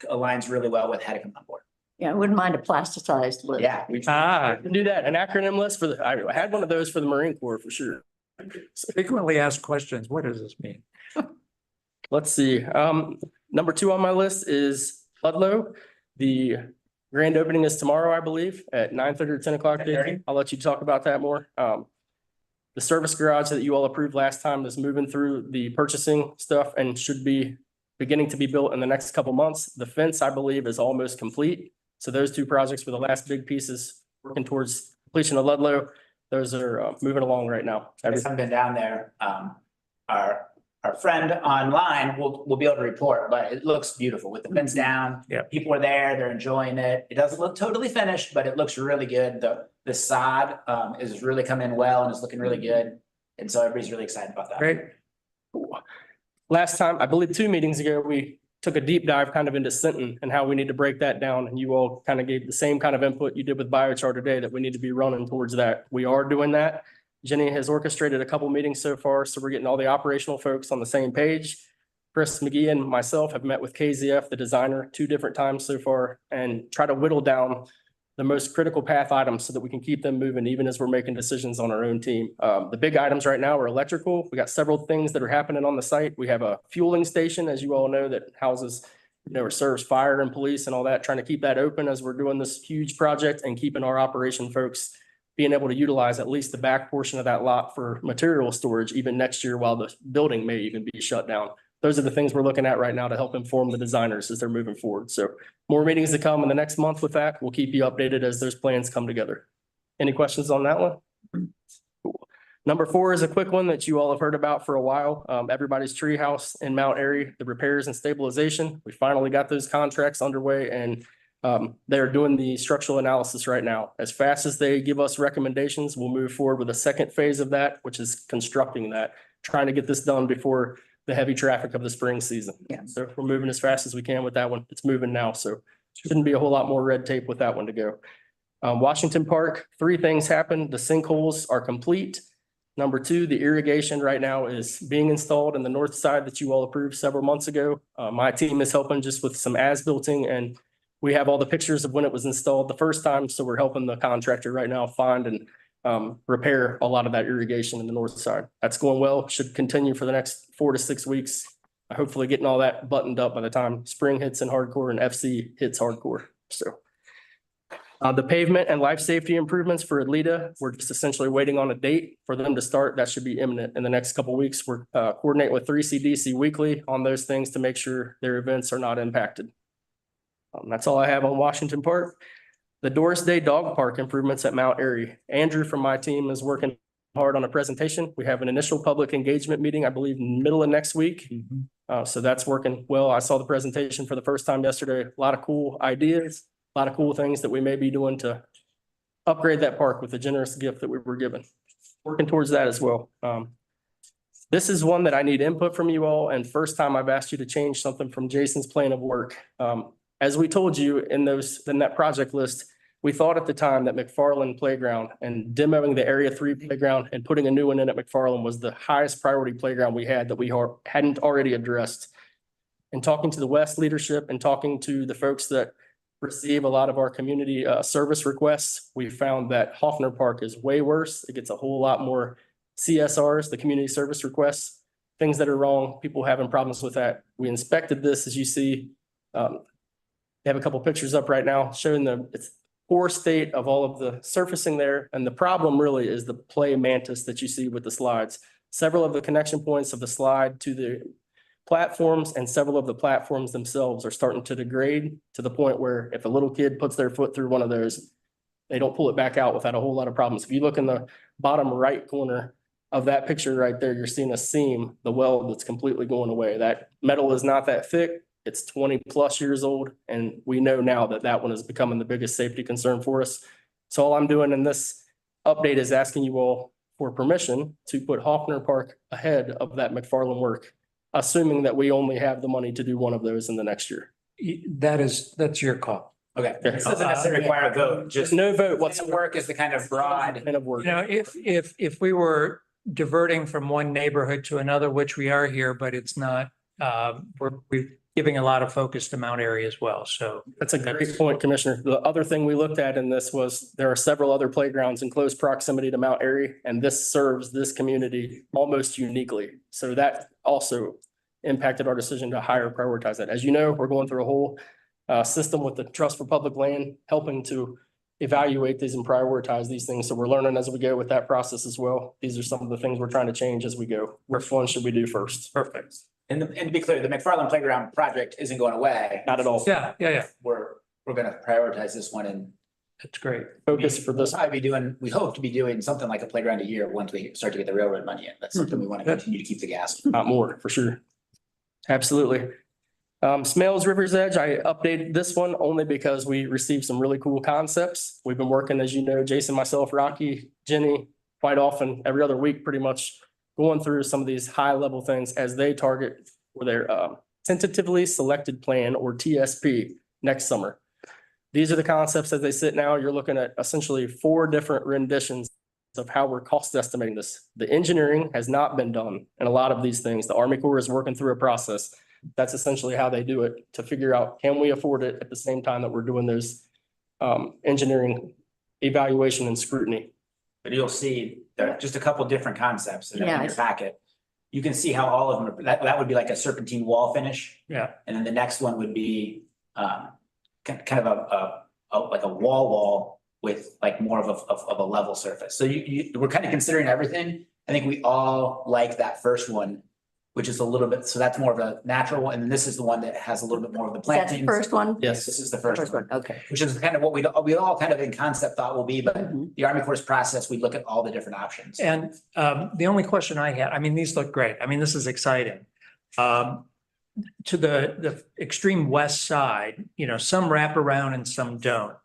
aligns really well with how to come on board. Yeah, I wouldn't mind a plasticized list. Yeah. Ah, we can do that. An acronym list for I had one of those for the Marine Corps for sure. frequently asked questions. What does this mean? Let's see. Number 2 on my list is Ludlow. The grand opening is tomorrow, I believe, at 9:30 or 10 o'clock. 10:30. I'll let you talk about that more. The service garage that you all approved last time is moving through the purchasing stuff and should be beginning to be built in the next couple months. The fence, I believe, is almost complete. So those 2 projects were the last big pieces working towards completion of Ludlow. Those are moving along right now. I haven't been down there. Our friend online will be able to report, but it looks beautiful with the fence down. Yeah. People are there, they're enjoying it. It doesn't look totally finished, but it looks really good. The sod is really coming in well and is looking really good. And so everybody's really excited about that. Great. Last time, I believe 2 meetings ago, we took a deep dive kind of into Sinton and how we need to break that down. And you all kind of gave the same kind of input you did with biochar today that we need to be running towards that. We are doing that. Jenny has orchestrated a couple meetings so far, so we're getting all the operational folks on the same page. Chris McGee and myself have met with KZF, the designer, 2 different times so far, and try to whittle down the most critical path items so that we can keep them moving even as we're making decisions on our own team. The big items right now are electrical. We got several things that are happening on the site. We have a fueling station, as you all know, that houses, or serves fire and police and all that, trying to keep that open as we're doing this huge project and keeping our operation folks being able to utilize at least the back portion of that lot for material storage even next year while the building may even be shut down. Those are the things we're looking at right now to help inform the designers as they're moving forward. So more meetings to come in the next month with that. We'll keep you updated as those plans come together. Any questions on that one? Cool. Number 4 is a quick one that you all have heard about for a while. Everybody's treehouse in Mount Airy, the repairs and stabilization. We finally got those contracts underway and they're doing the structural analysis right now. As fast as they give us recommendations, we'll move forward with the second phase of that, which is constructing that, trying to get this done before the heavy traffic of the spring season. Yeah. So we're moving as fast as we can with that one. It's moving now, so shouldn't be a whole lot more red tape with that one to go. Washington Park, 3 things happened. The sinkholes are complete. Number 2, the irrigation right now is being installed in the north side that you all approved several months ago. My team is helping just with some as-builting, and we have all the pictures of when it was installed the first time. So we're helping the contractor right now find and repair a lot of that irrigation in the north side. That's going well. Should continue for the next 4 to 6 weeks. Hopefully getting all that buttoned up by the time spring hits in hardcore and FC hits hardcore. So The pavement and life safety improvements for Alita, we're just essentially waiting on a date for them to start. That should be imminent in the next couple of weeks. We're coordinating with 3CDC weekly on those things to make sure their events are not impacted. That's all I have on Washington Park. The Doris Day Dog Park improvements at Mount Airy. Andrew from my team is working hard on a presentation. We have an initial public engagement meeting, I believe, middle of next week. So that's working well. I saw the presentation for the first time yesterday. A lot of cool ideas, a lot of cool things that we may be doing to upgrade that park with the generous gift that we were given. Working towards that as well. This is one that I need input from you all, and first time I've asked you to change something from Jason's plan of work. As we told you in that project list, we thought at the time that McFarland Playground and demoing the Area 3 playground and putting a new one in at McFarland was the highest priority playground we had that we hadn't already addressed. And talking to the West leadership and talking to the folks that receive a lot of our community service requests, we found that Hoffner Park is way worse. It gets a whole lot more CSRs, the community service requests, things that are wrong, people having problems with that. We inspected this, as you see. They have a couple pictures up right now showing it's poor state of all of the surfacing there. And the problem really is the play mantis that you see with the slides. Several of the connection points of the slide to the platforms and several of the platforms themselves are starting to degrade to the point where if a little kid puts their foot through one of those, they don't pull it back out without a whole lot of problems. If you look in the bottom right corner of that picture right there, you're seeing a seam, the weld that's completely going away. That metal is not that thick. It's 20 plus years old. And we know now that that one is becoming the biggest safety concern for us. So all I'm doing in this update is asking you all for permission to put Hoffner Park ahead of that McFarland work, assuming that we only have the money to do one of those in the next year. That's your call. Okay, this doesn't necessarily require a vote, just no vote. What's the work is the kind of broad. Kind of work. You know, if we were diverting from one neighborhood to another, which we are here, but it's not, we're giving a lot of focus to Mount Airy as well. So that's a great point, Commissioner. The other thing we looked at in this was there are several other playgrounds in close proximity to Mount Airy, and this serves this community almost uniquely. So that also impacted our decision to higher prioritize that. As you know, we're going through a whole system with the Trust for Public Land, helping to evaluate these and prioritize these things. So we're learning as we go with that process as well. These are some of the things we're trying to change as we go. Which one should we do first? Perfect. And to be clear, the McFarland Playground project isn't going away. Not at all. Yeah. We're gonna prioritize this one and That's great. Focus for this. we hope to be doing something like a playground a year once we start to get the railroad money in. That's something we want to continue to keep the gas. Not more, for sure. Absolutely. Smales River's Edge, I updated this one only because we received some really cool concepts. We've been working, as you know, Jason, myself, Rocky, Jenny, quite often, every other week, pretty much going through some of these high level things as they target for their tentatively selected plan, or TSP, next summer. These are the concepts as they sit now. You're looking at essentially 4 different renditions of how we're cost estimating this. The engineering has not been done in a lot of these things. The Army Corps is working through a process. That's essentially how they do it, to figure out, can we afford it at the same time that we're doing those engineering evaluation and scrutiny. But you'll see there are just a couple of different concepts that are in Yeah. your packet. You can see how all of them are, that would be like a serpentine wall finish. Yeah. And then the next one would be kind of like a wall with like more of a level surface. So we're kind of considering everything. I think we all like that first one, which is a little bit, so that's more of a natural one. And then this is the one that has a little bit more of the Is that plantings. the first one? Yes, this is the first one, Okay. which is kind of what we all kind of in concept thought will be, but the Army Corps process, we look at all the different options. And the only question I had, I mean, these look great. I mean, this is exciting. To the extreme west side, you know, some wrap around and some don't.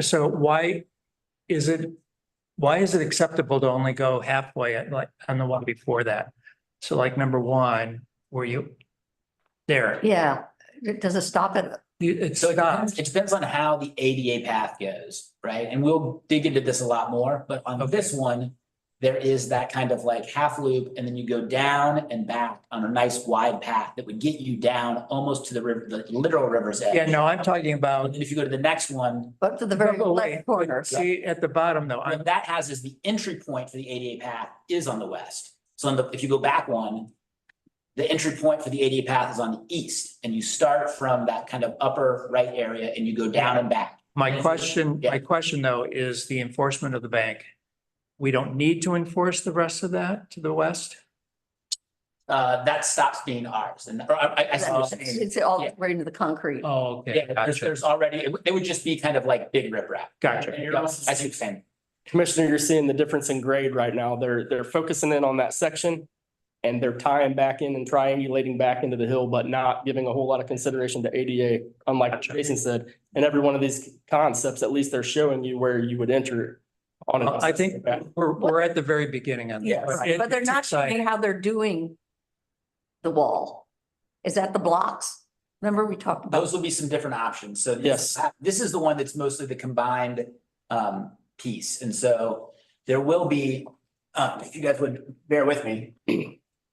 So why is it acceptable to only go halfway like on the one before that? So like number 1, were you there? Yeah. Does it stop at? It So stops. it depends on how the ADA path goes, right? And we'll dig into this a lot more, but on this one, there is that kind of like half loop, and then you go down and back on a nice wide path that would get you down almost to the river, the literal river's edge. Yeah, no, I'm talking And about. then if you go to the next one, But to the very No, wait, left corner. See, at the bottom though, what that has is the entry point for the ADA path is on the west. So if you go back one, the entry point for the ADA path is on the east, and you start from that kind of upper right area and you go down and back. My question, Yeah. my question though, is the enforcement of the bank. We don't need to enforce the rest of that to the west? That stops being ours, and or I see what you're saying. It's all Yeah. right into the concrete. Oh, okay, Yeah, gotcha, there's already, it would just be kind of like big riprap. gotcha. Yeah, I see what you're saying. Commissioner, you're seeing the difference in grade right now. They're focusing in on that section. And they're tying back in and triangulating back into the hill, but not giving a whole lot of consideration to ADA, unlike Jason said. In every one of these concepts, at least they're showing you where you would enter on. Well, I think we're at the very beginning on this. Yes, but they're it's not exciting. showing how they're doing the wall. Is that the blocks? Remember we talked about? Those will be some different options. So Yes. this is the one that's mostly the combined piece. And so there will be, if you guys would bear with me.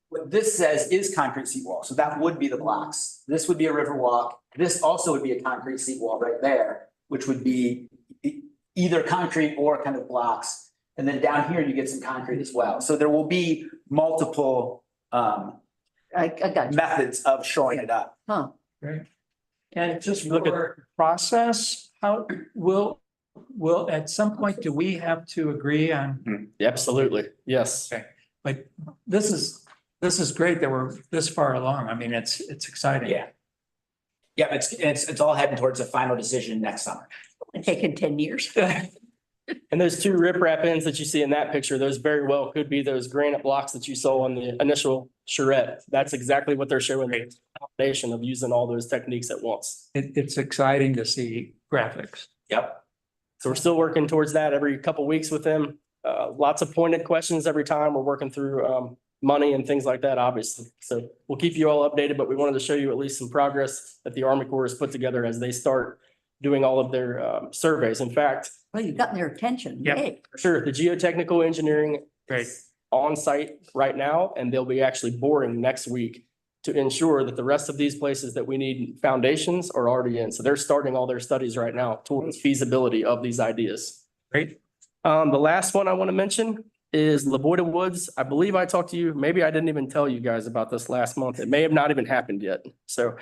What this says is concrete seat wall. So that would be the blocks. This would be a river walk. This also would be a concrete seat wall right there, which would be either concrete or kind of blocks. And then down here, you get some concrete as well. So there will be multiple I got you. methods of shoring it up. Huh. Great. And just Look at- for process, how will at some point, do we have to agree on? Absolutely, yes. Okay, but this is great that we're this far along. I mean, it's exciting. Yeah. Yeah, it's all heading towards a final decision next summer. Taking 10 years. And those two riprap ends that you see in that picture, those very well could be those granite blocks that you saw on the initial charrette. That's exactly what they're showing, the combination of using all those techniques at once. It's exciting to see graphics. Yep. So we're still working towards that every couple of weeks with them. Lots of pointed questions every time. We're working through money and things like that, obviously. So we'll keep you all updated, but we wanted to show you at least some progress that the Army Corps has put together as they start doing all of their surveys. In fact, Well, you've gotten their attention. Yep. Yay. sure, the geotechnical engineering Great. is on site right now, and they'll be actually boring next week to ensure that the rest of these places that we need foundations are already in. So they're starting all their studies right now towards feasibility of these ideas. Great. The last one I want to mention is Laboida Woods. I believe I talked to you, maybe I didn't even tell you guys about this last month. It may have not even happened yet. So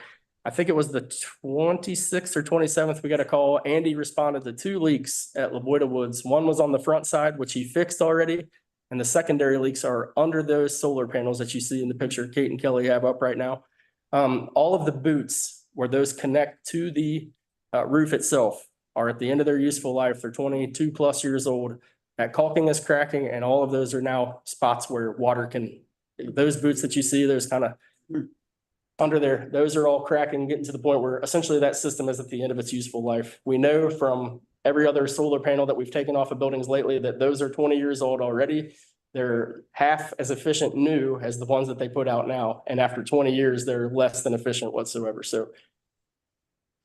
I think it was the 26th or 27th, we got a call. Andy responded to 2 leaks at Laboida Woods. One was on the front side, which he fixed already. And the secondary leaks are under those solar panels that you see in the picture Kate and Kelly have up right now. All of the boots where those connect to the roof itself are at the end of their useful life. They're 22 plus years old. That caulking is cracking, and all of those are now spots where water can, those boots that you see, those kind of under there, those are all cracking, getting to the point where essentially that system is at the end of its useful life. We know from every other solar panel that we've taken off of buildings lately that those are 20 years old already. They're half as efficient new as the ones that they put out now. And after 20 years, they're less than efficient whatsoever. So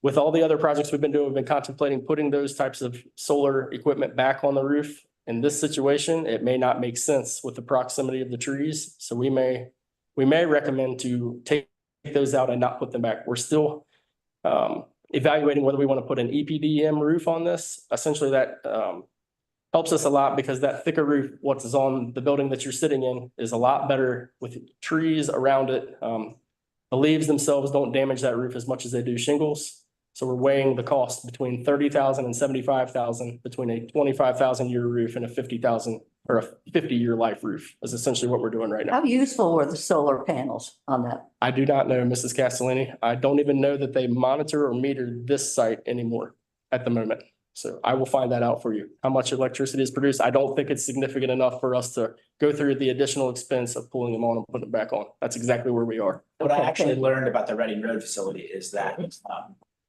with all the other projects we've been doing, we've been contemplating putting those types of solar equipment back on the roof. In this situation, it may not make sense with the proximity of the trees. So we may recommend to take those out and not put them back. We're still evaluating whether we want to put an EPDM roof on this. Essentially that helps us a lot because that thicker roof, what is on the building that you're sitting in, is a lot better with trees around it. The leaves themselves don't damage that roof as much as they do shingles. So we're weighing the cost between 30,000 and 75,000 between a 25,000 year roof and a 50,000 or a 50-year life roof is essentially what we're doing right now. How useful were the solar panels on that? I do not know, Mrs. Castellini. I don't even know that they monitor or meter this site anymore at the moment. So I will find that out for you. How much electricity is produced? I don't think it's significant enough for us to go through the additional expense of pulling them on and putting it back on. That's exactly where we are. What I actually learned about the Reading Road facility is that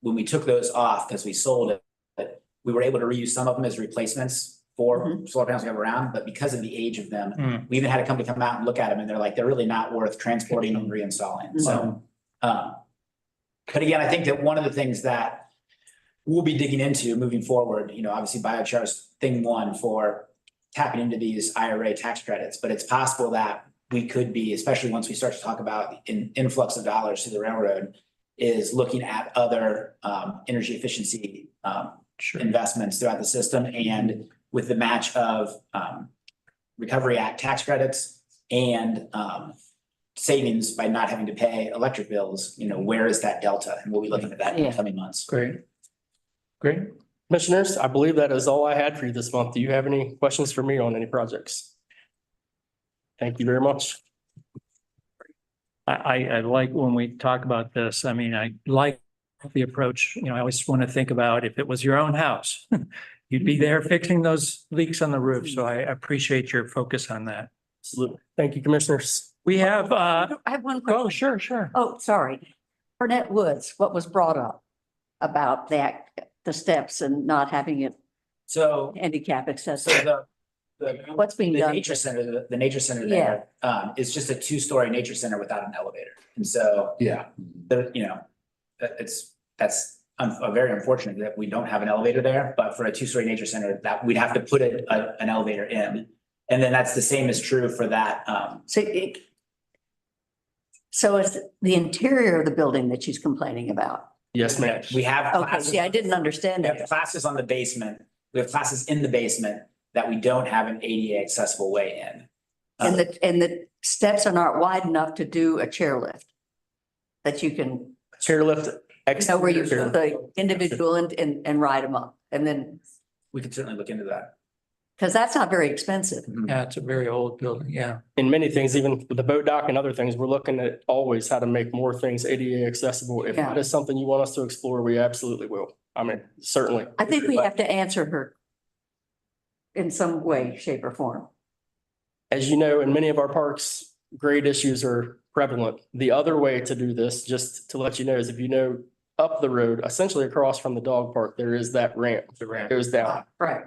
when we took those off, because we sold it, we were able to reuse some of them as replacements for solar panels we have around, but because of the age of them, we even had a company come out and look at them and they're like, they're really not worth transporting and reinstalling. So, but again, I think that one of the things that we'll be digging into moving forward, you know, obviously biochar is thing one for tapping into these IRA tax credits, but it's possible that we could be, especially once we start to talk about an influx of dollars to the railroad, is looking at other energy efficiency investments throughout the system. And with the match of Recovery Act tax credits and savings by not having to pay electric bills, where is that delta? And we'll be looking at that in the coming months. Great. Great. Commissioners, I believe that is all I had for you this month. Do you have any questions for me on any projects? Thank you very much. I like when we talk about this. I mean, I like the approach, I always want to think about if it was your own house, you'd be there fixing those leaks on the roof. So I appreciate your focus on that. Absolutely. Thank you, commissioners. We have, I have one question. oh, sure. Oh, sorry. Burnett Woods, what was brought up about that, the steps and not having it So, handicap so accessible? the What's being the done? nature center, the nature center there, is just a 2-story nature center without an elevator. And so, Yeah. that's very unfortunate that we don't have an elevator there, but for a 2-story nature center, that we'd have to put an elevator in. And then that's the same is true for that, So it's the interior of the building that she's complaining about. Yes, ma'am. we have Okay, classes. see, I didn't understand We have that. classes on the basement. We have classes in the basement that we don't have an ADA accessible way in. And the steps are not wide enough to do a chairlift. That you can, Chairlift. where you put the individual and ride them up. And then, We could certainly look into that. because that's not very expensive. Yeah, it's a very old building. Yeah. In many things, even with the boat dock and other things, we're looking at always how to make more things ADA accessible. If that is something you want us to explore, we absolutely will. I mean, certainly. I think we have to answer her in some way, shape or form. As you know, in many of our parks, grade issues are prevalent. The other way to do this, just to let you know, is if up the road, essentially across from the dog park, there is that ramp. The ramp goes down. Right.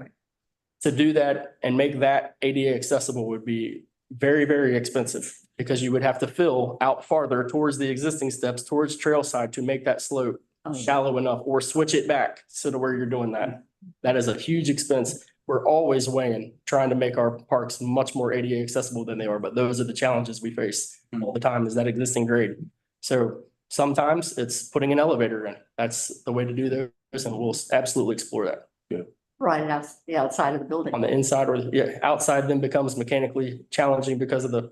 To do that and make that ADA accessible would be very, very expensive because you would have to fill out farther towards the existing steps, towards trail side to make that slope shallow enough or switch it back so to where you're doing that. That is a huge expense. We're always weighing, trying to make our parks much more ADA accessible than they are, but those are the challenges we face all the time is that existing grade. So sometimes it's putting an elevator in. That's the way to do those and we'll absolutely explore that. Right, that's the outside of the building. On the inside or outside then becomes mechanically challenging because of the,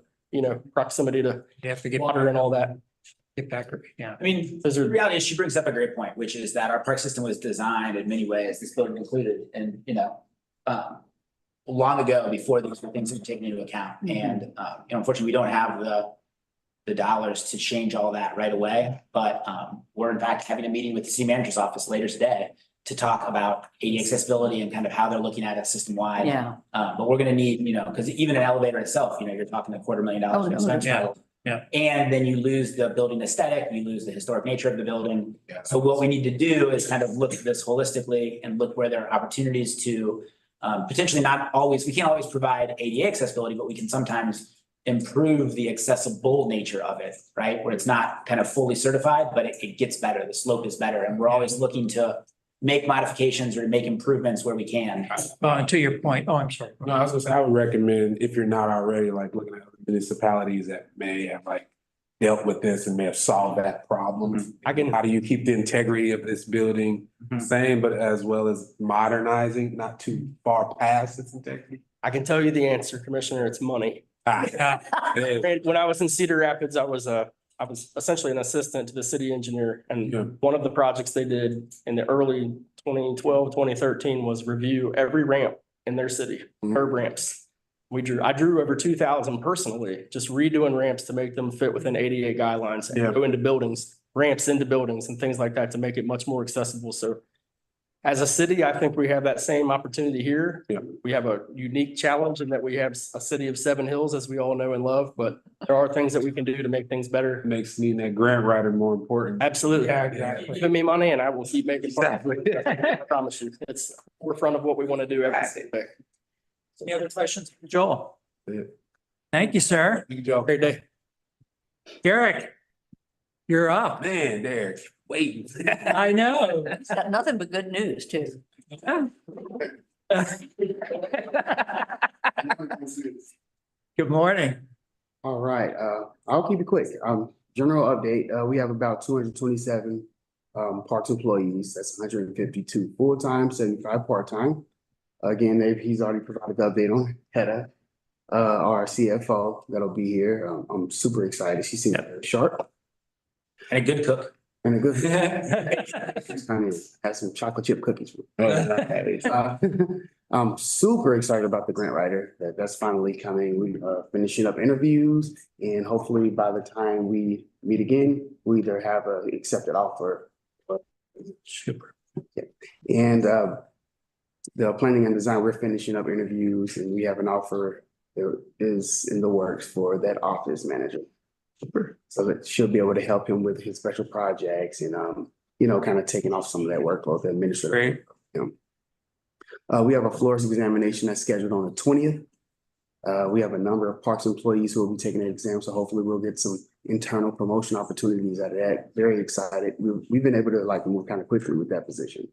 proximity to You have to get water and all that. Get back. Yeah. I mean, the reality is she brings up a great point, which is that our park system was designed in many ways, this building included, and, long ago before these were things were taken into account. And, unfortunately, we don't have the dollars to change all that right away. But, we're in fact having a meeting with the city manager's office later today to talk about ADA accessibility and kind of how they're looking at it system wide. Yeah. But we're gonna need, because even an elevator itself, you're talking $250,000. no. Yeah. And then you lose the building aesthetic, you lose the historic nature of the building. So what we need to do is kind of look at this holistically and look where there are opportunities to potentially we can't always provide ADA accessibility, but we can sometimes improve the accessible nature of it, right? Where it's not kind of fully certified, but it gets better, the slope is better. And we're always looking to make modifications or make improvements where we can. And to your point, I'm sorry. No, I was gonna say, I would recommend, if you're not already looking at municipalities that may have dealt with this and may have solved that problem. How do you keep the integrity of this building same, but as well as modernizing, not too far past its integrity? I can tell you the answer, Commissioner, it's money. When I was in Cedar Rapids, I was essentially an assistant to the city engineer. And one of the projects they did in the early 2012, 2013 was review every ramp in their city, curb ramps. I drew over 2,000 personally, just redoing ramps to make them fit within ADA guidelines and go into buildings, ramps into buildings and things like that to make it much more accessible. So as a city, I think we have that same opportunity here. We have a unique challenge in that we have a city of 7 hills, as we all know and love, but there are things that we can do to make things better. Makes needing that grant writer more important. Absolutely. Yeah, exactly. Give me money and I will keep making. Exactly. I promise you, it's forefront of what we want to do every single day. Any other questions, Joel? Yeah. Thank you, sir. Thank you, Joe. Great day. Derek, you're up. Man, Derek, waiting. I know. It's got nothing but good news too. Good morning. All right, I'll keep it quick. General update, we have about 227 parks employees. That's 152 full-time, 75 part-time. Again, he's already provided the update on HEDA. our CFO that'll be here. I'm super excited. She seems very sharp And a good cook. and a good. She's kind of has some chocolate chip cookies. I'm super excited about the grant writer that's finally coming. We are finishing up interviews, and hopefully by the time we meet again, we either have an accepted offer. Super. And the planning and design, we're finishing up interviews, and we have an offer that is in the works for that office manager. So that she'll be able to help him with his special projects and, kind of taking off some of that workload, the administrative. We have a floors examination that's scheduled on the 20th. We have a number of parks employees who will be taking the exam, so hopefully we'll get some internal promotion opportunities out of that. Very excited. We've been able to move kind of quickly with that position.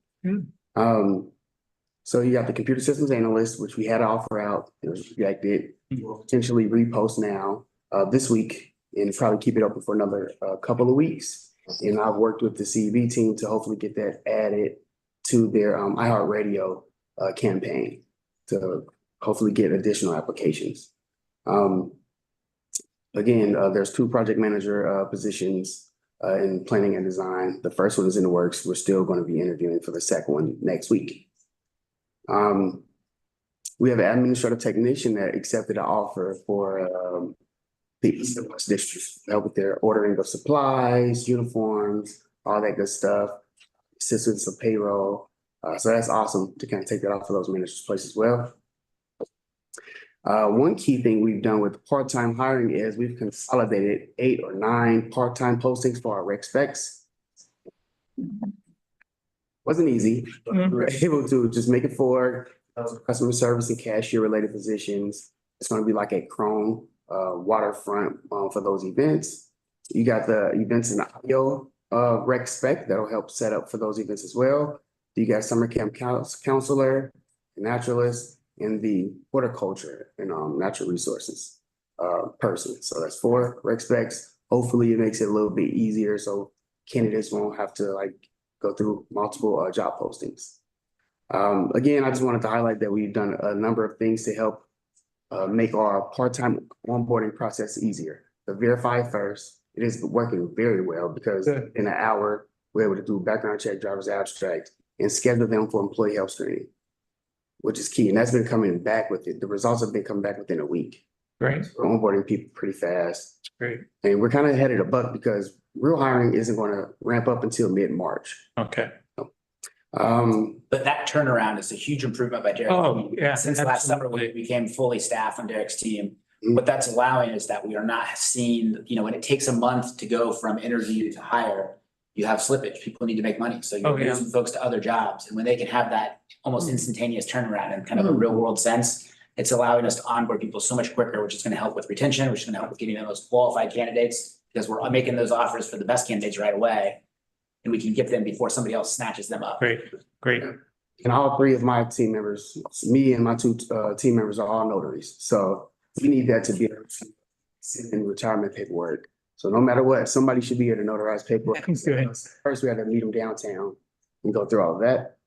So you got the computer systems analyst, which we had an offer out, it was rejected. We'll potentially repost now this week and probably keep it open for another couple of weeks. And I've worked with the CEB team to hopefully get that added to their iHeartRadio campaign to hopefully get additional applications. Again, there's 2 project manager positions in planning and design. The first one is in the works. We're still going to be interviewing for the second one next week. We have an administrative technician that accepted an offer for the Eastern West District to help with their ordering of supplies, uniforms, all that good stuff, assistance of payroll. So that's awesome to kind of take that off of those managers' place as well. One key thing we've done with part-time hiring is we've consolidated 8 or 9 part-time postings for our rec specs. Wasn't easy, but we were able to just make it for customer service and cashier related positions. It's going to be like a Chrome waterfront for those events. You got the events and audio rec spec that'll help set up for those events as well. You got summer camp counselor, naturalist, and the horticulture and natural resources person. So that's 4 rec specs. Hopefully it makes it a little bit easier so candidates won't have to go through multiple job postings. Again, I just wanted to highlight that we've done a number of things to help make our part-time onboarding process easier. The verify first, it is working very well because in an hour, we're able to do background check, driver's abstract, and schedule them for employee health screening, which is key. And that's been coming back with it. The results have been coming back within a week. Great. So we're onboarding people pretty fast. Great. And we're kind of ahead of the buck because real hiring isn't going to ramp up until mid-March. Okay. But that turnaround is a huge improvement by Derek. Oh, yeah. Since last summer, we became fully staffed on Derek's team. What that's allowing is that we are not seeing, when it takes a month to go from interview to hire, you have slippage. People need to make money. So you're losing folks to other jobs. And when they can have that almost instantaneous turnaround in kind of a real world sense, it's allowing us to onboard people so much quicker, which is going to help with retention, which is going to help with getting the most qualified candidates because we're making those offers for the best candidates right away. And we can get them before somebody else snatches them up. Great, great. And all 3 of my team members, me and my 2 team members are all notaries. So we need that to be able to send in retirement paperwork. So no matter what, somebody should be here to notarize paperwork. First, we had to meet them downtown and go through all of that.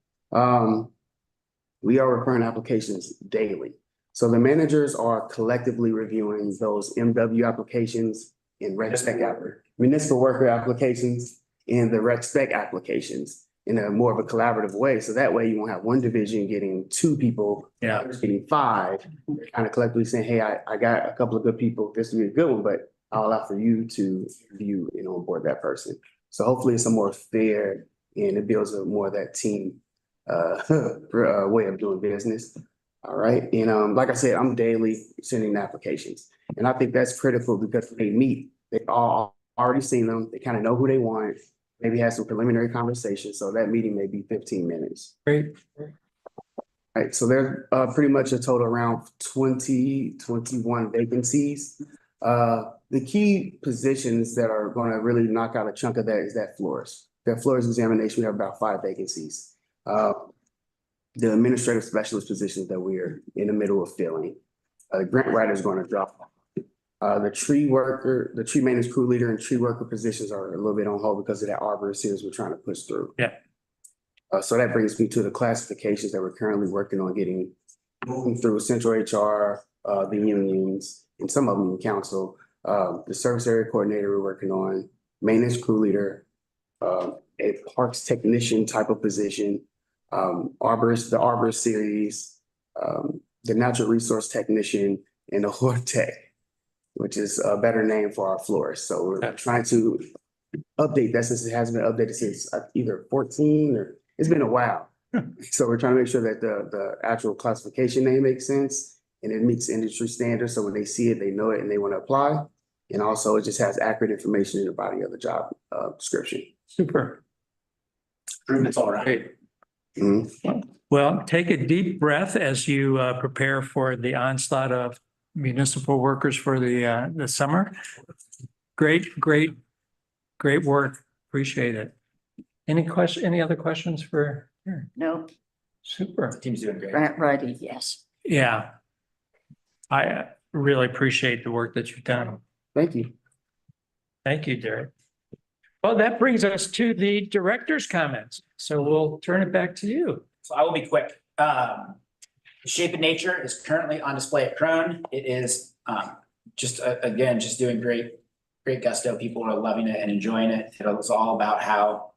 We are referring applications daily. So the managers are collectively reviewing those MW applications and municipal worker applications and the rec spec applications in a more of a collaborative way. So that way you won't have one division getting 2 people, getting 5, kind of collectively saying, hey, I got a couple of good people. This would be a good one, but I'll allow for you to review and onboard that person. So hopefully it's a more fair and it builds a more of that team way of doing business. All right. And like I said, I'm daily sending applications. And I think that's critical because they meet, they all already seen them. They kind of know who they want. Maybe have some preliminary conversations. So that meeting may be 15 minutes. Great. All right. So there's pretty much a total around 21 vacancies. The key positions that are going to really knock out a chunk of that is that floors. That floors examination, we have about 5 vacancies. The administrative specialist positions that we're in the middle of filling. The grant writer is going to drop off. The tree maintenance crew leader and tree worker positions are a little bit on hold because of that arborist series we're trying to push through. Yeah. So that brings me to the classifications that we're currently working on moving through central HR, the unions, and some of them in council. The service area coordinator we're working on, maintenance crew leader, a parks technician type of position, arborist, the arborist series, the natural resource technician, and the horde tech, which is a better name for our florist. So we're trying to update that since it hasn't been updated since either 14 or it's been a while. So we're trying to make sure that the actual classification name makes sense and it meets industry standards. So when they see it, they know it and they want to apply. And also it just has accurate information in the body of the job description. Super. Improvements all around. Great. Mhm. Well, take a deep breath as you prepare for the onslaught of municipal workers for the summer. Great work. Appreciate it. Any other questions for? No, Super. Team's doing great. Grant Righty, yes. Yeah. I really appreciate the work that you've done. Thank you. Thank you, Derek. Well, that brings us to the director's comments. So we'll turn it back to you. So I will be quick. The Shape of Nature is currently on display at Crone. It is just doing great gusto. People are loving it and enjoying it. It's all about how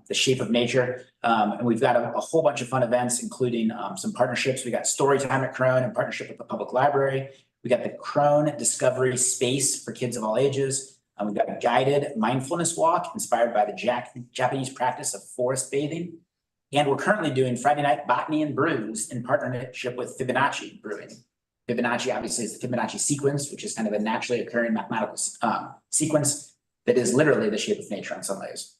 the shape of nature. And we've got a whole bunch of fun events, including some partnerships. We got story time at Crone in partnership with the public library. We got the Crone Discovery Space for kids of all ages. We've got a guided mindfulness walk inspired by the Japanese practice of forest bathing. And we're currently doing Friday night botany and brews in partnership with Fibonacci Brewing. Fibonacci obviously is the Fibonacci sequence, which is kind of a naturally occurring mathematical sequence that is literally the shape of nature in some ways.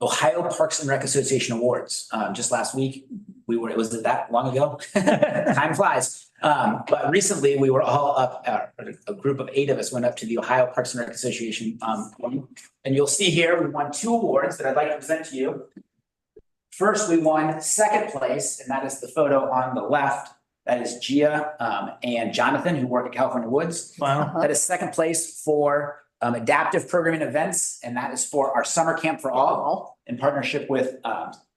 Ohio Parks and Rec Association Awards. Just last week, was it that long ago? Time flies. But recently we were all up, a group of 8 of us went up to the Ohio Parks and Rec Association. And you'll see here, we won 2 awards that I'd like to present to you. First, we won 2nd place, and that is the photo on the left. That is Gia and Jonathan, who work at California Woods. Wow. That is 2nd place for adaptive programming events, and that is for our summer camp for all in partnership with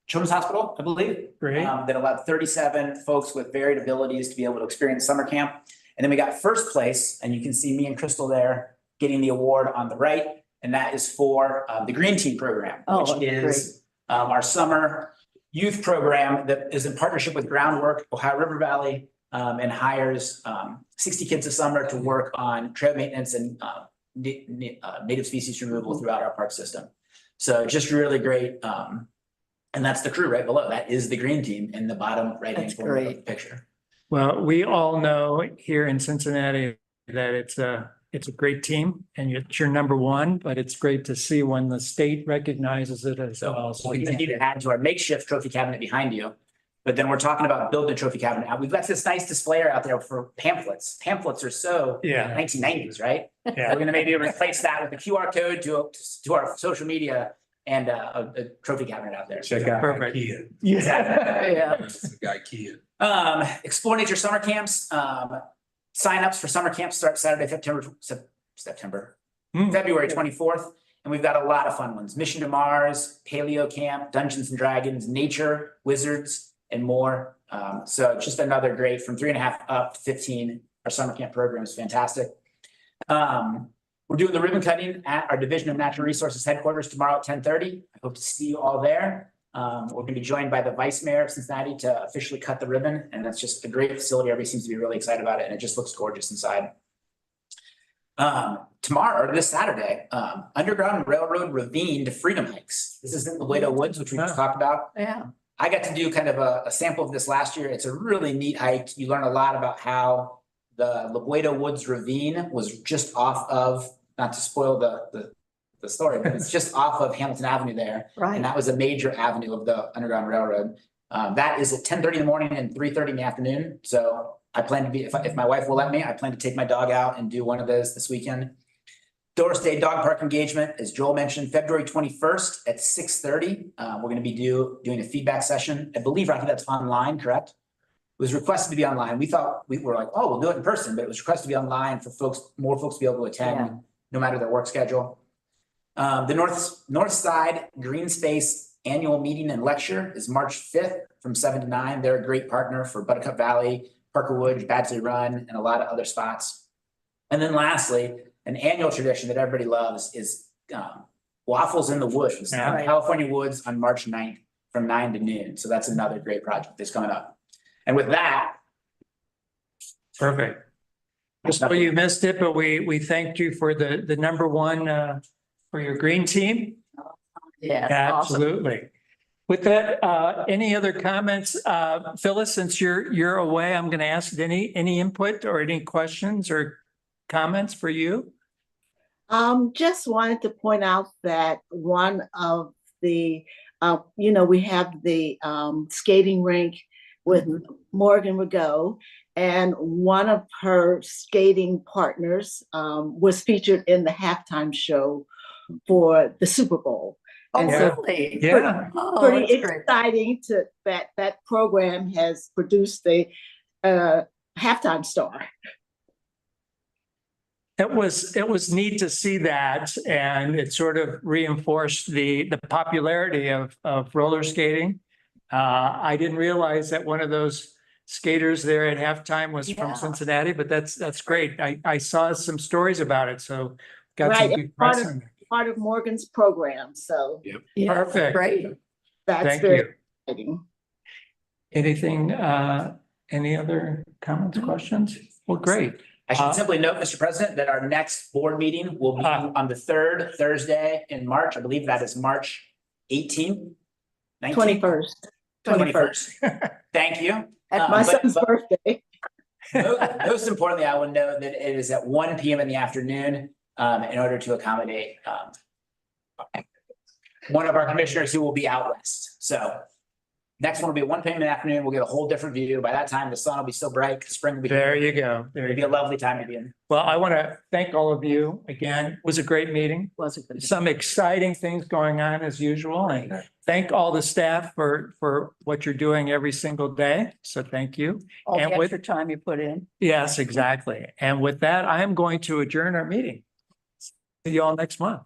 Children's Hospital, I believe. Great. That allowed 37 folks with varied abilities to be able to experience summer camp. And then we got 1st place, and you can see me and Crystal there getting the award on the right, and that is for the Green Team program, which is our summer youth program that is in partnership with Groundwork, Ohio River Valley, and hires 60 kids a summer to work on trail maintenance and native species removal throughout our park system. So just really great. And that's the crew right below. That is the Green Team in the bottom right-hand corner of the picture. Well, we all know here in Cincinnati that it's a great team and it's your number one, but it's great to see when the state recognizes it as well. So we need to add to our makeshift trophy cabinet behind you. But then we're talking about building a trophy cabinet. Now we've got this nice displayer out there for pamphlets. Pamphlets are so 1990s, right? Yeah. We're gonna maybe replace that with a QR code to our social media and a trophy cabinet out there. Check out Perfect. IKEA. Yeah. This guy IKEA. Explore Nature summer camps. Signups for summer camps start Saturday, February 24th. And we've got a lot of fun ones. Mission to Mars, Paleo Camp, Dungeons and Dragons, Nature, Wizards, and more. So just another great from 3.5 up to 15. Our summer camp program is fantastic. We're doing the ribbon cutting at our Division of Natural Resources headquarters tomorrow at 10:30. I hope to see you all there. We're going to be joined by the Vice Mayor of Cincinnati to officially cut the ribbon. And that's just a great facility. Everybody seems to be really excited about it. And it just looks gorgeous inside. Tomorrow, or this Saturday, Underground Railroad Ravine to Freedom Hikes. This is in the Laredo Woods, which we just talked about. Yeah. I got to do kind of a sample of this last year. It's a really neat hike. You learn a lot about how the Laredo Woods Ravine was just off of, not to spoil the story, but it's just off of Hamilton Avenue there. Right. And that was a major avenue of the Underground Railroad. That is at 10:30 in the morning and 3:30 in the afternoon. So I plan to be, if my wife will let me, I plan to take my dog out and do one of those this weekend. Doris Day Dog Park engagement, as Joel mentioned, February 21st at 6:30. We're going to be doing a feedback session. I believe, Rocky, that's online, correct? It was requested to be online. We thought, we were like, oh, we'll do it in person, but it was requested to be online for more folks to be able to attend, no matter their work schedule. The North Side Green Space annual meeting and lecture is March 5th from 7 to 9. They're a great partner for Buttercup Valley, Parkerwood, Badgley Run, and a lot of other spots. And then lastly, an annual tradition that everybody loves is Waffles in the Woods, Yeah. in California Woods on March 9th from 9 to noon. So that's another great project that's coming up. And with that. Perfect. So you missed it, but we thanked you for the number one for your green team. Yeah. Absolutely. With that, any other comments? Phyllis, since you're away, I'm going to ask any input or any questions or comments for you? Just wanted to point out that one of the, we have the skating rink with Morgan Rigaud, and one of her skating partners was featured in the halftime show for the Super Bowl. Oh, And so really? Yeah. pretty That's great. exciting to that program has produced a halftime star. It was neat to see that, and it sort of reinforced the popularity of roller skating. I didn't realize that one of those skaters there at halftime was from Yeah. Cincinnati, but that's great. I saw some stories about it, so got some Right, good press on it. part of Morgan's program, so Yeah, Perfect. great. that's Thank very you. exciting. Anything, any other comments, questions? Well, great. I should simply note, Mr. President, that our next board meeting will be on the third Thursday in March. I believe that is March 18th. 21st. 21st. Thank you. At my son's birthday. Most importantly, I would note that it is at 1 p.m. in the afternoon in order to accommodate one of our commissioners who will be out west. So next one will be at 1 p.m. in the afternoon. We'll get a whole different view. By that time, the sun will be so bright, spring will be. There you go. There It'll you be go. a lovely time to be in. Well, I want to thank all of you again. It was a great meeting. Was a good. Some exciting things going on as usual. And thank all the staff for what you're doing every single day. So thank you. All the and with- extra time you put in. Yes, exactly. And with that, I am going to adjourn our meeting. See you all next month.